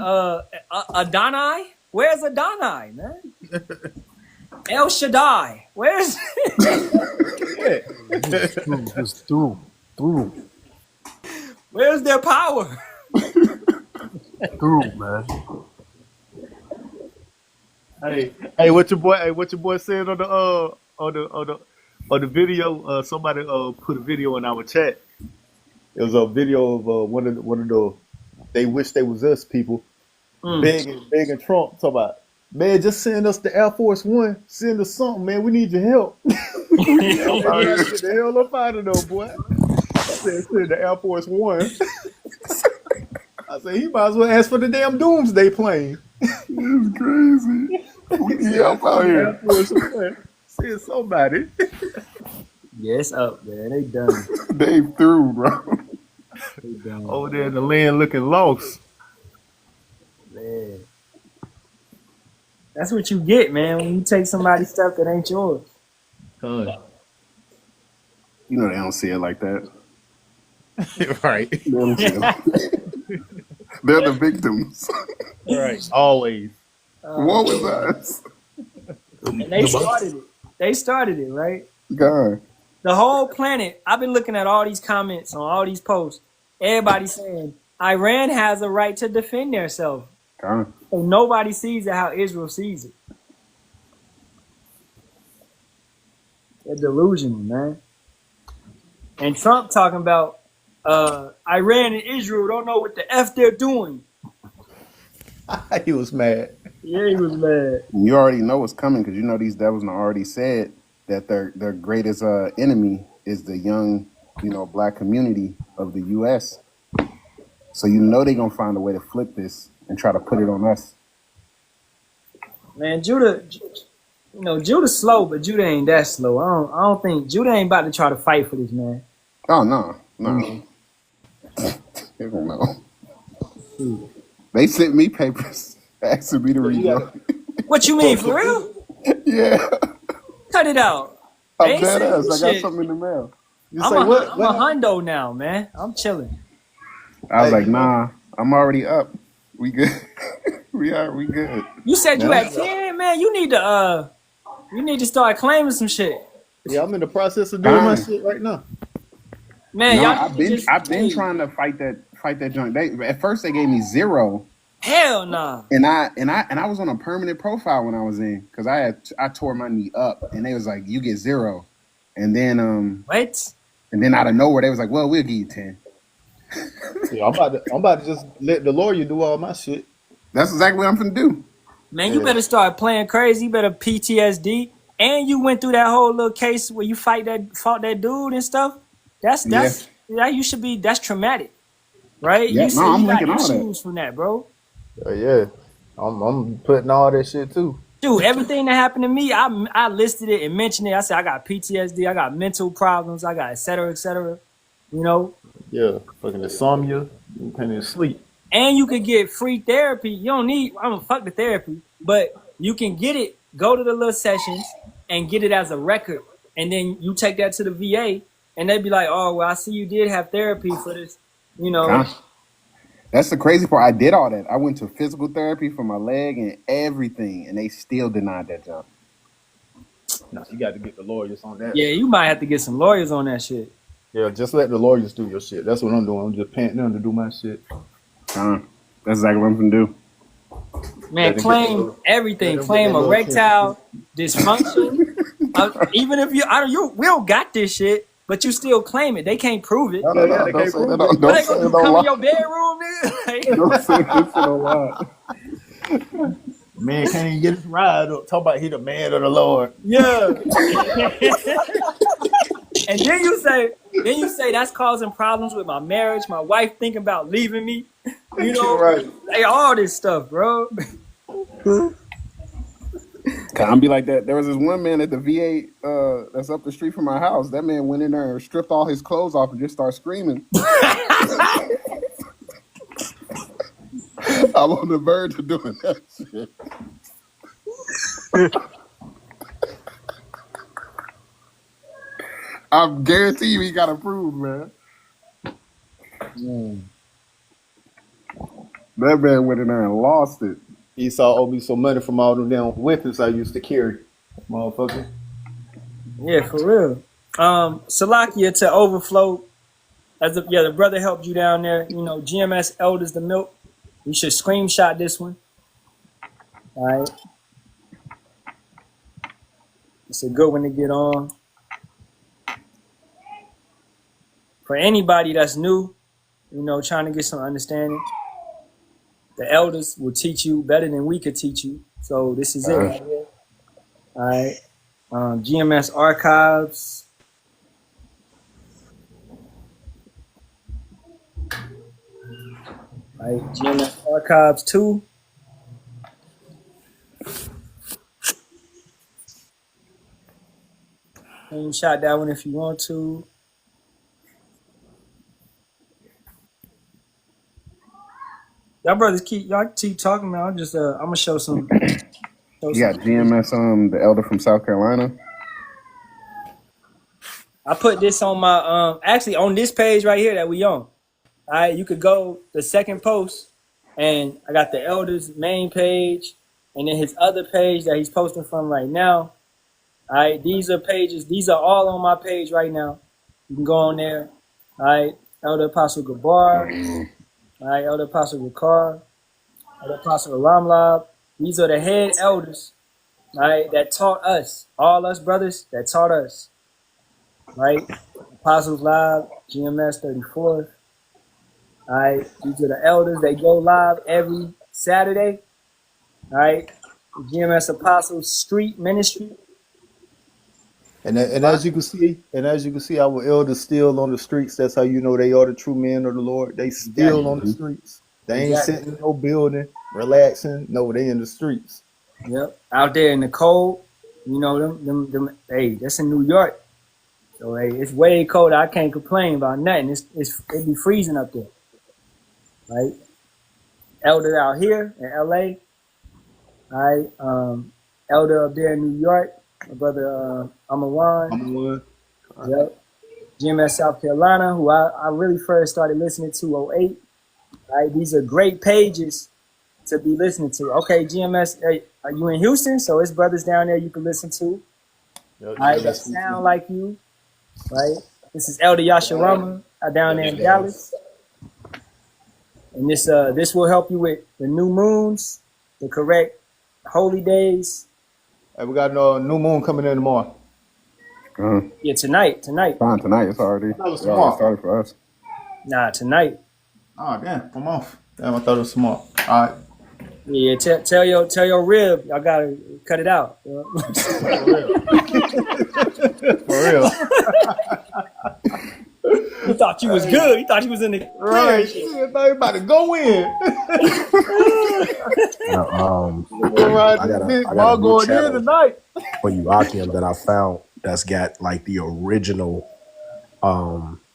Speaker 1: Adonai? Where's Adonai, man? El Shaddai. Where's
Speaker 7: Just through.
Speaker 1: Where's their power?
Speaker 7: Through, man.
Speaker 2: Hey, what your boy said on the video? Somebody put a video in our chat. It was a video of one of the they wish they was us people begging Trump, talking about, man, just send us the Air Force One, send us something, man. We need your help. We gotta get the hell up out of there, boy. I said send the Air Force One. I said he might as well ask for the damn Doomsday plane. It's crazy. We up out here.
Speaker 6: See somebody.
Speaker 1: Yeah, it's up, man. They done.
Speaker 2: They through, bro.
Speaker 1: They done.
Speaker 6: Over there in the land looking lost.
Speaker 1: Man. That's what you get, man, when you take somebody's stuff that ain't yours.
Speaker 6: Huh.
Speaker 10: You know they don't see it like that.
Speaker 6: Right.
Speaker 10: They don't see it. They're the victims.
Speaker 6: Right. Always.
Speaker 10: What was us?
Speaker 1: And they started it. They started it, right?
Speaker 10: God.
Speaker 1: The whole planet, I've been looking at all these comments on all these posts. Everybody saying Iran has a right to defend themselves.
Speaker 10: God.
Speaker 1: And nobody sees it how Israel sees it. They're delusional, man. And Trump talking about Iran and Israel don't know what the F they're doing.
Speaker 6: He was mad.
Speaker 1: Yeah, he was mad.
Speaker 10: You already know what's coming because you know these devils already said that their greatest enemy is the young, black community of the U.S. So you know they're gonna find a way to flip this and try to put it on us.
Speaker 1: Man, Judah's slow, but Judah ain't that slow. I don't think Judah ain't about to try to fight for this, man.
Speaker 10: Oh no. They don't know. They sent me papers asking me to read them.
Speaker 1: What you mean, for real?
Speaker 10: Yeah.
Speaker 1: Cut it out.
Speaker 10: I'm dead ass. I got something in the mail.
Speaker 1: I'm a hundo now, man. I'm chilling.
Speaker 10: I was like, nah, I'm already up. We good. we good.
Speaker 1: You said you had 10, man. You need to start claiming some shit.
Speaker 6: Yeah, I'm in the process of doing my shit right now.
Speaker 1: Man,
Speaker 10: no,
Speaker 1: y'all
Speaker 10: I've been trying to fight that junk. At first they gave me 0.
Speaker 1: Hell nah.
Speaker 10: And I was on a permanent profile when I was in because I tore my knee up and they was like, you get 0. And then
Speaker 1: what?
Speaker 10: And then out of nowhere they was like, well, we'll give you 10.
Speaker 6: Yeah, I'm about to just let the lawyer do all my shit.
Speaker 10: That's exactly what I'm finna do.
Speaker 1: Man, you better start playing crazy. You better PTSD. And you went through that whole little case where you fought that dude and stuff. That's you should be. That's traumatic, right?
Speaker 10: Yeah, I'm linking all that
Speaker 1: from that, bro.
Speaker 6: Yeah, I'm putting all that shit too.
Speaker 1: Dude, everything that happened to me, I listed it and mentioned it. I said I got PTSD, I got mental problems, I got et cetera, et cetera.
Speaker 6: Yeah, fucking insomnia, you can't even sleep.
Speaker 1: And you could get free therapy. You don't need. I'm gonna fuck the therapy, but you can get it. Go to the little sessions and get it as a record, and then you take that to the VA. And they'd be like, oh, well, I see you did have therapy for this,
Speaker 10: Gosh. That's the crazy part. I did all that. I went to physical therapy for my leg and everything, and they still denied that job.
Speaker 6: No, you got to get the lawyers on that.
Speaker 1: Yeah, you might have to get some lawyers on that shit.
Speaker 6: Yeah, just let the lawyers do your shit. That's what I'm doing. I'm just paying them to do my shit.
Speaker 10: That's exactly what I'm going to do.
Speaker 1: Man, claim everything. Claim erectile dysfunction. Even if we don't got this shit. But you still claim it. They can't prove it.
Speaker 10: No, they can't prove it. Don't
Speaker 1: they gonna come in your bedroom, nigga?
Speaker 10: Don't say this a lot.
Speaker 6: Man can't even get his ride up. Talk about he the man of the Lord.
Speaker 1: Yeah. And then you say that's causing problems with my marriage. My wife thinking about leaving me.
Speaker 6: Right.
Speaker 1: Like all this stuff, bro.
Speaker 10: Can't be like that. There was this one man at the VA that's up the street from my house. That man went in there and stripped all his clothes off and just started screaming. I'm on the verge of doing that shit. I guarantee you he got approved, man. That man went in there and lost it.
Speaker 6: Esau owed me some money from all them damn weapons I used to carry, motherfucker.
Speaker 1: Yeah, for real. Salakia to overflow. The brother helped you down there. GMS Elders the Milk. You should screenshot this one. All right. It's a good one to get on. For anybody that's new, trying to get some understanding, the elders will teach you better than we could teach you. So this is it right here. All right. GMS Archives. All right. GMS Archives 2. Screenshot that one if you want to. Y'all brothers keep talking, man. I'm gonna show some.
Speaker 10: You got GMS, the elder from South Carolina.
Speaker 1: I put this on my actually on this page right here that we on. All right, you could go the second post, and I got the elder's main page, and then his other page that he's posting from right now. All right, these are pages. These are all on my page right now. You can go on there. All right, Elder Apostle Gabar. All right, Elder Apostle Ricard. Elder Apostle Ramlab. These are the head elders, all right, that taught us, all us brothers that taught us, right? Apostles Live, GMS 34. All right, these are the elders. They go live every Saturday. All right, the GMS Apostles Street Ministry.
Speaker 2: And as you can see, our elders still on the streets. That's how you know they are the true men of the Lord. They still on the streets. They ain't sitting in no building, relaxing. No, they in the streets.
Speaker 1: Yep, out there in the cold. You know them. Hey, that's in New York. So hey, it's way cold. I can't complain about nothing. It be freezing up there, right? Elder out here in LA. All right, elder up there in New York. My brother Amawan. Yep. GMS South Carolina, who I really first started listening to 08. Right, these are great pages to be listening to. Okay, GMS, are you in Houston? So it's brothers down there you can listen to. All right, that sound like you. Right, this is Elder Yasharahla down there in Dallas, and this will help you with the new moons, the correct holy days.
Speaker 2: Hey, we got a new moon coming in tomorrow.
Speaker 1: Yeah, tonight.
Speaker 10: Fine, tonight. It's already started for us.
Speaker 1: Nah, tonight.
Speaker 2: Oh damn, come off. Damn, I thought it was tomorrow. All right.
Speaker 1: Yeah, tell your rib, y'all gotta cut it out. You know?
Speaker 2: For real.
Speaker 1: He thought you was good. He thought he was in the
Speaker 2: right. I thought he about to go in.
Speaker 6: I got a new channel
Speaker 2: tonight
Speaker 6: for you, Ahchyam, that I found that's got like the original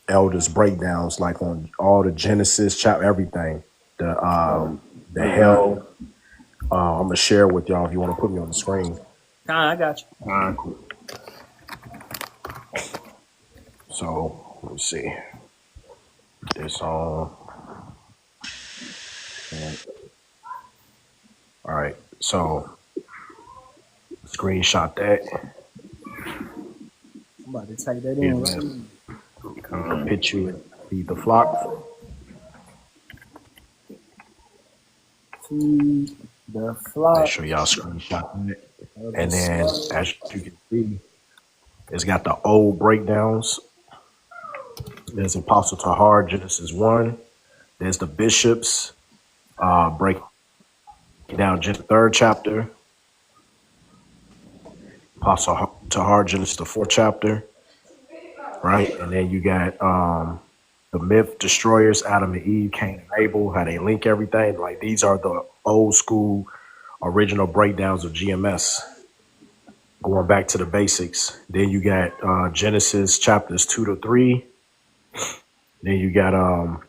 Speaker 6: elders breakdowns, like on all the Genesis chapter, everything. The hell. I'm gonna share with y'all if you want to put me on the screen.
Speaker 1: I got you.
Speaker 6: Cool. So let me see. This on. All right. So screenshot that.
Speaker 1: I'm about to type that in.
Speaker 6: Pitch you and feed the flock.
Speaker 1: Feed the flock.
Speaker 6: Make sure y'all screenshot that. And then as you can see, it's got the old breakdowns. There's Apostle Tahar, Genesis 1. There's the bishops, break down Genesis 3rd chapter. Apostle Tahar, Genesis the 4th chapter. Right? And then you got the myth destroyers, Adam and Eve, Cain and Abel, how they link everything. Like these are the old school original breakdowns of GMS. Going back to the basics. Then you got Genesis chapters 2 to 3. Then you got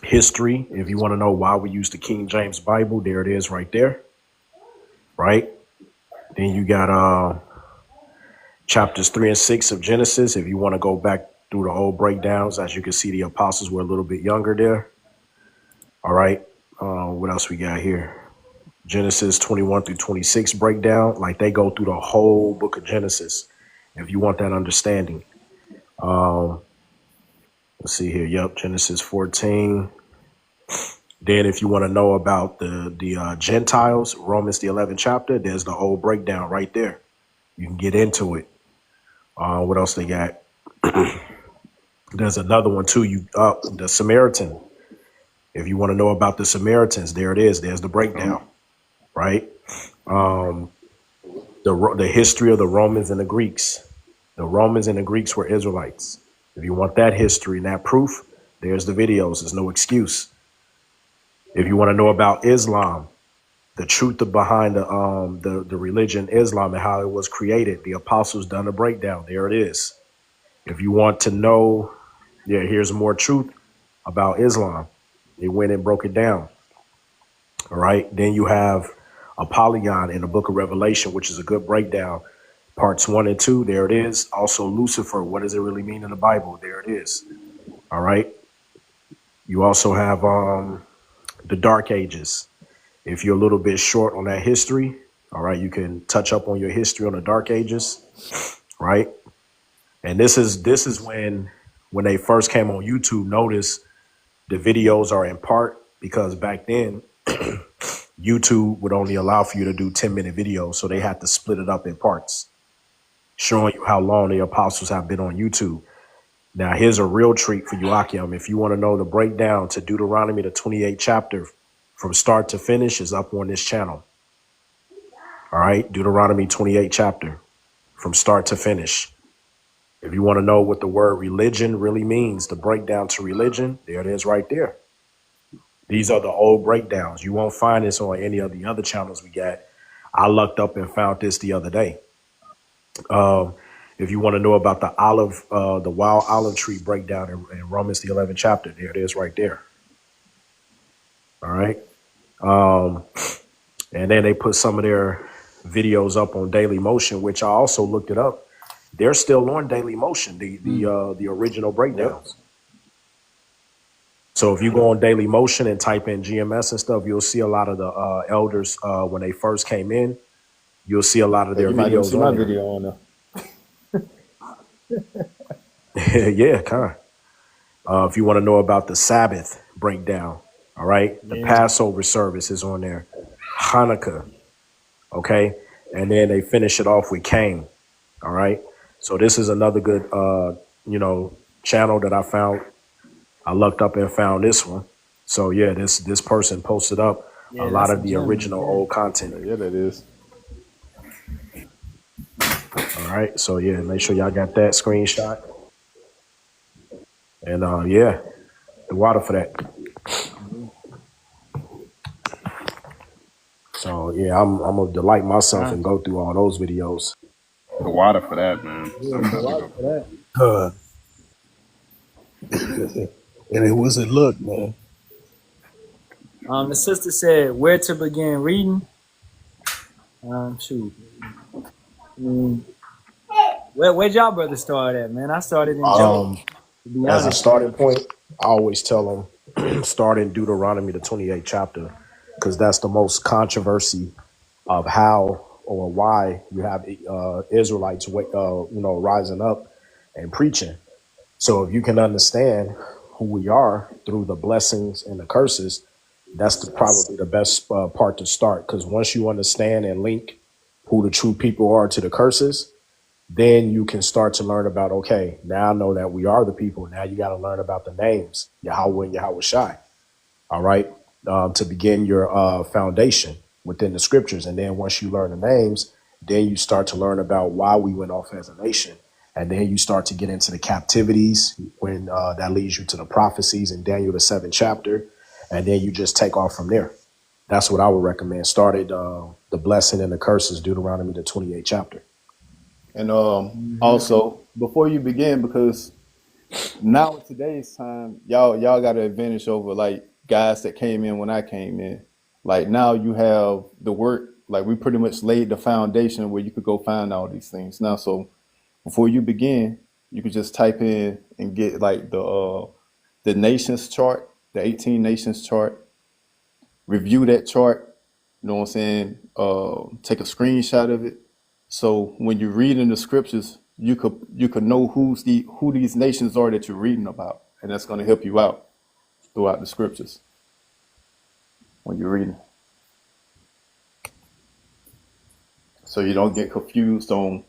Speaker 6: history. If you want to know why we use the King James Bible, there it is right there. Right? Then you got chapters 3 and 6 of Genesis. If you want to go back through the old breakdowns, as you can see, the apostles were a little bit younger there. All right. What else we got here? Genesis 21 through 26 breakdown. Like they go through the whole book of Genesis. If you want that understanding. Let's see here. Yep. Genesis 14. Then if you want to know about the Gentiles, Romans, the 11th chapter, there's the whole breakdown right there. You can get into it. What else they got? There's another one too. The Samaritan. If you want to know about the Samaritans, there it is. There's the breakdown, right? The history of the Romans and the Greeks. The Romans and the Greeks were Israelites. If you want that history and that proof, there's the videos. There's no excuse. If you want to know about Islam, the truth behind the religion Islam and how it was created. The apostles done a breakdown. There it is. If you want to know, yeah, here's more truth about Islam. They went and broke it down. All right. Then you have Apollyon in the book of Revelation, which is a good breakdown. Parts 1 and 2, there it is. Also Lucifer, what does it really mean in the Bible? There it is. All right. You also have the Dark Ages. If you're a little bit short on that history, all right, you can touch up on your history on the Dark Ages, right? And this is when they first came on YouTube. Notice the videos are in part because back then YouTube would only allow for you to do 10-minute videos, so they had to split it up in parts, showing you how long the apostles have been on YouTube. Now, here's a real treat for you, Ahchyam. If you want to know the breakdown to Deuteronomy, the 28th chapter, from start to finish, is up on this channel. All right, Deuteronomy 28 chapter, from start to finish. If you want to know what the word religion really means, the breakdown to religion, there it is right there. These are the old breakdowns. You won't find this on any of the other channels we got. I looked up and found this the other day. If you want to know about the wild olive tree breakdown in Romans, the 11th chapter, there it is right there. All right. And then they put some of their videos up on Daily Motion, which I also looked it up. They're still on Daily Motion, the original breakdowns. So if you go on Daily Motion and type in GMS and stuff, you'll see a lot of the elders when they first came in. You'll see a lot of their videos on there.
Speaker 2: Video on there.
Speaker 6: Yeah, kind of. If you want to know about the Sabbath breakdown, all right, the Passover service is on there, Hanukkah, okay, and then they finish it off with Cain, all right. So this is another good, channel that I found. I looked up and found this one. So yeah, this person posted up a lot of the original old content.
Speaker 2: Yeah, that is.
Speaker 6: All right, so yeah, make sure y'all got that screenshot. And yeah, the water for that. So yeah, I'm gonna delight myself and go through all those videos.
Speaker 10: The water for that, man.
Speaker 7: And it wasn't luck, man.
Speaker 1: The sister said where to begin reading. Shoot. Where'd y'all brother start at, man? I started in Job.
Speaker 6: As a starting point, I always tell them start in Deuteronomy, the 28th chapter, because that's the most controversy of how or why you have Israelites, rising up and preaching. So if you can understand who we are through the blessings and the curses, that's probably the best part to start. Because once you understand and link who the true people are to the curses, then you can start to learn about, okay, now I know that we are the people. Now you got to learn about the names, Yahawah and Yahawashi, all right, to begin your foundation within the scriptures. And then once you learn the names, then you start to learn about why we went off as a nation. And then you start to get into the captivities when that leads you to the prophecies in Daniel, the 7th chapter. And then you just take off from there. That's what I would recommend. Started the blessing and the curses, Deuteronomy, the 28th chapter.
Speaker 2: And also, before you begin, because now in today's time, y'all got an advantage over like guys that came in when I came in. Like now you have the work, like we pretty much laid the foundation where you could go find all these things now. So before you begin, you could just type in and get like the nations chart, the 18 nations chart, review that chart, you know what I'm saying? Take a screenshot of it. So when you're reading the scriptures, you could know who these nations are that you're reading about, and that's going to help you out throughout the scriptures when you're reading. So you don't get confused on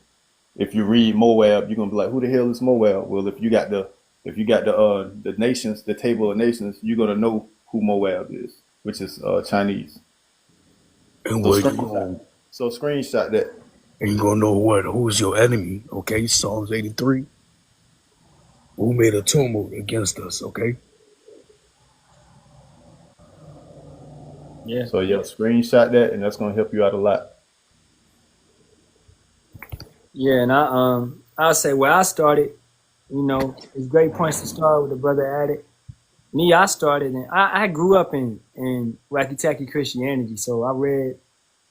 Speaker 2: if you read Moab, you're gonna be like, who the hell is Moab? Well, if you got the nations, the table of nations, you're gonna know who Moab is, which is Chinese.
Speaker 7: And
Speaker 2: So screenshot that.
Speaker 7: And you're going to know who's your enemy, okay? Psalms 83. Who made a tumult against us, okay?
Speaker 1: Yeah.
Speaker 2: So yeah, screenshot that, and that's gonna help you out a lot.
Speaker 1: Yeah, and I'll say where I started, it's great points to start with the brother added. Me, I started and I grew up in wacky tacky Christianity, so I read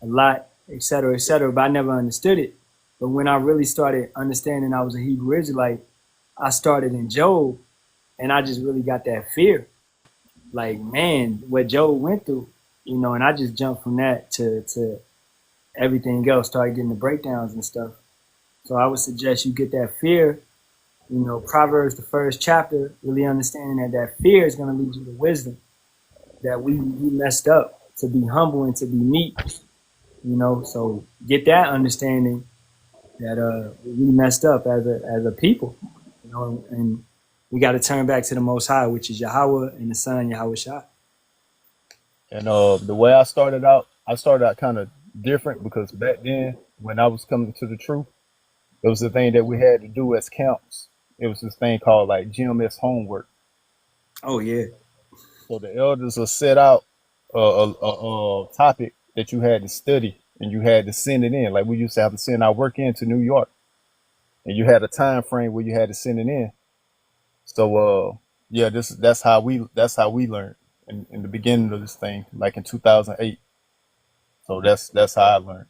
Speaker 1: a lot, et cetera, but I never understood it. But when I really started understanding I was a Hebrew Israelite, I started in Job, and I just really got that fear. Like, man, what Job went through, and I just jumped from that to everything else, started getting the breakdowns and stuff. So I would suggest you get that fear, Proverbs, the first chapter, really understanding that fear is going to lead you to wisdom, that we messed up, to be humble and to be meek, so get that understanding that we messed up as a people, and we got to turn back to the Most High, which is Yahawah and the Son Yahawashi.
Speaker 2: And the way I started out kind of different because back then, when I was coming to the truth, it was the thing that we had to do as camps. It was this thing called like GMS homework.
Speaker 1: Oh yeah.
Speaker 2: So the elders will set out a topic that you had to study, and you had to send it in. Like we used to have to send our work in to New York, and you had a time frame where you had to send it in. So yeah, that's how we learned in the beginning of this thing, like in 2008. So that's how I learned.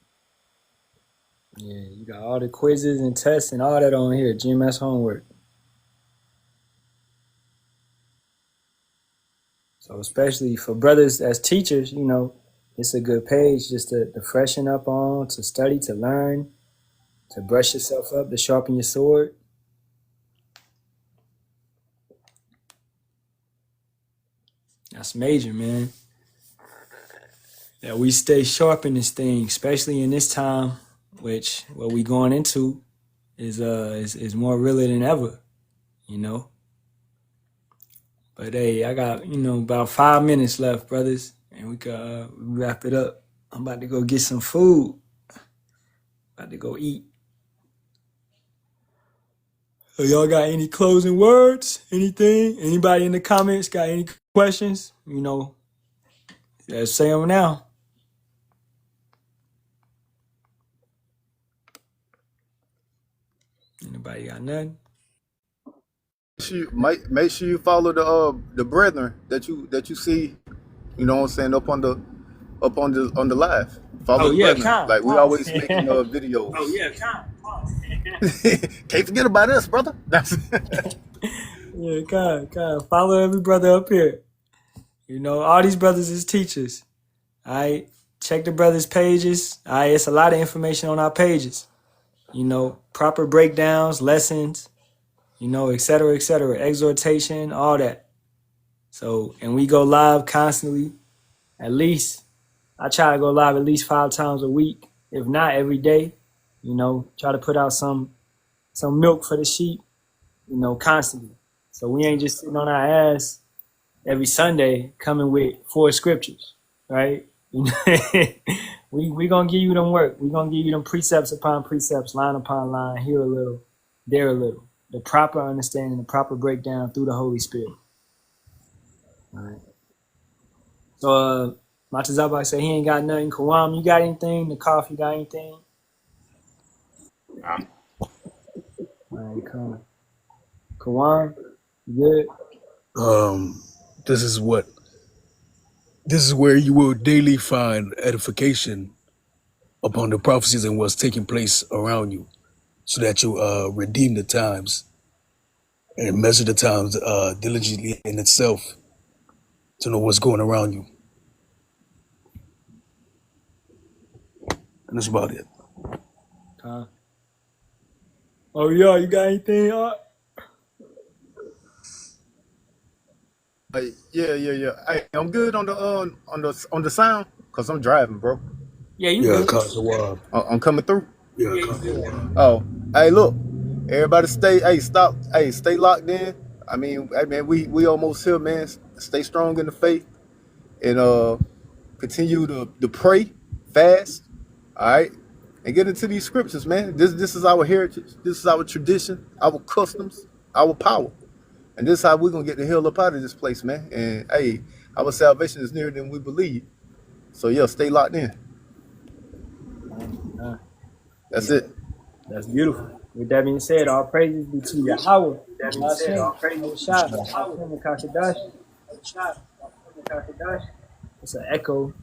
Speaker 1: Yeah, you got all the quizzes and tests and all that on here, GMS homework. So especially for brothers as teachers, it's a good page just to freshen up on, to study, to learn, to brush yourself up, to sharpen your sword. That's major, man. That we stay sharp in this thing, especially in this time, which what we going into is more realer than ever, But hey, I got about 5 minutes left, brothers, and we can wrap it up. I'm about to go get some food. About to go eat. So y'all got any closing words? Anything? Anybody in the comments got any questions? Let's say them now. Anybody got nothing?
Speaker 2: Make sure you follow the brethren that you see, you know what I'm saying, up on the live. Follow the brethren. Like we always making videos.
Speaker 1: Oh yeah,
Speaker 2: Can't forget about us, brother.
Speaker 1: Yeah, God. Follow every brother up here. All these brothers is teachers. All right. Check the brothers' pages. All right, it's a lot of information on our pages. Proper breakdowns, lessons, et cetera, exhortation, all that. So, and we go live constantly. At least, I try to go live at least 5 times a week, if not every day. Try to put out some milk for the sheep, constantly. So we ain't just sitting on our ass every Sunday coming with 4 scriptures, right? we gonna give you them work. We gonna give you them precepts upon precepts, line upon line, here a little, there a little. The proper understanding, the proper breakdown through the Holy Spirit. All right. So Matazaba said he ain't got nothing. Kawam, you got anything? The coffee got anything? All right, come. Kawam, you good?
Speaker 7: This is where you will daily find edification upon the prophecies and what's taking place around you, so that you redeem the times and measure the times diligently in itself to know what's going around you. And that's about it.
Speaker 1: Oh yeah, you got anything?
Speaker 2: Yeah. Hey, I'm good on the sound because I'm driving, bro.
Speaker 1: Yeah, you good.
Speaker 2: I'm coming through.
Speaker 7: Yeah,
Speaker 2: Oh, hey, look, everybody stay locked in. I mean, we almost here, man. Stay strong in the faith and continue to pray, fast, all right, and get into these scriptures, man. This is our heritage. This is our tradition, our customs, our power. And this is how we're going to get the hell up out of this place, man. And, hey, our salvation is nearer than we believe. So yeah, stay locked in. That's
Speaker 1: Yeah,
Speaker 2: it.
Speaker 1: that's beautiful. With that being said, all praises be to Yahawah, Bahasham, Yahawashi, Ahtham, and Kakadash. It's an echo.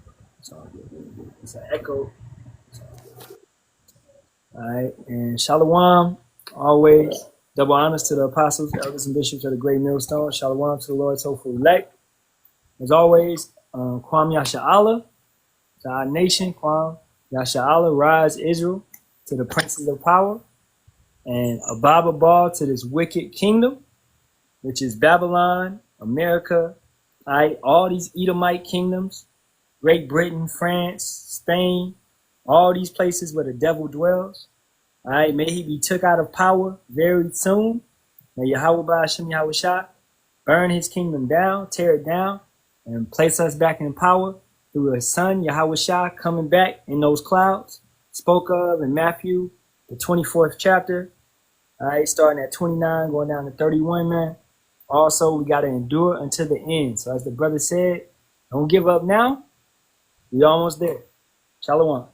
Speaker 1: It's an echo. All right, and Shalawam, always double honors to the apostles, elders, and bishops of the great millstone. Shalawam to the Lord's hopeful elect. As always, Kwam Yasharahla to our nation. Kwam Yasharahla, rise Israel to the princes of power. And Ababa Ball to this wicked kingdom, which is Babylon, America, all these Edomite kingdoms, Great Britain, France, Spain, all these places where the devil dwells. All right, may he be took out of power very soon. May Yahawah Bahasham Yahawashi burn his kingdom down, tear it down, and place us back in power through his son, Yahawashi, coming back in those clouds, spoke of in Matthew, the 24th chapter. All right, starting at 29, going down to 31, man. Also, we got to endure until the end. So as the brother said, don't give up now. We almost there. Shalom.